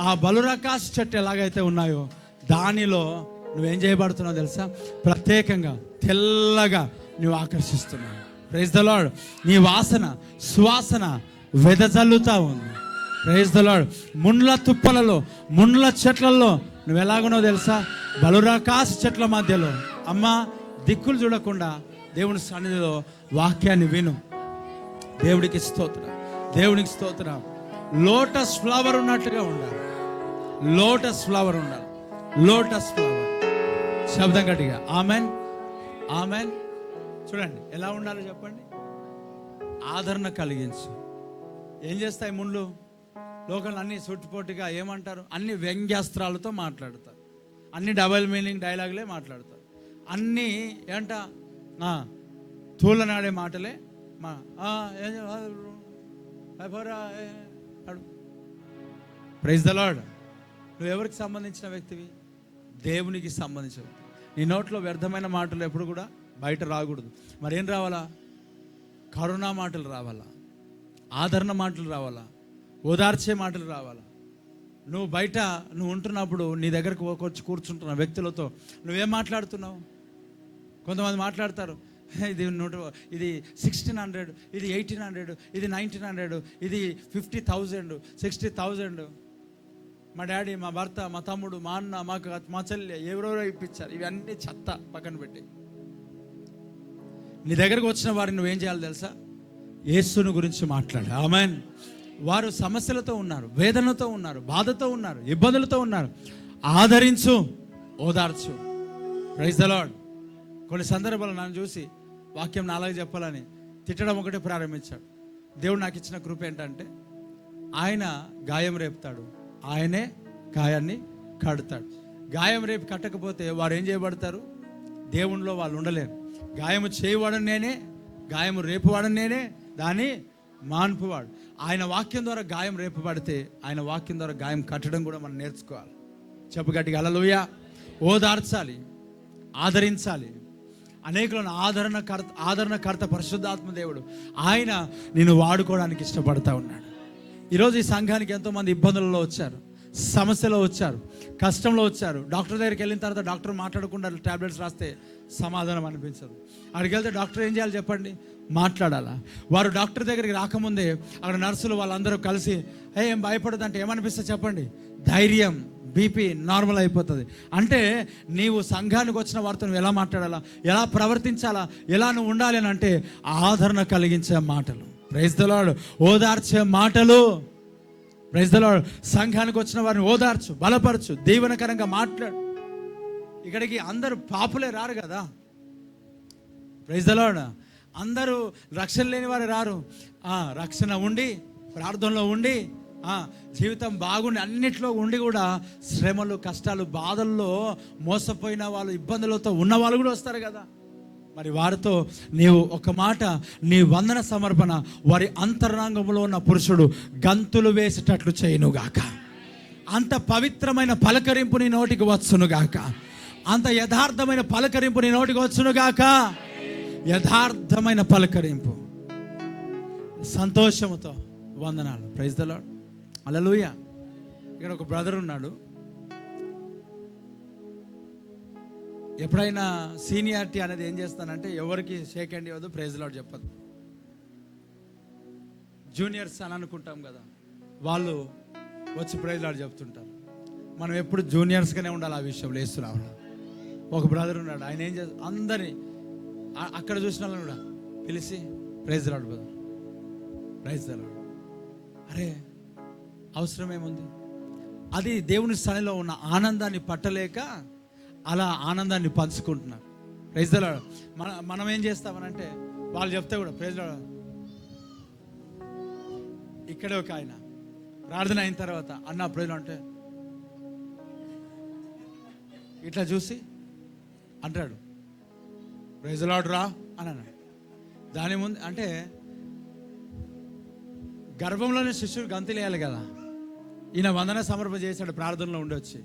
ఆ బలురాకాశ చెట్టు ఎలాగైతే ఉన్నాయో దానిలో నువ్వేం చేయబడుతున్నావు తెలుసా? ప్రత్యేకంగా తెల్లగా నువ్వు ఆకర్షిస్తున్నావు. Praise the lord. నీ సువాసన వెదజల్లుతా ఉంది. Praise the lord. ముండ్ల తుప్పలలో, ముండ్ల చెట్లలో నువ్వు ఎలాగున్నావు తెలుసా? బలురాకాశ చెట్ల మధ్యలో. అమ్మా, దిక్కులు చూడకుండా దేవుని సన్నిధిలో వాక్యాన్ని విను. దేవుడికి స్తోత్రం, దేవునికి స్తోత్రం. లోటస్ ఫ్లవర్ ఉన్నట్టుగా ఉండాలి. లోటస్ ఫ్లవర్ ఉండాలి. Lotus flower. శబ్దం గట్టిగా ఆమెన్, ఆమెన్. చూడండి ఎలా ఉండాలో చెప్పండి. ఆదరణ కలిగించు. ఏం చేస్తాయి ముండ్లు? లోకల్ అన్ని సుట్టుపోటుగా ఏమంటారు? అన్ని వ్యంగ్యాస్త్రాలతో మాట్లాడతారు, అన్ని డబల్ మీనింగ్ డైలాగులే మాట్లాడతారు, అన్నీ ఏంట తూలనాడే మాటలే. Praise the lord. నువ్వు ఎవరికి సంబంధించిన వ్యక్తివి? దేవునికి సంబంధించిన వ్యక్తి. నీ నోట్లో వ్యర్థమైన మాటలు ఎప్పుడు కూడా బయట రాకూడదు. మరి ఏం రావాలా? కరుణా మాటలు రావాలా, ఆదరణ మాటలు రావాలా, ఓదార్చే మాటలు రావాలా. నువ్వు బయట నువ్వు ఉంటున్నప్పుడు నీ దగ్గరకు వచ్చి కూర్చుంటున్న వ్యక్తులతో నువ్వేం మాట్లాడుతున్నావు? కొంతమంది మాట్లాడతారు, ఇది 1600, ఇది 1800, ఇది 1900, ఇది 50,000, 60,000. మా డాడీ, మా భర్త, మా తమ్ముడు, మా అన్న, మా చెల్లి ఎవరెవరో ఇప్పించారు. ఇవన్నీ చెత్త పక్కన పెట్టి నీ దగ్గరకు వచ్చిన వారిని నువ్వేం చేయాలి తెలుసా? యేసుని గురించి మాట్లాడు. ఆమెన్. వారు సమస్యలతో ఉన్నారు, వేదనతో ఉన్నారు, బాధతో ఉన్నారు, ఇబ్బందులతో ఉన్నారు. ఆదరించు, ఓదార్చు. Praise the lord. కొన్ని సందర్భాలు నన్ను చూసి వాక్యం నాలాగా చెప్పాలని తిట్టడం ఒకటే ప్రారంభించాడు. దేవుడు నాకు ఇచ్చిన కృప ఏంటంటే, ఆయన గాయం రేపుతాడు, ఆయనే గాయాన్ని కడతాడు. గాయం రేపు కట్టకపోతే వారు ఏం చేయబడతారు? దేవునిలో వాళ్ళు ఉండలేరు. గాయము చేయవాడని నేనే, గాయము రేపువాడని నేనే, దాన్ని మాన్పువాడు. ఆయన వాక్యం ద్వారా గాయం రేపబడితే ఆయన వాక్యం ద్వారా గాయం కట్టడం కూడా మనం నేర్చుకోవాలి. చెప్పు గట్టిగా హల్లెలూయా. ఓదార్చాలి, ఆదరించాలి. అనేకులను ఆదరణకర్త పరిశుద్ధాత్మ దేవుడు ఆయన నిన్ను వాడుకోవడానికి ఇష్టపడతా ఉన్నాడు. ఈరోజు ఈ సంఘానికి ఎంతోమంది ఇబ్బందులలో వచ్చారు, సమస్యలో వచ్చారు, కష్టంలో వచ్చారు. డాక్టర్ దగ్గరికి వెళ్ళిన తర్వాత డాక్టర్ మాట్లాడకుండా టాబ్లెట్స్ రాస్తే సమాధానం అనిపించదు. అక్కడికి వెళ్తే డాక్టర్ ఏం చేయాలి చెప్పండి? మాట్లాడాలా. వారు డాక్టర్ దగ్గరికి రాకముందే అక్కడ నర్సులు వాళ్ళందరూ కలిసి ఏం భయపడదంటే ఏమనిపిస్తుంది చెప్పండి? ధైర్యం, బీపీ నార్మల్ అయిపోతుంది. అంటే నీవు సంఘానికి వచ్చిన వారితో నువ్వు ఎలా మాట్లాడాలా, ఎలా ప్రవర్తించాలా, ఎలా నువ్వు ఉండాలి అని అంటే ఆదరణ కలిగించే మాటలు, ప్రైజ్ ది లార్డ్, ఓదార్చే మాటలు, ప్రైజ్ ది లార్డ్. సంఘానికి వచ్చిన వారిని ఓదార్చు, బలపరచు, దీవెనకరంగా మాట్లాడు. ఇక్కడికి అందరూ పాపులే రారు కదా, ప్రైజ్ ది లార్డ్. అందరూ రక్షణ లేని వారు రారు. రక్షణ ఉండి, ప్రార్థనలో ఉండి, జీవితం బాగుండి, అన్నిట్లో ఉండి కూడా శ్రమలు, కష్టాలు, బాధల్లో మోసపోయిన వాళ్ళు, ఇబ్బందులతో ఉన్న వాళ్ళు కూడా వస్తారు కదా. మరి వారితో నీవు ఒక మాట, నీ వందన సమర్పణ వారి అంతరంగంలో ఉన్న పురుషుడు గంతులు వేసేటట్లు చేయునుగాక. అంత పవిత్రమైన పలకరింపు నీ నోటికి వచ్చునుగాక. అంత యథార్థమైన పలకరింపు నీ నోటికి వచ్చునుగాక. యథార్థమైన పలకరింపు, సంతోషముతో వందనాలు, ప్రైజ్ ది లార్డ్, హల్లెలూయా. ఇక్కడ ఒక బ్రదర్ ఉన్నాడు. ఎప్పుడైనా సీనియారిటీ అనేది ఏం చేస్తానంటే ఎవరికి షేక్ హ్యాండ్ ఇవ్వదు, ప్రైజ్ ది లార్డ్ చెప్పదు. జూనియర్స్ అని అనుకుంటాం కదా, వాళ్ళు వచ్చి ప్రైజ్ ది లార్డ్ చెప్తుంటారు. మనం ఎప్పుడు జూనియర్స్గానే ఉండాలి ఆ విషయంలో. వేస్తున్నాం. ఒక బ్రదర్ ఉన్నాడు, ఆయన ఏం చేస్తాడు, అందరినీ అక్కడ చూసిన వాళ్ళని కూడా పిలిచి praise the lord brother, praise the lord. అరే అవసరం ఏముంది? అది దేవుని స్థాయిలో ఉన్న ఆనందాన్ని పట్టలేక అలా ఆనందాన్ని పంచుకుంటున్నారు, ప్రైజ్ ది లార్డ్. మనం ఏం చేస్తామనంటే వాళ్ళు చెప్తే కూడా ప్రైజ్ ది లార్డ్. ఇక్కడే ఒక ఆయన ప్రార్థన అయిన తర్వాత అన్న ప్రైజ్ అంటే ఇట్లా చూసి అంటాడు ప్రైజ్ ది లార్డ్ రా అని అన్నాడు. దాని ముందు అంటే గర్భంలోనే శిష్యుడు గంతులేయాలి కదా. ఈయన వందన సమర్పణ చేశాడు, ప్రార్థనలో ఉండొచ్చి.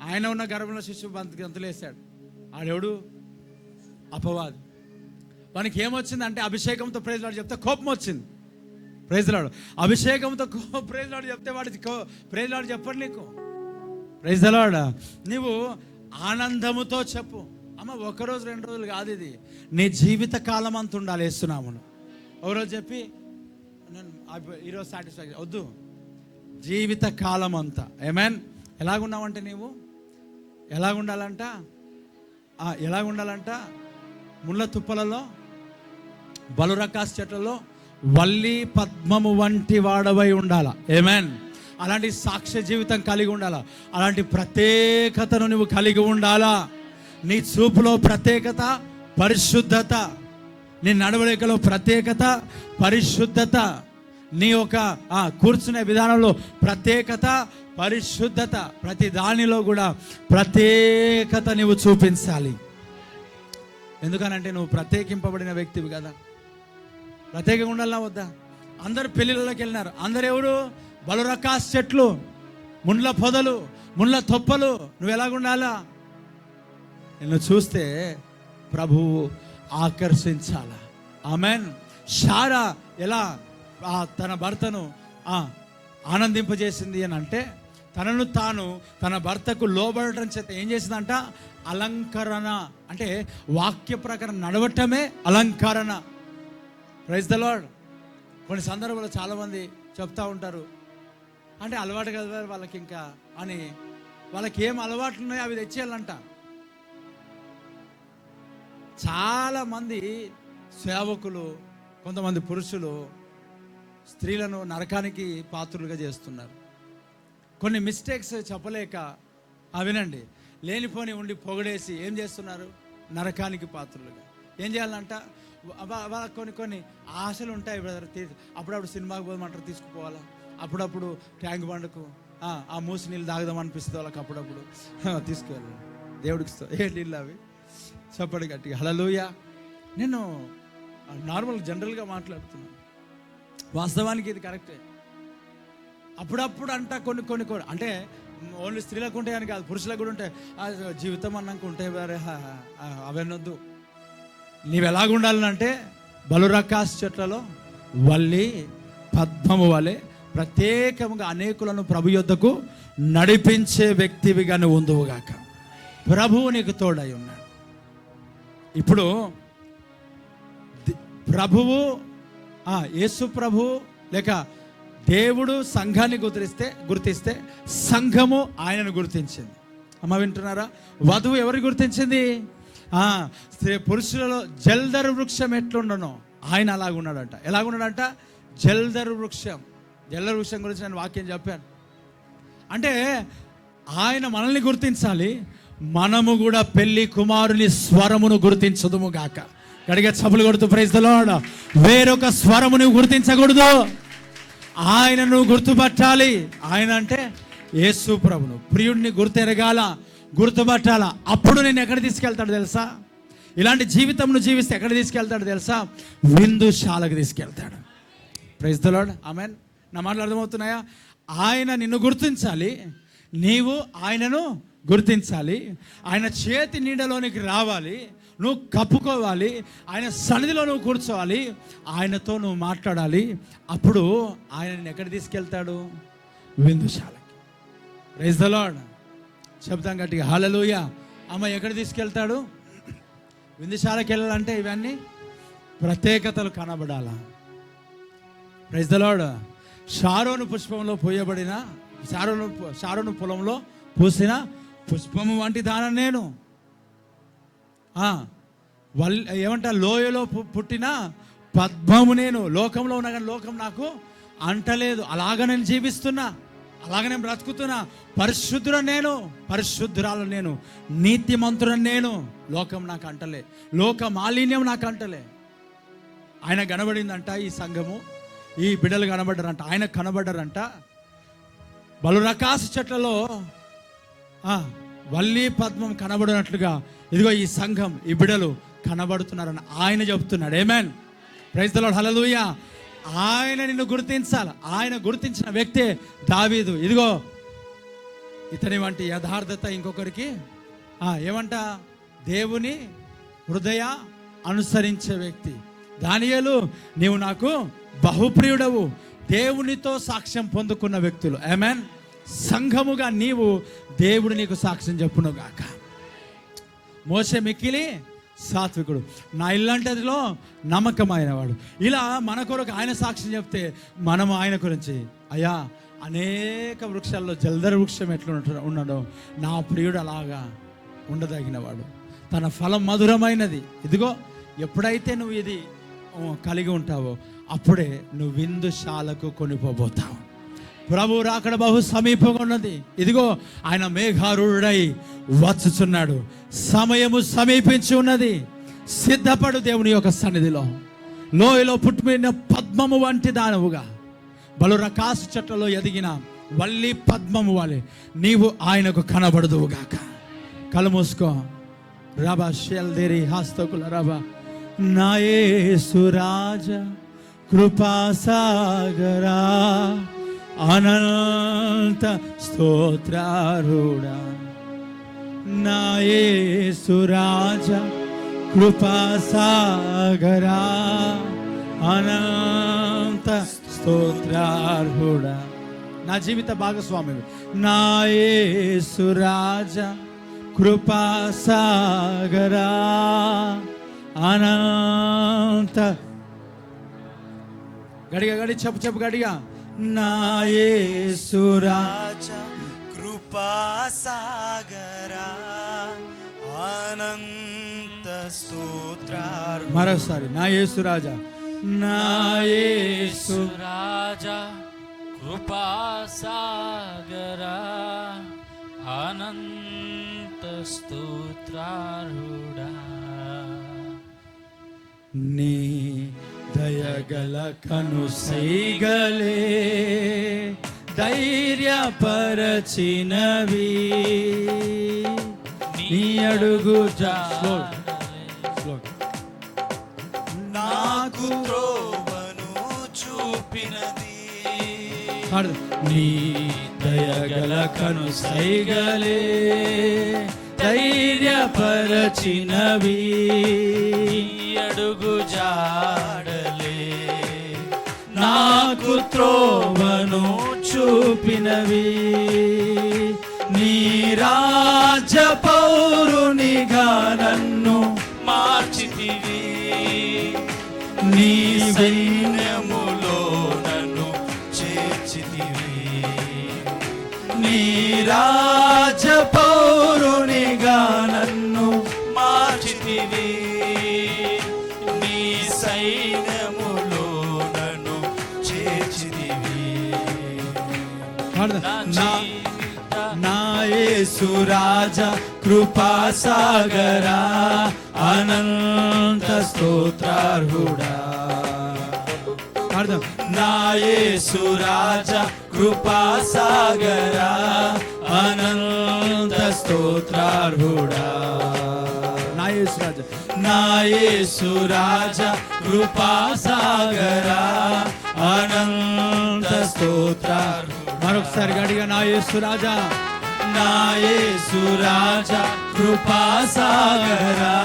ఆయన ఉన్న గర్భంలో శిష్యుడు గంతులేసాడు. ఆడెవడు? అపవాది. వానికి ఏమొచ్చిందంటే అభిషేకంతో ప్రైజ్ ది లార్డ్ చెప్తే కోపం వచ్చింది, ప్రైజ్ ది లార్డ్. అభిషేకంతో ప్రైజ్ ది లార్డ్ చెప్తే వాడికి ప్రైజ్ ది లార్డ్ చెప్పండి నీకు, ప్రైజ్ ది లార్డ్. నీవు ఆనందముతో చెప్పు. అమ్మ ఒకరోజు 2 రోజులు కాదు, ఇది నీ జీవిత కాలం అంత ఉండాలి. వేస్తున్నామును ఒకరోజు చెప్పి నేను ఈరోజు సాటిస్ఫాక్షన్ వద్దు, జీవిత కాలం అంతా. ఆమేన్. ఎలాగున్నావంటే నీవు ఎలాగుండాలంట, ముళ్ళ తుప్పలలో, బలురకాస్ చెట్లలో వల్లి పద్మము వంటి వాడవై ఉండాల. ఆమేన్. అలాంటి సాక్ష్య జీవితం కలిగి ఉండాలా. అలాంటి ప్రత్యేకతను నువ్వు కలిగి ఉండాలా. నీ చూపులో ప్రత్యేకత, పరిశుద్ధత. నీ నడవడికలో ప్రత్యేకత, పరిశుద్ధత. నీ యొక్క కూర్చునే విధానంలో ప్రత్యేకత, పరిశుద్ధత. ప్రతి దానిలో కూడా ప్రత్యేకత నువ్వు చూపించాలి. ఎందుకనంటే నువ్వు ప్రత్యేకింపబడిన వ్యక్తివి కదా. ప్రత్యేకంగా ఉండాలా వద్దా? అందరు పెళ్ళిళ్ళకి వెళ్ళినారు. అందరు ఎవరు? బలురకాస్ చెట్లు, ముండ్ల పొదలు, ముండ్ల తొప్పలు. నువ్వు ఎలాగుండాలా? నిన్ను చూస్తే ప్రభువు ఆకర్షించాలా. ఆమేన్. శారా ఎలా తన భర్తను ఆనందింపజేసింది అని అంటే తనను తాను తన భర్తకు లోబడటం చేత ఏం చేసిందంట? అలంకరణ. అంటే వాక్య ప్రకారం నడవటమే అలంకరణ, ప్రైజ్ ది లార్డ్. కొన్ని సందర్భాల్లో చాలామంది చెప్తా ఉంటారు, అంటే అలవాటు కదా వాళ్ళకి ఇంకా అని, వాళ్ళకి ఏం అలవాట్లు ఉన్నాయో అవి తెచ్చేయాలంట. చాలామంది సేవకులు, కొంతమంది పురుషులు స్త్రీలను నరకానికి పాత్రులుగా చేస్తున్నారు. కొన్ని మిస్టేక్స్ చెప్పలేక వినండి, లేనిపోని ఉండి పొగడేసి ఏం చేస్తున్నారు? నరకానికి పాత్రులుగా. ఏం చేయాలంట? కొన్ని ఆశలు ఉంటాయి బ్రదర్. అప్పుడప్పుడు సినిమాకి పోదామంటారు, తీసుకుపోవాలా. అప్పుడప్పుడు ట్యాంక్ బండ్కు ఆ మూసి నీళ్ళు తాగుదాం అనిపిస్తుంది వాళ్ళకి. అప్పుడప్పుడు తీసుకువెళ్ళాలి. దేవుడికి ఏ నీళ్ళు అవి చెప్పండి గట్టిగా హల్లెలూయా. నేను నార్మల్ జనరల్గా మాట్లాడుతున్నాను, వాస్తవానికి ఇది కరెక్టే. అప్పుడప్పుడు అంట కొన్ని అంటే ఓన్లీ స్త్రీలకు ఉంటాయని కాదు, పురుషులకు కూడా ఉంటాయి. జీవితం అన్నాక ఉంటాయి వేరే, అవన్నొద్దు. నీవు ఎలాగుండాలంటే బలురకాస్ చెట్లలో వల్లి పద్మము వలె ప్రత్యేకంగా అనేకులను ప్రభు యొద్దకు నడిపించే వ్యక్తివిగా నువ్వు ఉందువుగాక. ప్రభువు నీకు తోడై ఉన్నాడు. ఇప్పుడు ప్రభువు యేసు ప్రభువు లేక దేవుడు సంఘాన్ని గుర్తిస్తే సంఘము ఆయనను గుర్తించింది. అమ్మ వింటున్నారా? వధువు ఎవరు గుర్తించింది? పురుషులలో జల్దరు వృక్షం ఎట్లుండనో ఆయన అలాగున్నాడంట. ఎలాగున్నాడంట? జల్దరు వృక్షం. జల్దరు వృక్షం గురించి నేను వాక్యం చెప్పాను. అంటే ఆయన మనల్ని గుర్తించాలి, మనము కూడా పెళ్లి కుమారుని స్వరమును గుర్తించదుము గాక. గడిగా చప్పులు కొడుతూ ప్రైజ్ ది లార్డ్. వేరొక స్వరమును గుర్తించకూడదు, ఆయనను గుర్తుపట్టాలి. ఆయన అంటే యేసు ప్రభును, ప్రియుడిని గుర్తెరగాల, గుర్తుపట్టాల. అప్పుడు నేను ఎక్కడ తీసుకెళ్తాడు తెలుసా? ఇలాంటి జీవితం జీవిస్తే ఎక్కడ తీసుకెళ్తాడు తెలుసా? విందుశాలకు తీసుకెళ్తాడు. Praise the lord. ఆమేన్. నా మాటలు అర్థమవుతున్నాయా? ఆయన నిన్ను గుర్తించాలి, నీవు ఆయనను గుర్తించాలి. ఆయన చేతి నీడలోనికి రావాలి, నువ్వు కప్పుకోవాలి, ఆయన సన్నిధిలో నువ్వు కూర్చోవాలి, ఆయనతో నువ్వు మాట్లాడాలి. అప్పుడు ఆయన ఎక్కడ తీసుకెళ్తాడు? విందుశాలకి. Praise the lord. చెప్తాం గట్టిగా హల్లెలూయా. అమ్మ ఎక్కడ తీసుకెళ్తాడు? విందుశాలకి వెళ్ళాలంటే ఇవన్నీ ప్రత్యేకతలు కనబడాలా. Praise the lord. షారోను పుష్పంలో పోయబడిన షారోను పొలంలో పూసిన పుష్పము వంటి దానం నేను. ఏమంటా? లోయలో పుట్టిన పద్మము నేను. లోకంలో ఉన్నా కానీ లోకం నాకు అంటలేదు. అలాగ నేను జీవిస్తున్నా, అలాగ నేను బ్రతుకుతున్నా. పరిశుద్ధుడని నేను, పరిశుద్ధురాలు నేను, నీతిమంతుడని నేను. లోకం నాకు అంటలే, లోక మాలిన్యం నాకు అంటలే. ఆయన కనబడిందంట. ఈ సంఘము, ఈ బిడ్డలు కనబడ్డారంట, ఆయన కనబడ్డారంట. బలురకాసు చెట్లలో వల్లి పద్మం కనబడినట్లుగా ఇదిగో ఈ సంఘం, ఈ బిడ్డలు కనబడుతున్నారని ఆయన చెప్తున్నాడు. Amen. Praise the lord. Hallelujah. ఆయన నిన్ను గుర్తించాలి. ఆయన గుర్తించిన వ్యక్తే దావీదు. ఇదిగో ఇతని వంటి యథార్థత ఇంకొకరికి ఏమంట? దేవుని హృదయ అనుసరించే వ్యక్తి. దానియేలు, నీవు నాకు బహుప్రియుడవు. దేవునితో సాక్ష్యం పొందుకున్న వ్యక్తులు. ఆమేన్. సంఘముగా నీవు దేవుడు నీకు సాక్ష్యం చెప్పునుగాక. మోషే మిక్కిలి సాత్వికుడు, నా ఇల్లంటదిలో నమ్మకమైన వాడు. ఇలా మన కొరకు ఆయన సాక్ష్యం చెప్తే మనం ఆయన గురించి, అయ్యా అనేక వృక్షాల్లో జల్దర వృక్షం ఎట్లా ఉన్నాడో నా ప్రియుడు అలాగా ఉండదగినవాడు, తన ఫలం మధురమైనది. ఇదిగో ఎప్పుడైతే నువ్వు ఇది కలిగి ఉంటావో అప్పుడే నువ్వు విందుశాలకు కొనిపోబోతావు. ప్రభు రాకడ బహు సమీపంగా ఉన్నది. ఇదిగో ఆయన మేఘారూఢుడై వచ్చుచున్నాడు. సమయము సమీపించి ఉన్నది. సిద్ధపడు దేవుని యొక్క సన్నిధిలో. లోయలో పుట్టిన పద్మము వంటి దానవుగా, బలురకాసు చెట్లలో ఎదిగిన వల్లి పద్మము వలె నీవు ఆయనకు కనబడదువుగాక. కళ్ళు మూసుకో. రబా షెల్దేరి హస్తకుల రబా. నా యేసు రాజా కృపాసాగరా అనంత స్తోత్రారుడా. నా యేసు రాజా కృపాసాగరా అనంత స్తోత్రారుడా. నా జీవిత భాగస్వామి నా యేసు రాజా కృపాసాగరా అనంత. గడిగా గడి చెప్పు గడిగా. నా యేసు రాజా కృపాసాగరా అనంత స్తోత్రాలు. మరోసారి నా యేసు రాజా, నా యేసు రాజా కృపాసాగరా అనంత స్తోత్రారుడా. నీ దయగల కను సైగలే ధైర్యపరచినవి, నీ అడుగు నాకు త్రోవను చూపినది. నీ దయగల కను సైగలే ధైర్యపరచినవి, అడుగు జాడలే నాకు త్రోవను చూపినవి. నీ రాజ పౌరునిగా నన్ను మార్చితివి, నీ సైన్యములో నన్ను చేర్చితివి. నీ రాజ పౌరునిగా నన్ను మార్చితివి. నీ సైన్యములో నన్ను చేర్చితివి. నా యేసు రాజా కృపా సాగరా అనంత స్తోత్రార్హుడా. నా యేసు రాజా కృపా సాగరా అనంత స్తోత్రార్హుడా. నా యేసు రాజా కృపా సాగరా అనంత స్తోత్రార్హుడా. మరొకసారి గడిగా నా యేసు రాజా, నా యేసు రాజా కృపా సాగరా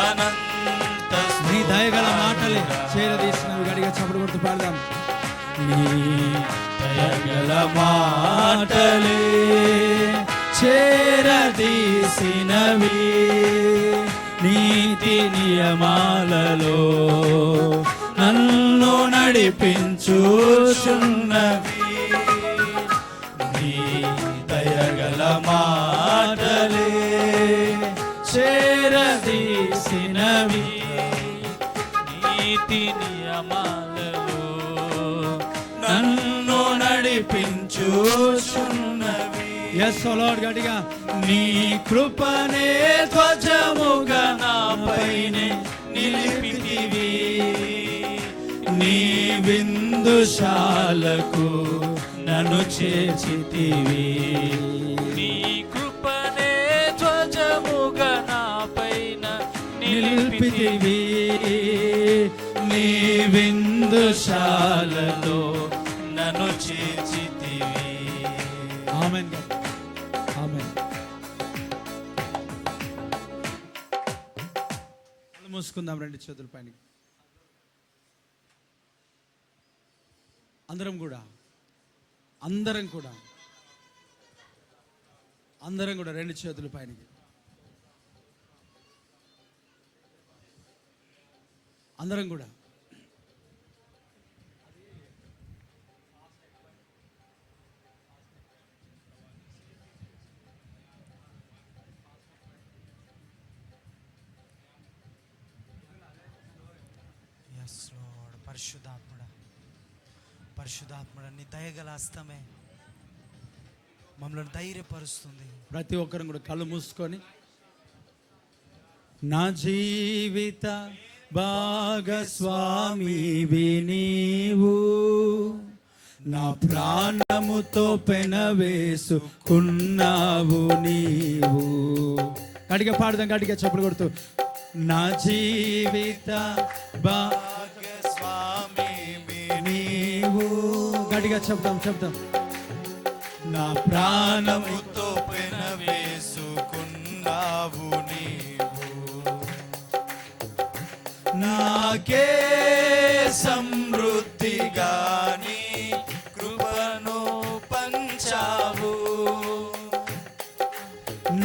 అనంత నీ దయగల మాటలే చేరదీసినవి. గడిగా చప్పుడు కొడుతూ పాడదాం. నీ దయగల మాటలే చేరదీసినవి. నీతి నియమాలలో నన్ను నడిపించుచున్నవి. నీ దయగల మాటలే చేరదీసినవి. నీతి నియమాలలో నన్ను నడిపించుచున్నవి. ఎస్ ఓ లార్డ్ గడిగా. నీ కృపనే ధ్వజముగా నాపైనే నిలిపితివి. నీ విందుశాలకు నన్ను చేర్చితివి. నీ కృపనే ధ్వజముగా నాపైన నిలిపితివి. నీ విందుశాలలో నన్ను చేర్చితివి. ఆమేన్ ఆమేన్. మూసుకుందాం రెండు చేతుల పైన. అందరం కూడా రెండు చేతుల పైనకి. అందరం కూడా పరిశుద్ధాత్ముడా నీ దయగల హస్తమే మమ్మల్ని ధైర్యపరుస్తుంది. ప్రతి ఒక్కరం కూడా కళ్ళు మూసుకొని, నా జీవిత భాగస్వామివి నీవు, నా ప్రాణముతో పెనవేసుకున్నావు నీవు. గట్టిగా పాడదాం, గట్టిగా చప్పుడు కొడుతూ. నా జీవిత భాగస్వామివి నీవు. గట్టిగా చెప్తాం. నా ప్రాణముతో పెనవేసుకున్నావు నీవు. నాకే సమృద్ధిగా నీ కృపను పంచావు.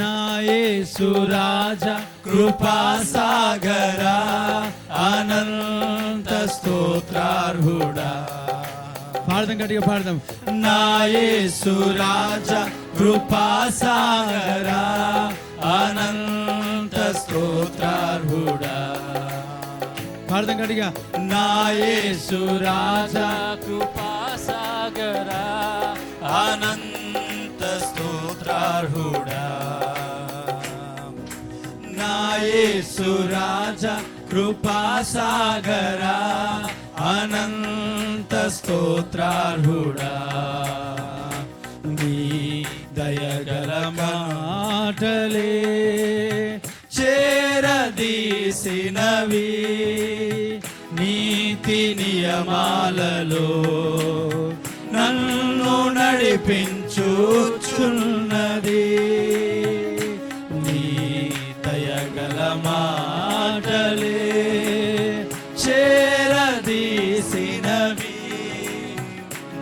నా యేసు రాజా కృపా సాగరా అనంత స్తోత్రార్హుడా. పాడదాం, గట్టిగా పాడదాం. నా యేసు రాజా కృపా సాగరా అనంత స్తోత్రార్హుడా. పాడదాం గట్టిగా. నా యేసు రాజా కృపా సాగరా అనంత స్తోత్రార్హుడా. నా యేసు రాజా కృపా సాగరా అనంత స్తోత్రార్హుడా. నీ దయగల మాటలే చేరదీసినవి. నీతి నియమాలలో నన్ను నడిపించుచున్నది. నీ దయగల మాటలే చేరదీసినవి.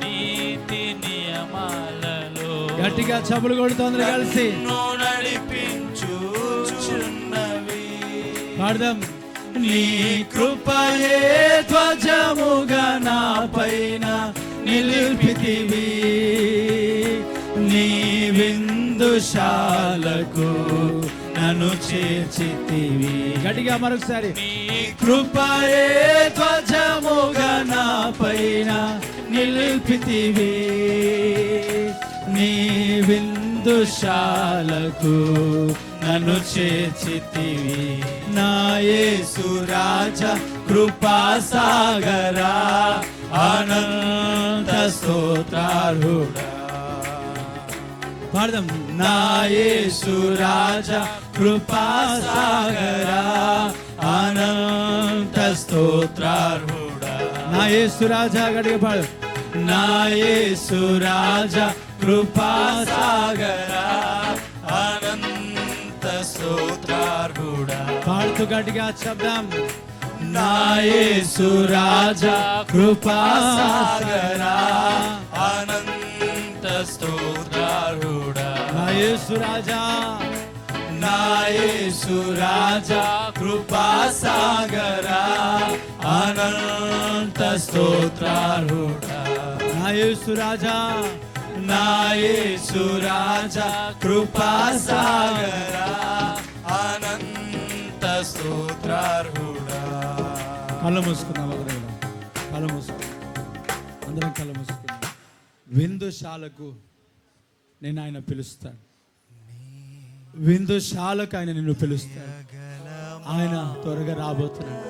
నీతి నియమాలలో గట్టిగా చప్పులు కొడుతోంది కలిసి నన్ను నడిపించుచున్నవి. పాడదాం. నీ కృపయే ధ్వజముగా నా పైన నిలిపితివి. నీ విందుశాలకు నన్ను చేర్చితివి. గట్టిగా మరొకసారి. నీ కృపయే ధ్వజముగా నా పైన నిలిపితివి. నీ విందుశాలకు నన్ను చేర్చితివి. నా యేసు రాజా కృపా సాగరా అనంత స్తోత్రార్హుడా. పాడదాం. నా యేసు రాజా కృపా సాగరా అనంత స్తోత్రార్హుడా. నా యేసు రాజా. గట్టిగా పాడు. నా యేసు రాజా కృపా సాగరా అనంత స్తోత్రార్హుడా. పాడుతూ గట్టిగా శబ్దం. నా యేసు రాజా కృపా సాగరా అనంత స్తోత్రార్హుడా. నా యేసు రాజా. నా యేసు రాజా కృపా సాగరా అనంత స్తోత్రార్హుడా. నా యేసు రాజా. నా యేసు రాజా కృపా సాగరా అనంత స్తోత్రార్హుడా. కళ్ళు మూసుకుందాం. కళ్ళు మూసుకుందాం. అందరం కళ్ళు మూసుకుందాం. విందుశాలకు నేను ఆయన పిలుస్తాను. విందుశాలకు ఆయన నిన్ను పిలుస్తాడు. ఆయన త్వరగా రాబోతున్నాడు.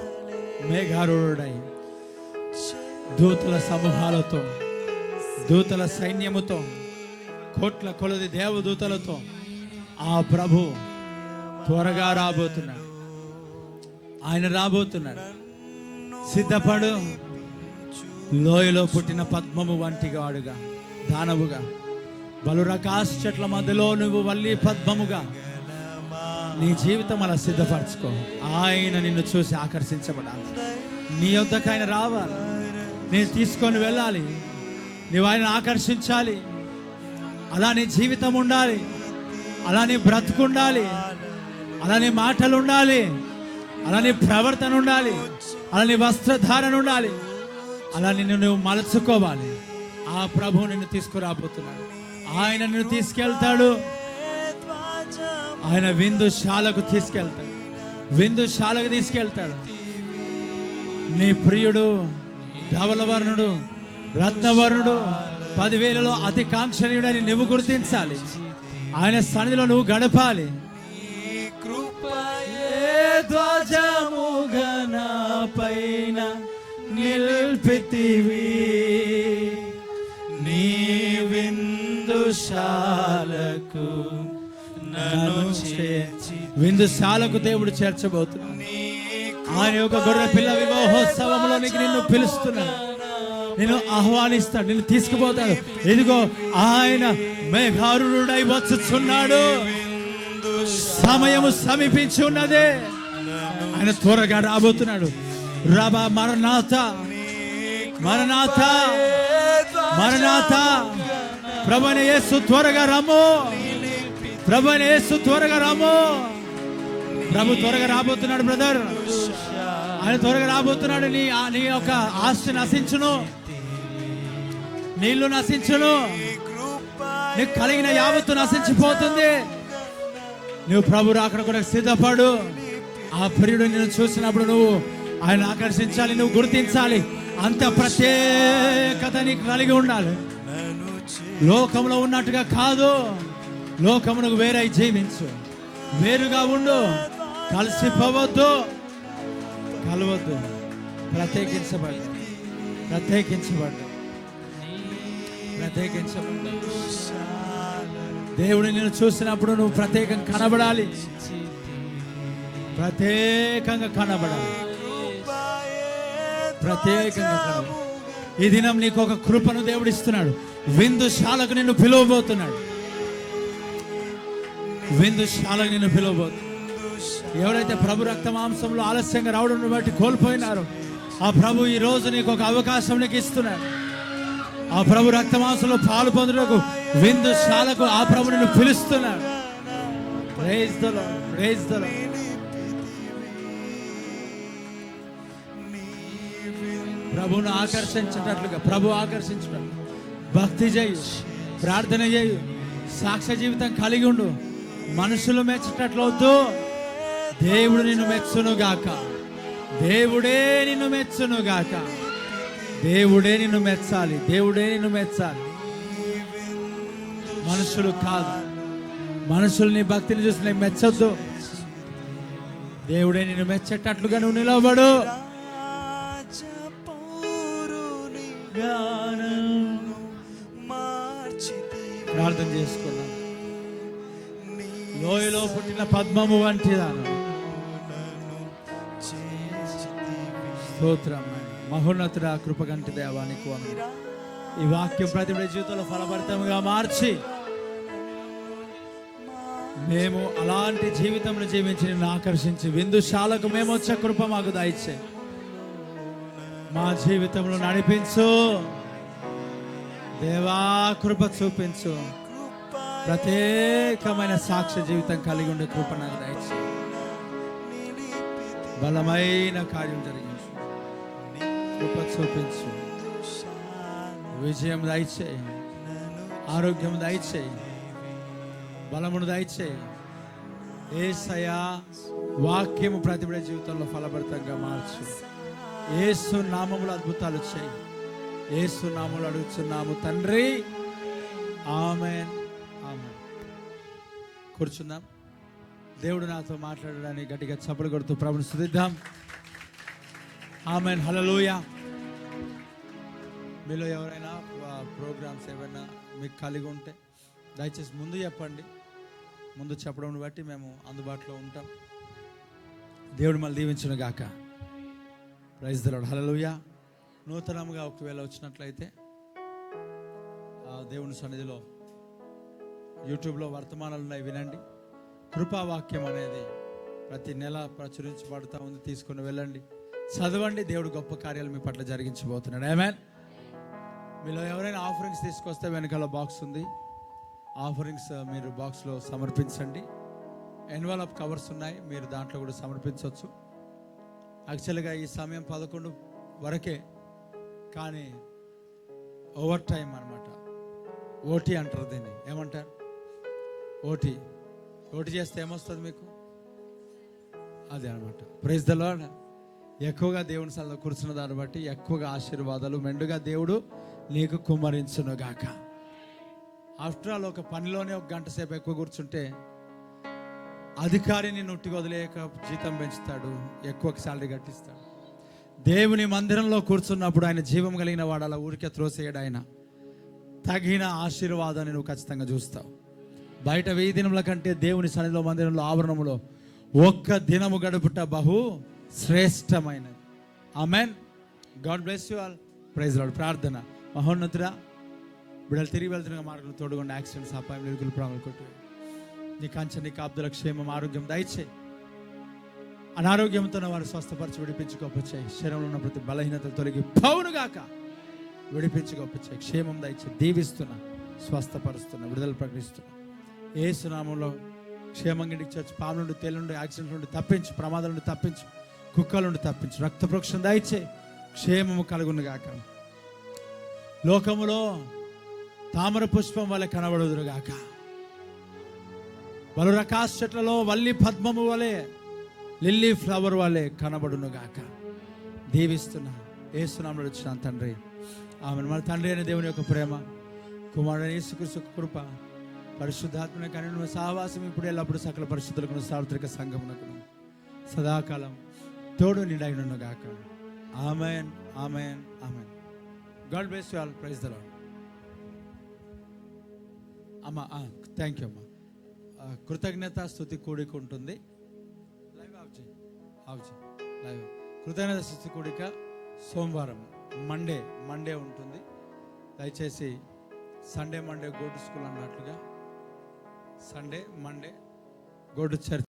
మేఘారూఢుడై దూతల సమూహాలతో, దూతల సైన్యముతో, కోట్ల కొలది దేవదూతలతో ఆ ప్రభు త్వరగా రాబోతున్నాడు. ఆయన రాబోతున్నాడు. సిద్ధపడు. లోయలో పుట్టిన పద్మము వంటి వాడుగా, దానవుగా, బలురకాశ చెట్ల మధ్యలో నువ్వు వల్లి పద్మముగా నీ జీవితం అలా సిద్ధపరచుకో. ఆయన నిన్ను చూసి ఆకర్షించబడాలి. నీ యొద్దకు ఆయన రావాలి. నేను తీసుకొని వెళ్ళాలి. నువ్వు ఆయన ఆకర్షించాలి. అలా నీ జీవితం ఉండాలి. అలా నీ బ్రతుకు ఉండాలి. అలా నీ మాటలు ఉండాలి. అలా నీ ప్రవర్తన ఉండాలి. అలా నీ వస్త్రధారణ ఉండాలి. అలా నిన్ను నువ్వు మలచుకోవాలి. ఆ ప్రభువు నిన్ను తీసుకురాబోతున్నాడు. ఆయన నిన్ను తీసుకెళ్తాడు. ఆయన విందుశాలకు తీసుకెళ్తాడు. విందుశాలకు తీసుకెళ్తాడు. నీ ప్రియుడు ధవలవర్ణుడు, రత్నవర్ణుడు, 10,000లో అతి కాంక్షణీయుడని నువ్వు గుర్తించాలి. ఆయన సన్నిధిలో నువ్వు గడపాలి. ధ్వజముగా నా పైన నిలిపితివి. నీ విందుశాలకు నన్ను చేర్చి. విందుశాలకు దేవుడు చేర్చబోతున్నాడు. ఆయన యొక్క గొర్రె పిల్ల వివాహోత్సవంలోనికి నిన్ను పిలుస్తున్నాడు. నిన్ను ఆహ్వానిస్తాడు. నిన్ను తీసుకుపోతాడు. ఇదిగో ఆయన మేఘారుడై వచ్చుచున్నాడు. సమయము సమీపించి ఉన్నదే. ఆయన త్వరగా రాబోతున్నాడు. రబా మరణాత, మరణాత, మరణాత. ప్రభువైన యేసు త్వరగా రమ్ము. ప్రభువైన యేసు త్వరగా రమ్ము. ప్రభు త్వరగా రాబోతున్నాడు బ్రదర్. ఆయన త్వరగా రాబోతున్నాడు. నీ యొక్క ఆస్తి నశించును, నీళ్లు నశించును, నీకు కలిగిన యావత్తు నశించిపోతుంది. నువ్వు ప్రభు రాకడ కూడా సిద్ధపడు. ఆ ప్రియుడు నిన్ను చూసినప్పుడు నువ్వు ఆయన ఆకర్షించాలి. నువ్వు గుర్తించాలి. అంత ప్రత్యేకత నీకు కలిగి ఉండాలి. లోకంలో ఉన్నట్టుగా కాదు. లోకమునకు వేరై జీవించు. వేరుగా ఉండు. కలిసిపోవద్దు, కలవద్దు. ప్రత్యేకించబడ్డు, ప్రత్యేకించబడ్డు, ప్రత్యేకించబడ్డు. దేవుడు నిన్ను చూసినప్పుడు నువ్వు ప్రత్యేకంగా కనబడాలి. ప్రత్యేకంగా కనబడాలి. ప్రత్యేకంగా కనబడాలి. ఈ దినం నీకు ఒక కృపను దేవుడు ఇస్తున్నాడు. విందుశాలకు నిన్ను పిలువబోతున్నాడు. విందుశాలకు నిన్ను పిలువబోతున్నాడు. ఎవరైతే ప్రభు రక్త మాంసంలో ఆలస్యంగా రావడం బట్టి కోల్పోయినారో ఆ ప్రభు ఈ రోజు నీకు ఒక అవకాశం నీకు ఇస్తున్నాడు. ఆ ప్రభు రక్త మాంసంలో పాలు పొందుటకు విందుశాలకు ఆ ప్రభు నిన్ను పిలుస్తున్నాడు. Praise the lord, praise the lord. ప్రభువును ఆకర్షించేటట్లుగా, ప్రభు ఆకర్షించేటట్లు భక్తి చేయు, ప్రార్థన చేయు, సాక్ష్య జీవితం కలిగి ఉండు. మనుషులు మెచ్చేటట్లు వద్దు, దేవుడు నిన్ను మెచ్చునుగాక. దేవుడే నిన్ను మెచ్చునుగాక. దేవుడే నిన్ను మెచ్చాలి. దేవుడే నిన్ను మెచ్చాలి, మనుషులు కాదు. మనుషులు నీ భక్తిని చూసి నేను మెచ్చొద్దు. దేవుడే నిన్ను మెచ్చేటట్లుగా నువ్వు నిలబడు. ప్రార్థన చేసుకున్నాం. లోయలో పుట్టిన పద్మము వంటిదాను. స్తోత్రం. మహోన్నతుడా, కృపగంటి దేవానికి వందనాలు. ఈ వాక్యం ప్రతి జీవితంలో ఫలభరితంగా మార్చి మేము అలాంటి జీవితంలో జీవించి నిన్ను ఆకర్షించి విందుశాలకు మేము వచ్చే కృప మాకు దయచే. మా జీవితంలో నడిపించు దేవా, కృప చూపించు. ప్రత్యేకమైన సాక్ష్య జీవితం కలిగి ఉండే కృప నాకు దయచే. బలమైన కార్యం జరిగించు, కృప చూపించు, విజయం దయచేయి, ఆరోగ్యం దయచేయి, బలమును దయచేయి. యేసయ్యా, వాక్యము ప్రతి జీవితంలో ఫలభరితంగా మార్చు. యేసు నామములో అద్భుతాలు చేయి. యేసు నామములో అడుగుతున్నాము తండ్రి, ఆమేన్, ఆమేన్. కూర్చుందాం. దేవుడు నాతో మాట్లాడడానికి గట్టిగా చప్పలు కొడుతూ ప్రభుని స్తుతిద్దాం. ఆమేన్, హల్లెలూయా. మీలో ఎవరైనా ప్రోగ్రామ్స్ ఏమైనా మీకు కలిగి ఉంటే దయచేసి ముందు చెప్పండి. ముందు చెప్పడం బట్టి మేము అందుబాటులో ఉంటాం. దేవుడు మళ్ళీ దీవించును గాక. ప్రైజ్ ది లార్డ్, హల్లెలూయా. నూతనంగా ఒకవేళ వచ్చినట్లయితే దేవుని సన్నిధిలో యూట్యూబ్లో వర్తమానాలు ఉన్నాయి, వినండి. కృపావాక్యం అనేది ప్రతి నెల ప్రచురించబడుతూ ఉంది, తీసుకుని వెళ్ళండి, చదవండి. దేవుడు గొప్ప కార్యాలు మీ పట్ల జరిగించబోతున్నాడు. ఆమేన్. మీలో ఎవరైనా ఆఫరింగ్స్ తీసుకొస్తే వెనకాల బాక్స్ ఉంది, ఆఫరింగ్స్ మీరు బాక్స్లో సమర్పించండి. ఎన్వలప్ కవర్స్ ఉన్నాయి, మీరు దాంట్లో కూడా సమర్పించవచ్చు. యాక్చువల్గా ఈ సమయం 11 వరకే, కానీ ఓవర్ టైం అనమాట. ఓటీ అంటారు దీన్ని. ఏమంటారు? ఓటీ చేస్తే ఏమొస్తుంది మీకు? అదే అనమాట. Praise the lord. ఎక్కువగా దేవుని సన్నిధిలో కూర్చున్న దాన్ని బట్టి ఎక్కువగా ఆశీర్వాదాలు మెండుగా దేవుడు నీకు కుమ్మరించును గాక. ఆఫ్టర్ ఆల్ ఒక పనిలోనే 1 గంట సేపు ఎక్కువ కూర్చుంటే అధికారిని నొట్టికి వదిలేక జీతం పెంచుతాడు, ఎక్కువ శాలరీ కట్టిస్తాడు. దేవుని మందిరంలో కూర్చున్నప్పుడు ఆయన జీవం కలిగిన వాడు అలా ఊరికే త్రోసేయడు. ఆయన తగిన ఆశీర్వాదాన్ని నువ్వు ఖచ్చితంగా చూస్తావు. బయట 1000 దినముల కంటే దేవుని సన్నిధిలో మందిరంలో ఆవరణములో 1 దినము గడుపుట బహు శ్రేష్టమైనది. Amen. God bless you all. Praise lord. ప్రార్థన. మహోన్నతుడా, బిడ్డలు తిరిగి వెళ్తున్న మార్గంలో తోడుగొండ యాక్సిడెంట్స్, అపాయం, ఇరుకులు, ప్రాణాలు కొట్టు. నీ కంచె, నీ కాపుదల, క్షేమం, ఆరోగ్యం దయచేయి. అనారోగ్యంతో వారు స్వస్థపరిచి విడిపించుకోపచ్చాయి. శరీరంలో ఉన్న ప్రతి బలహీనతలు తొలగి పౌనుగాక విడిపించుకోపచ్చాయి. క్షేమం దయచేయి. దీవిస్తున్నా, స్వస్థపరుస్తున్నా, విడుదల ప్రకటిస్తున్నా. యేసు నామములో క్షేమంగా ఇంటికి చేర్చు. పాము నుండి, తేలు నుండి, యాక్సిడెంట్ నుండి తప్పించు, ప్రమాదాల నుండి తప్పించు, కుక్కల నుండి తప్పించు. రక్త ప్రోక్షణ దయచేయి. క్షేమము కలుగునుగాక. లోకములో తామర పుష్పం వలె కనబడుదురుగాక. పలు రకాల చెట్లలో వల్లి పద్మము వలె, లిల్లీ ఫ్లవర్ వలె కనబడునుగాక. దీవిస్తున్నా యేసు నామములో వచ్చిన తండ్రి, ఆమేన్. మన తండ్రి అయిన దేవుని యొక్క ప్రేమ, కుమారుడైన యేసుక్రీస్తు కృప, పరిశుద్ధాత్మ కన్యక సహవాసం ఇప్పుడు ఎల్లప్పుడు సకల పరిశుద్ధులకు, సార్వత్రిక సంఘమునకు సదాకాలం తోడు నిండైనగాక. Amen, amen, amen. God bless you all. Praise the lord. అమ్మా, థ్యాంక్ యూ అమ్మా. కృతజ్ఞత స్తుతి కూడిక ఉంటుంది. లైవ్ ఆఫ్ లైవ్ కృతజ్ఞత స్తుతి కూడిక సోమవారం, మండే ఉంటుంది. దయచేసి Sunday Monday go to school అన్నట్లుగా Sunday Monday go to church.